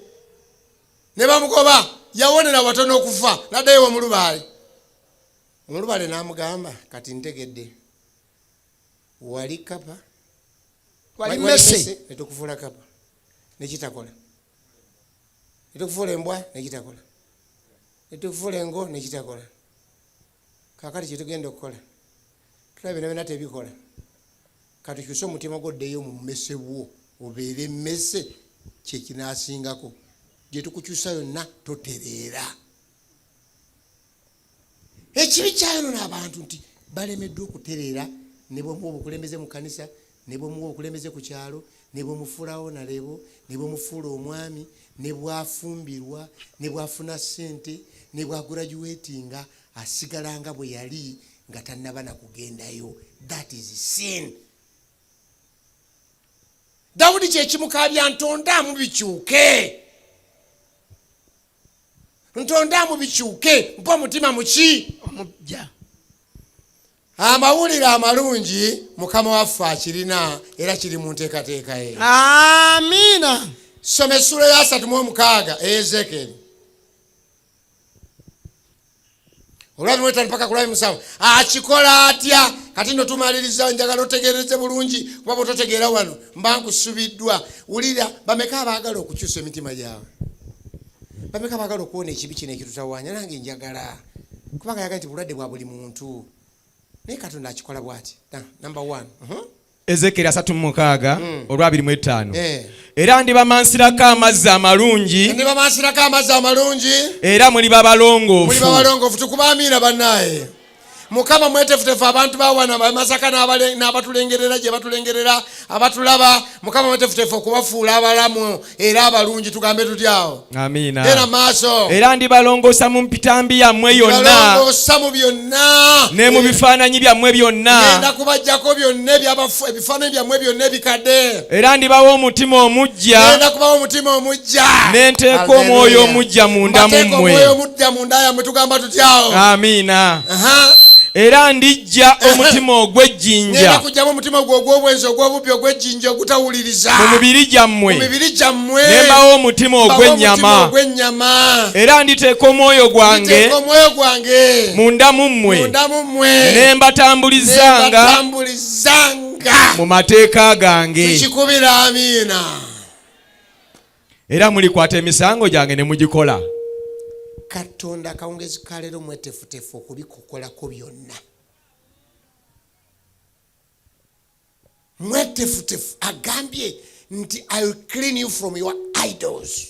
ne bamugoba, yawonera watono okufa, n'addayo omulubaale. Omulubaale n'amugamba, kati ntegedde, wali kapa, wali mmese, netukufuula kapa nekitakola, netukufuula embwa nekitakola, netukufuula engo nekitakola. Kakati kyetugenda okukola tulabe nabena tebikola, katukyuse omutima gwaddeyo mu mmese bwo obeere emmese, kyekinasingako. Gye tukukyusa yonna totereera. Ekibi kyayono n'abantu nti balemeddwa okutereera ne bwomuwa obukulembeze mu kanisa, ne bwomuwa obukulembeze ku kyalo, ne bwomufuulawo nalebo, ne bwomufuula omwami, ne bwafumbirwa, ne bwafuna ssente, ne bwagurajuwetinga, asigala nga bwe yali nga tannaba na kugendayo. That is sin. Dawudi kyekimukabya ntondamu bikyuke. Ntondamu bikyuke, mpa omutima muki? Omujja. Amawulire amalungi Mukama waffe akirina era kiri mu nteekateeka ye. Amiina. Soma essula ya 36 Ezekeri. Olwabi mwetani mpaka kulabi musanvu. Akikola atya? Kati nno tumaliriza, njagala otegereze bulungi kuba bototegeera wano mba nkusubiddwa. Wulira, bameka abaagala okukyusa emitima gyabwe? Bameka abaagala okuwona ekibi kino ekitutawaanya? Nange njagala kubanga yagala nti bulwadde bwa buli muntu. Naye Katonda akikola bw'ati. Number 1. Ezekeri 36 olwa 25. Era ndibamansirako amazzi amalungi. Ndibamansirako amazzi amalungi. Era muliba abalongoofu. Muliba abalongoofu. Tukuba amiina bannaye. Mukama mwetefutefu abantu bawana Masaka n'abatulengerera gye batulengerera abatulaba. Mukama mwetefutefu okubafuula abalamu era abalungi, tugambe tutyawo. Amiina. Era maaso. Era ndibalongoosa mu mpitambi yammwe yonna. Ndibalongoosa mu byonna. Ne mu bifaananyi byammwe byonna. Ngenda kubaggyako byonna ebifaananyi byammwe byonna ebikadde. Era ndibawa omutima omujja. Ngenda kubawa omutima omujja. Ne nteeka omwoyo omujja munda mu mmwe. Nteeka omwoyo omujja munda yammwe, tugamba tutyawo. Amiina. Era ndijja omutima ogw'ejjinja. Ngenda kuggyamu omutima gwo ogw'obwenzi, ogw'obubbi, ogw'ejjinja, ogutawuliriza mu mubiri gyammwe. Ne mbawa omutima ogw'ennyama. Era nditeeka omwoyo gwange munda mu mmwe. Ne mbatambulizanga mu mateeka gange. Tukikubira amiina. Era mulikwata emisango gyange ne mugikola. Katonda akawungezi ka leero mwetefutefu okubikukolako byonna. Mwetefutefu agambye nti I will clean you from your idols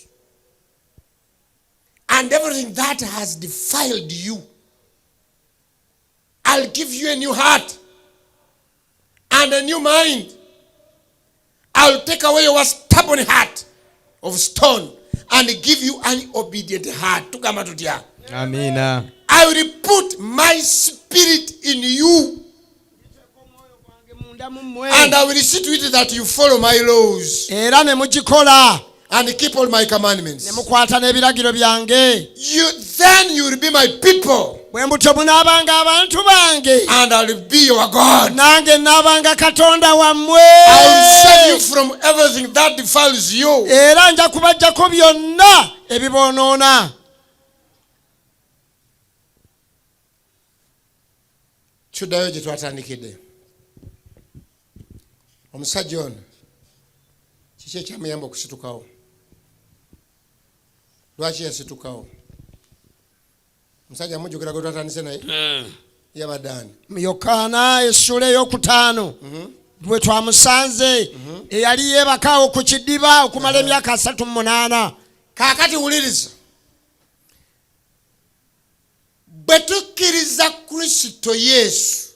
and everything that has defiled you. I'll give you a new heart and a new mind. I'll take away your stubborn heart of stone and give you an obedient heart. Tugamba tutya? Amiina. I will put my spirit in you and I will see to it that you follow my laws Era ne mugikola. and keep all my commandments. Ne mukwata n'ebiragiro byange. Then you will be my people. Bwe mutyo munaabanga abantu bange. And I will be your God. Nange naabanga Katonda wammwe. I will save you from everything that defiles you. Era nja kubaggyako byonna ebiboonoona. Tuddayo gye twatandikidde. Omusajja ono kiki ekyamuyamba okusitukawo? Lwaki yasitukawo? Omusajja mujjukira gwe twatandise naye? Yabadde ani? Yokaana essula ey'okutaano. Bwe twamusanze eyali yeebakaawo ku kidiba okumala emyaka 38. Kaakati wuliriza. Bwe tukkiriza Kristo Yesu.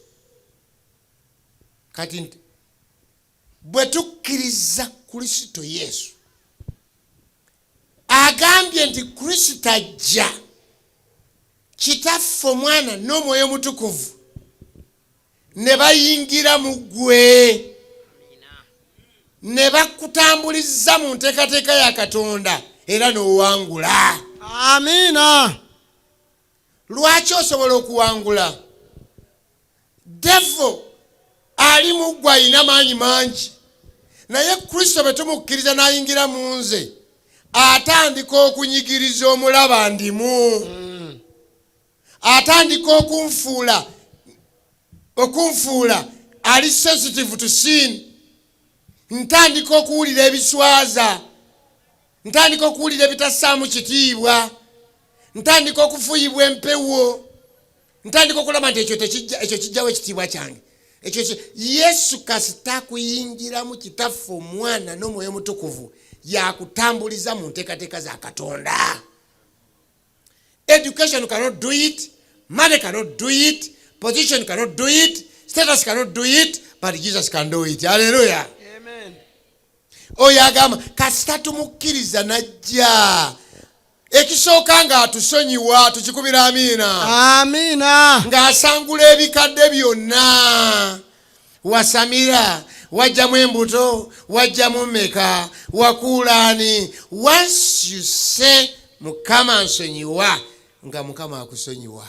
Kati nti bwe tukkiriza Kristo Yesu. Agambye nti Kristo ajja. Kitaffe Omwana n'Omwoyo Omutukuvu ne bayingira mu ggwe. Ne bakutambuliza mu nteekateeka ya Katonda era n'owangula. Amiina. Lwaki osobola okuwangula? Devil ali mu ggwe alina maanyi mangi. Naye Kristo bwe tumukkiriza n'ayingira mu nze atandika okunyigiriza omulaba ndimu. Atandika okunfuula ali sensitive to sin. Ntandika okuwulira ebiswaza. Ntandika okuwulira ebitassaamu kitiibwa. Ntandika okufuuyibwa empewo. Ntandika okulaba nti ekyo kijjawo ekitiibwa kyange. Yesu kasita akuyingiramu Kitaffe Omwana n'Omwoyo Omutukuvu yakutambuliza mu nteekateeka za Katonda. Education cannot do it. Money cannot do it. Position cannot do it. Status cannot do it. But Jesus can do it. Hallelujah. Amen. Oyo agamba kasita tumukkiriza najja. Ekisooka nga atusonyiwa tukikubira amiina. Amina. Ng'asangula ebikadde byonna. Wasamira, wajjamu embuto, wajjamu mmeka, wakuulaani. Once you say Mukama nsonyiwa, nga Mukama akusonyiwa.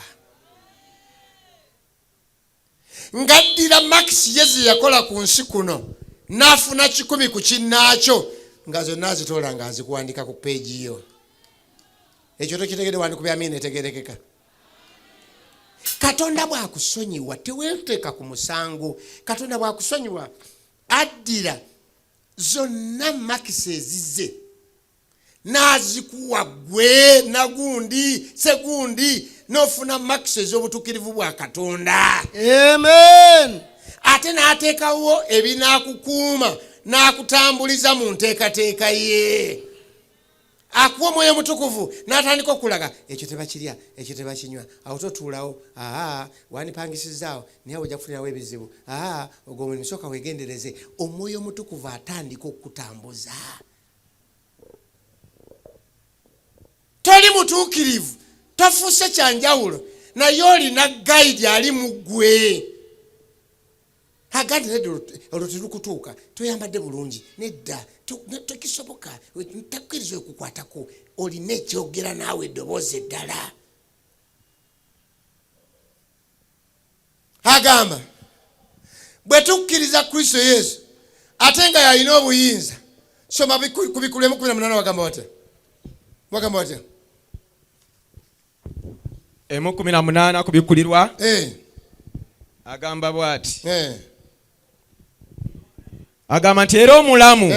Ngaddira Max Yezi yakola ku nsi kuno n'afuna 10 ku kinnaakyo nga zonna azitoola nga azikuwandika ku peegi yo. Ekyo tokitegedde wandikubya amina etegerekeka. Katonda bw'akusonyiwa teweeteeka ku musango. Katonda bw'akusonyiwa addira zonna makisi ezize n'azikuwa ggwe nagundi segundi n'ofuna makisi ez'obutuukirivu bwa Katonda. Amen. Ate n'ateekawo ebinaakukuuma n'akutambuliza mu nteekateeka ye. Akuwa Mwoyo Mutukuvu n'atandika okulaga ekyo tebakirya, ekyo tebakinywa. Awo totuulawo, wandipangisizaawo naye ojja kufunirawo ebizibu. Ogwo omulimu sooka weegendereze. Omwoyo Mutukuvu atandika okukutambuza. Toli mutuukirivu, tofuuse kyanjawulo, naye olina guide ali mu ggwe. Agandi nedda olwo terukutuuka toyambadde bulungi nedda tokisoboka takkiriza okukwatako olina ekyogera naawe eddoboozi eddala. Agamba bwe tukkiriza Kristo Yesu ate nga yalina obuyinza. Soma ku Bikulemu 18 wagamba watya? Wagamba watya? 18 ku Bikulirwa. Agamba bw'ati. Agamba nti era omulamu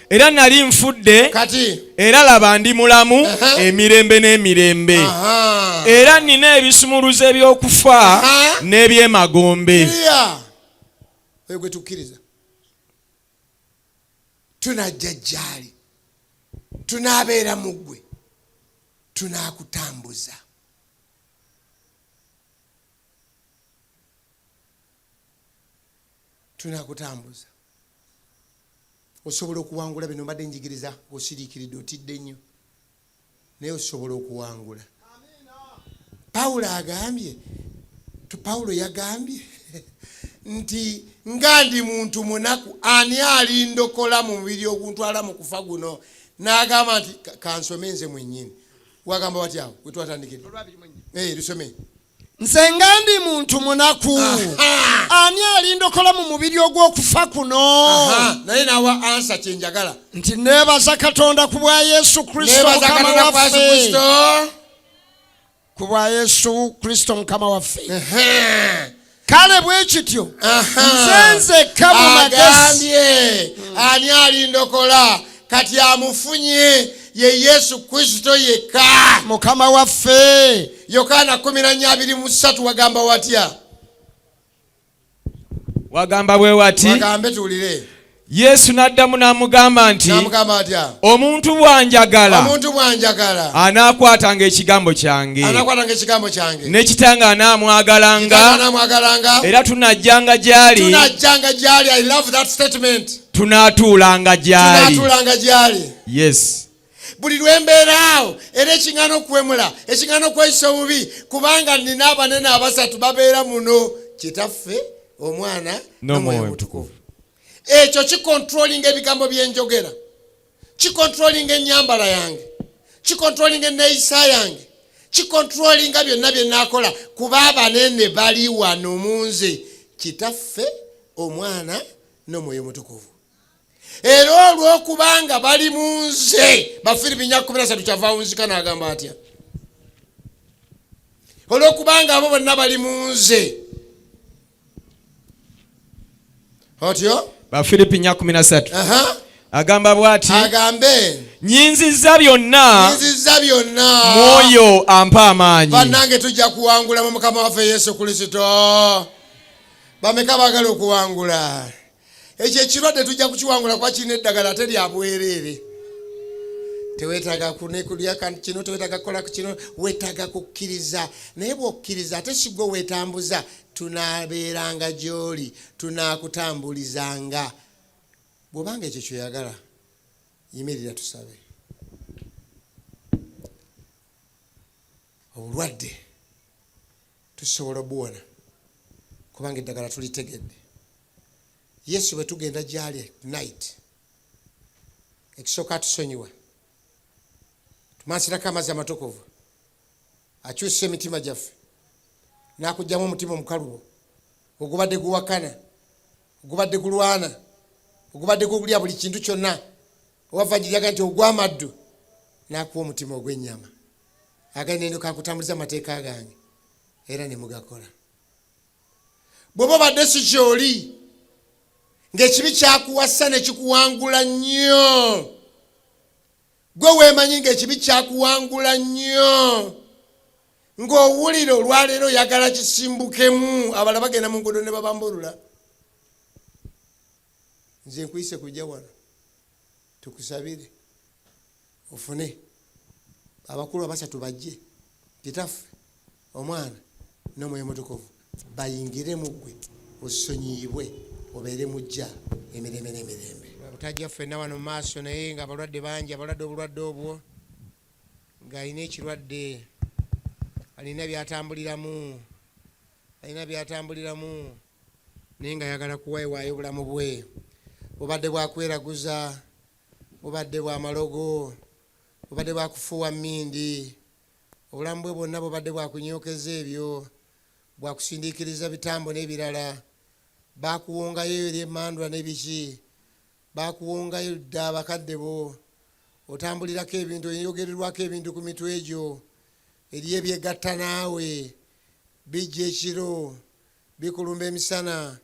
era nali nfudde kati era laba ndi mulamu emirembe n'emirembe era nina ebisumuluzo eby'okufa n'ebyemagombe. Oyo gwe tukkiriza tunajja gy'ali tunaabeera mu ggwe tunaakutambuza. Tunakutambuza. Osobola okuwangula bino mbadde njigiriza osiriikiridde otidde nnyo naye osobola okuwangula. Pawulo yagambye nti nga ndi muntu munaku ani alindokola mu mubiri oguntwala mu kufa guno. N'agamba nti kansome nze mwennyini. Wagamba watyawo we twatandikira? Lusome. Nze nga ndi muntu munaku ani alindokola mu mubiri ogw'okufa kuno. Naye nawa ansa kyenjagala nti neebaza Katonda ku bwa Yesu Kristo Mukama waffe. Ku bwa Yesu Kristo Mukama waffe. Kale bwe kityo nze nzekka mu magezi ani alindokola kati amufunye ye Yesu Kristo yekka Mukama waffe. Yokaana 14:3 wagamba watya? Wagamba bwe wati. Wagambe tuwulire. Yesu n'addamu n'amugamba nti omuntu bw'anjagala anaakwatanga ekigambo kyange ne Kitange anaamwagalanga era tunajjanga gy'ali tunaatuulanga gy'ali. Yes. Buli lwembeeraawo era ekiŋŋaana okuwemula ekiŋŋaana okweyisa obubi kubanga nina abanene abasatu babeera muno Kitaffe, Omwana n'Omwoyo Omutukuvu. Ekyo kikontrolinga ebigambo byenjogera, kikontrolinga ennyambala yange, kikontrolinga enneeyisa yange, kikontrolinga byonna bye naakola kuba abanene bali wano mu nze Kitaffe, Omwana n'Omwoyo Omutukuvu. Era olw'okubanga bali mu nze Bafiripi 4:13 kyava wunzika n'agamba atya? Olw'okubanga abo bonna bali mu nze otyo Bafiripi 4:13 agamba bw'ati nyinzizza byonna Mwoyo ampa amaanyi. Bannange tujja kuwangula mu Mukama waffe Yesu Kristo. Bameka baagala okuwangula ekyo ekirwadde tujja kukiwangula kwa kirina eddagala ate lya bwereere. Teweetaaga kulya kino, teweetaaga kukola kino, weetaaga kukkiriza. Naye bw'okkiriza ate si gwe weetambuza, tunabeeranga gy'oli, tunaakutambulizanga. Bw'obanga ekyo kyoyagala, yimirira tusabe. Obulwadde tusobola obuwona kubanga eddagala tulitegedde. Yesu bwe tugenda gy'ali night, ekisooka atusonyiwa, tumansirako amazzi amatukuvu, akyusa emitima gyaffe, n'akugyamu omutima omukalubo ogubadde guwakana, ogubadde gulwana, ogubadde gulya buli kintu kyonna, owava giryaga nti ogw'amaddu, n'akuwa omutima ogw'ennyama aganendo kakutambuliza amateeka gange era ne mugakola. Bw'oba obadde si kyoli ng'ekibi kyakuwasa ne kikuwangula nnyo, gwe weemanyi ng'ekibi kyakuwangula nnyo, ng'owulira olwaleero oyagala kisimbukemu, abala bagenda mu nguudo ne babambulula. Nze nkuyise kujja wano tukusabire ofune abakulu abasatu bajje, kitaffe, omwana n'omwoyo mutukuvu bayingire mu ggwe, osonyiibwe, obeere mujja emirembe n'emirembe. Butajja ffenna wano mu maaso, naye nga abalwadde bangi, abalwadde obulwadde obwo ng'alina ekirwadde, alina byatambuliramu, naye nga ayagala kuweewaayo obulamu bwe. Bubadde bwakweraguza, bubadde bwa malogo, bubadde bwakufuuwa mmindi, obulamu bwe bwonna bubadde bwakunyookeza ebyo, bwakusindiikiriza bitambo n'ebirala, bakuwongayo eri emmandwa n'ebiki, bakuwongayo dda abakadde bo, otambulirako ebintu, oyogererwako ebintu ku mitwe egyo, eriyo ebyegatta naawe, bijja ekiro, bikulumba emisana,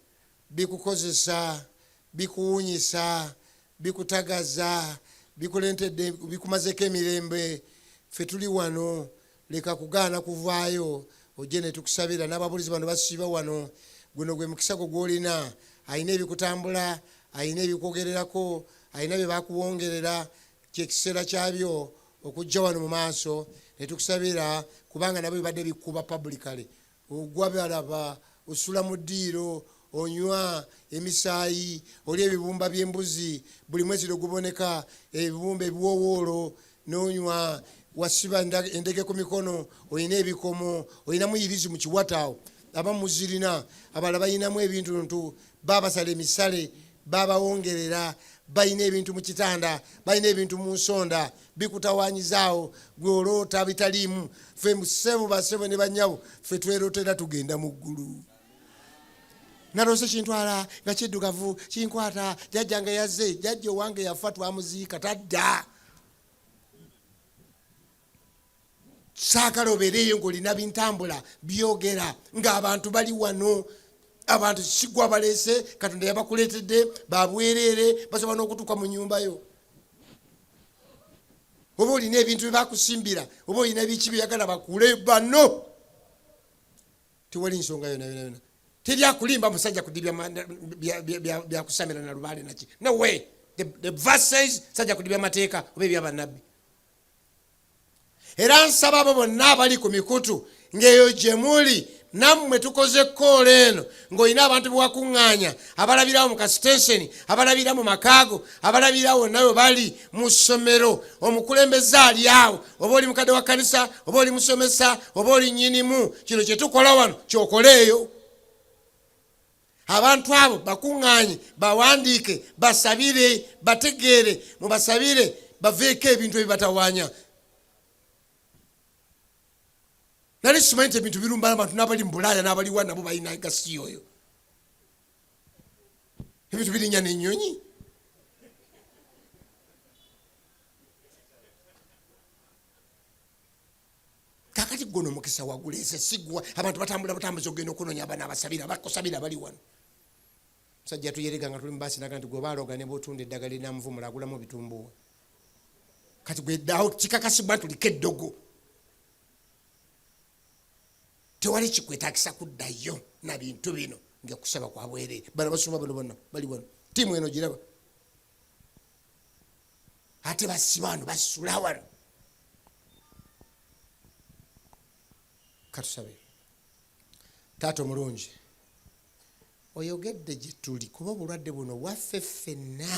bikukozesa, bikuwunyisa, bikutagaza, bikulentedde, bikumazeko emirembe. Ffe tuli wano, leka kugaana kuvaayo, ojje ne tukusabira. N'ababulizi bano basiiba wano, guno gwe mukisa gwo gw'olina. Alina ebikutambula, alina ebikwogererako, alina bye bakuwongerera, kyekiseera kyabyo okujja wano mu maaso ne tukusabira, kubanga nabo bibadde bikuba publicly. Ogwa balaba, osula mu ddiiro, onywa emisaayi, oli ebibumba by'embuzi, buli mwezi guboneka ebibumba ebiwowoolo, n'onywa, wasiba endege ku mikono, olina ebikomo, olina muyirizi mu kiwataawo, abamu muzirina, abalala bayinamu ebintu ntu, baabasala emisale, baabawongerera, bayina ebintu mu kitanda, bayina ebintu mu nsonda, bikutawanyizaawo, gwe oloota bitaliimu. Ffe musebo basebo ne bannyabo, ffe twerootera tugenda mu ggulu. Naloose kintwala nga kiddugavu, kinkwata, jjajjange yazze, jjajja owange yafa twamuziika, tadda. Saagala obeereyo ng'olina bintambula byogera, ng'abantu bali wano, abantu sigwa baleese, Katonda yabakuleetedde, babwereere, basobola n'okutuuka mu nnyumbayo. Oba olina ebintu bye bakusimbira, oba olina biki byeyagala bakule, bano tewali nsonga yona. Teryakulimba musajja kudibya byakusamira na lubaale naki. No way. The verse says sajja kudibya mateeka oba ebyabannabbi. Era nsaba abo bonna abali ku mikutu ng'eyo gye muli, nammwe tukoze koola eno ng'olina abantu bewakuŋŋaanya, abalabirawo mu kasitenseni, abalabira mu makaago, abalabirawo nayo bali mu ssomero, omukulembeze ali awo, oba oli mukadde wa kkanisa, oba oli musomesa, oba oli nnyinimu, kino kye tukola wano kyokoleeyo. Abantu abo bakuŋŋaanye, bawandiike, basabire, bategeere, mubasabire baveeko ebintu ebibatawaanya. Nali simanyi nti ebintu birumba abantu n'abali mu Bulaaya n'abali wa nabo balina gasi oyo. Ebintu birinnya n'ennyonyi. Kakati gono mukisa waguleese sigwa, abantu batambula butambuzi ogenda okunoonya abaana abasabira, bakusabira bali wano. Musajja tuyerega nga tuli mu baasi naga nti gwe baaloga ne bw'otunda eddagala linamuvumula agulamu bitumbuwa. Kati gwe ddawo kikakasibwa tuliko eddogo. Tewali kikwetagisa kuddayo na bintu bino ngakusaba kwa bwereere. Bano basoma bano bonna bali wano. Ttiimu eno giraba. Ate basiba wano basula wano. Katusabe. Taata omulungi, oyogedde gye tuli kuba obulwadde buno bwaffe ffenna.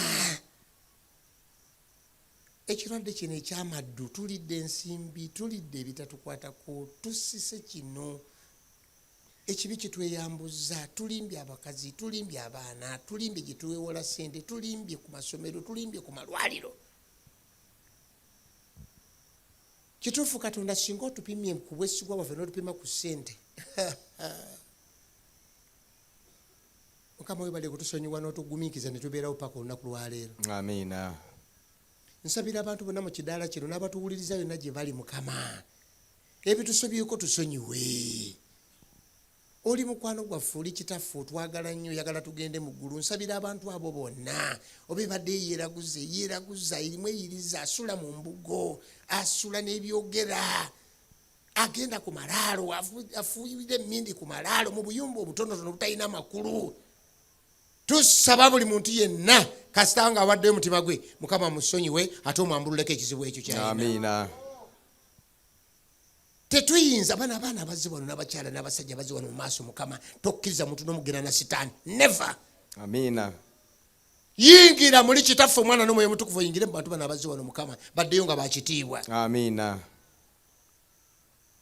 Ekirwadde kino ekyamaddu tulidde ensimbi, tulidde ebitatukwatako, tusise kino. Ekibi kitweyambuza, tulimbye abakazi, tulimbye abaana, tulimbye gye tuweewola ssente, tulimbye ku masomero, tulimbye ku malwaliro. Kituufu Katonda singa otupimye ku bwesigwa bwaffe n'otupima ku ssente. Mukama webale kutusonyiwa n'otugumiikiza ne tubeerawo paka olunaku lwaleero. Amiina. Nsabira abantu bonna mu kidaala kino n'abatuwuliriza yonna gye bali Mukama. Ebitusobyeko tusonyiwe. Oli mukwano gwaffe, oli kitaffe, otwagala nnyo, oyagala tugende mu ggulu. Nsabira abantu abo bonna oba ebadde yeeraguza erimu eyiriza, asula mu mbugo, asula n'ebyogera, agenda ku malaalo, afuuyirira emmindi ku malaalo mu buyumba obutonotono butalina makulu. Tusaba buli muntu yenna kasita nga awaddeyo omutima gwe, Mukama musonyiwe ate omwambululeko ekizibu ekyo kyalina. Amiina. Tetuyinza abaana abazze wano n'abakyala n'abasajja bazze wano mu maaso Mukama, tokkiriza muntu n'omugenda na sitaani. Never. Amiina. Yingira muli kitaffe omwana n'omwoyo mutukuvu, yingire mu bantu bano abazze wano Mukama, baddeyo nga bakitiibwa. Amiina.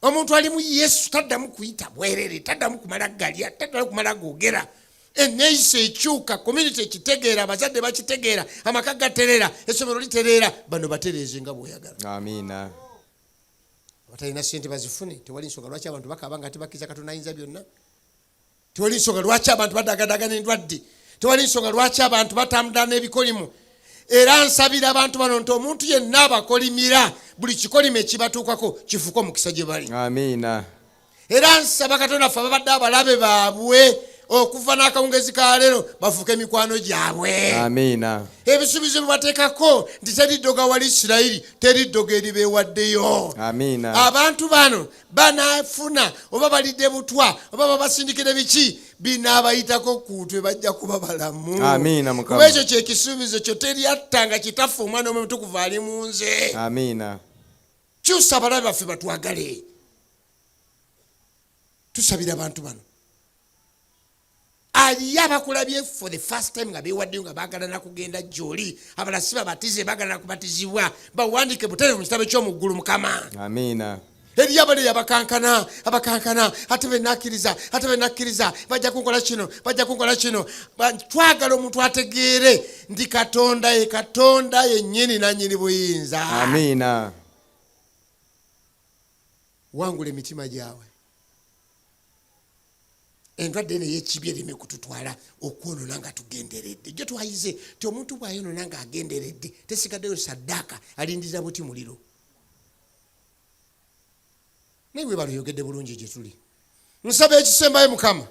Omuntu ali mu Yesu taddamu kuyita bwerere, taddamu kumala galya, taddamu kumala googera. Enneeyisa ekyuka, community ekitegeera, abazadde bakitegeera, amaka gaterera, essomero litereera, bano batereeze nga bw'oyagala. Amiina. Abatalina ssente bazifune. Tewali nsonga lwaki abantu bakaba nga tebakkiriza Katonda ayinza byonna. Tewali nsonga lwaki abantu badagadaga n'endwadde. Tewali nsonga lwaki abantu batambula n'ebikolimo. Era nsabira abantu bano nti omuntu yenna abakolimira, buli kikolimo ekibatuukako kifuuke omukisa gye bali. Amiina. Era nsaba Katonda ffe ababadde abalabe baabwe okuva n'akawungezi ka leero bafuuke emikwano gyabwe. Amiina. Ebisuubizo bibateekako nti teriddoga wali Isirayiri, teriddoga eribeewaddeyo. Amiina. Abantu bano banaafuna oba balidde butwa oba babasindikira biki binaabayitako kuutwe bajja kuba balamu. Amiina Mukama. Kuba ekyo kyekisuubizo kyo teryattanga kitaffe omwana omutukuvu ali mu nze. Amiina. Kyusa abalabe baffe batwagale. Tusabira abantu bano. Aliyo abakulabye for the first time nga beewaddeyo nga baagala nakugenda gy'oli, abalala si babatize baagala nakubatizibwa, bawandiike butere mu kitabo ky'omuggulu Mukama. Amiina. Eriyo abaleyo abakankana ate benakkiriza bajja kunkola kino. Twagala omuntu ategeere ndi Katonda ye Katonda yennyini nannyini buyinza. Amiina. Wangula emitima gyabwe. Endwadde eno ey'ekibi ereme kututwala okwonoona nga tugenderedde. Gye twayize ti omuntu bw'ayonoona nga agenderedde tesigaddeyo saddaaka, alindiriza buti muliro. Naye bwe baluyogedde bulungi gye tuli. Nsaba ekisembayo Mukama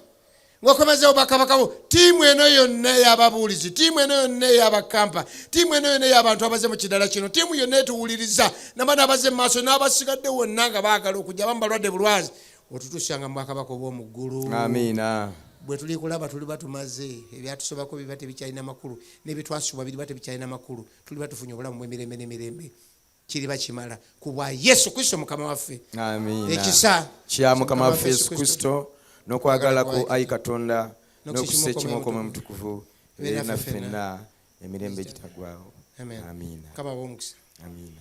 ng'okomezeewo bakabakabo, ttiimu eno yonna ey'ababuulizi, ttiimu eno yonna ey'abakampa, ttiimu eno yonna ey'abantu abaze mu kiddala kino, ttiimu yonna etuwuliriza, n'abaana abaze mu maaso n'abasigadde wonna nga baagala okujja abamu balwadde bulwazi, otutuusanga mu bwakabaka obw'omu ggulu. Amiina. Bwe tuli kulaba tuli batumaze, ebyatusobako biba tebikyalina makulu, n'ebitwasubwa biriba tebikyalina makulu, tuli batufunye obulamu bw'emirembe n'emirembe. Kiriba kimala ku bwa Yesu Kristo Mukama waffe. Amiina. Ekisa kya Mukama waffe Yesu Kristo n'okwagala ku Ayi Katonda n'okussa ekimo kw'Omwoyo Mutukuvu era naffe ffenna emirembe gitagwawo. Amen. Amiina. Kama w'omukisa. Amiina.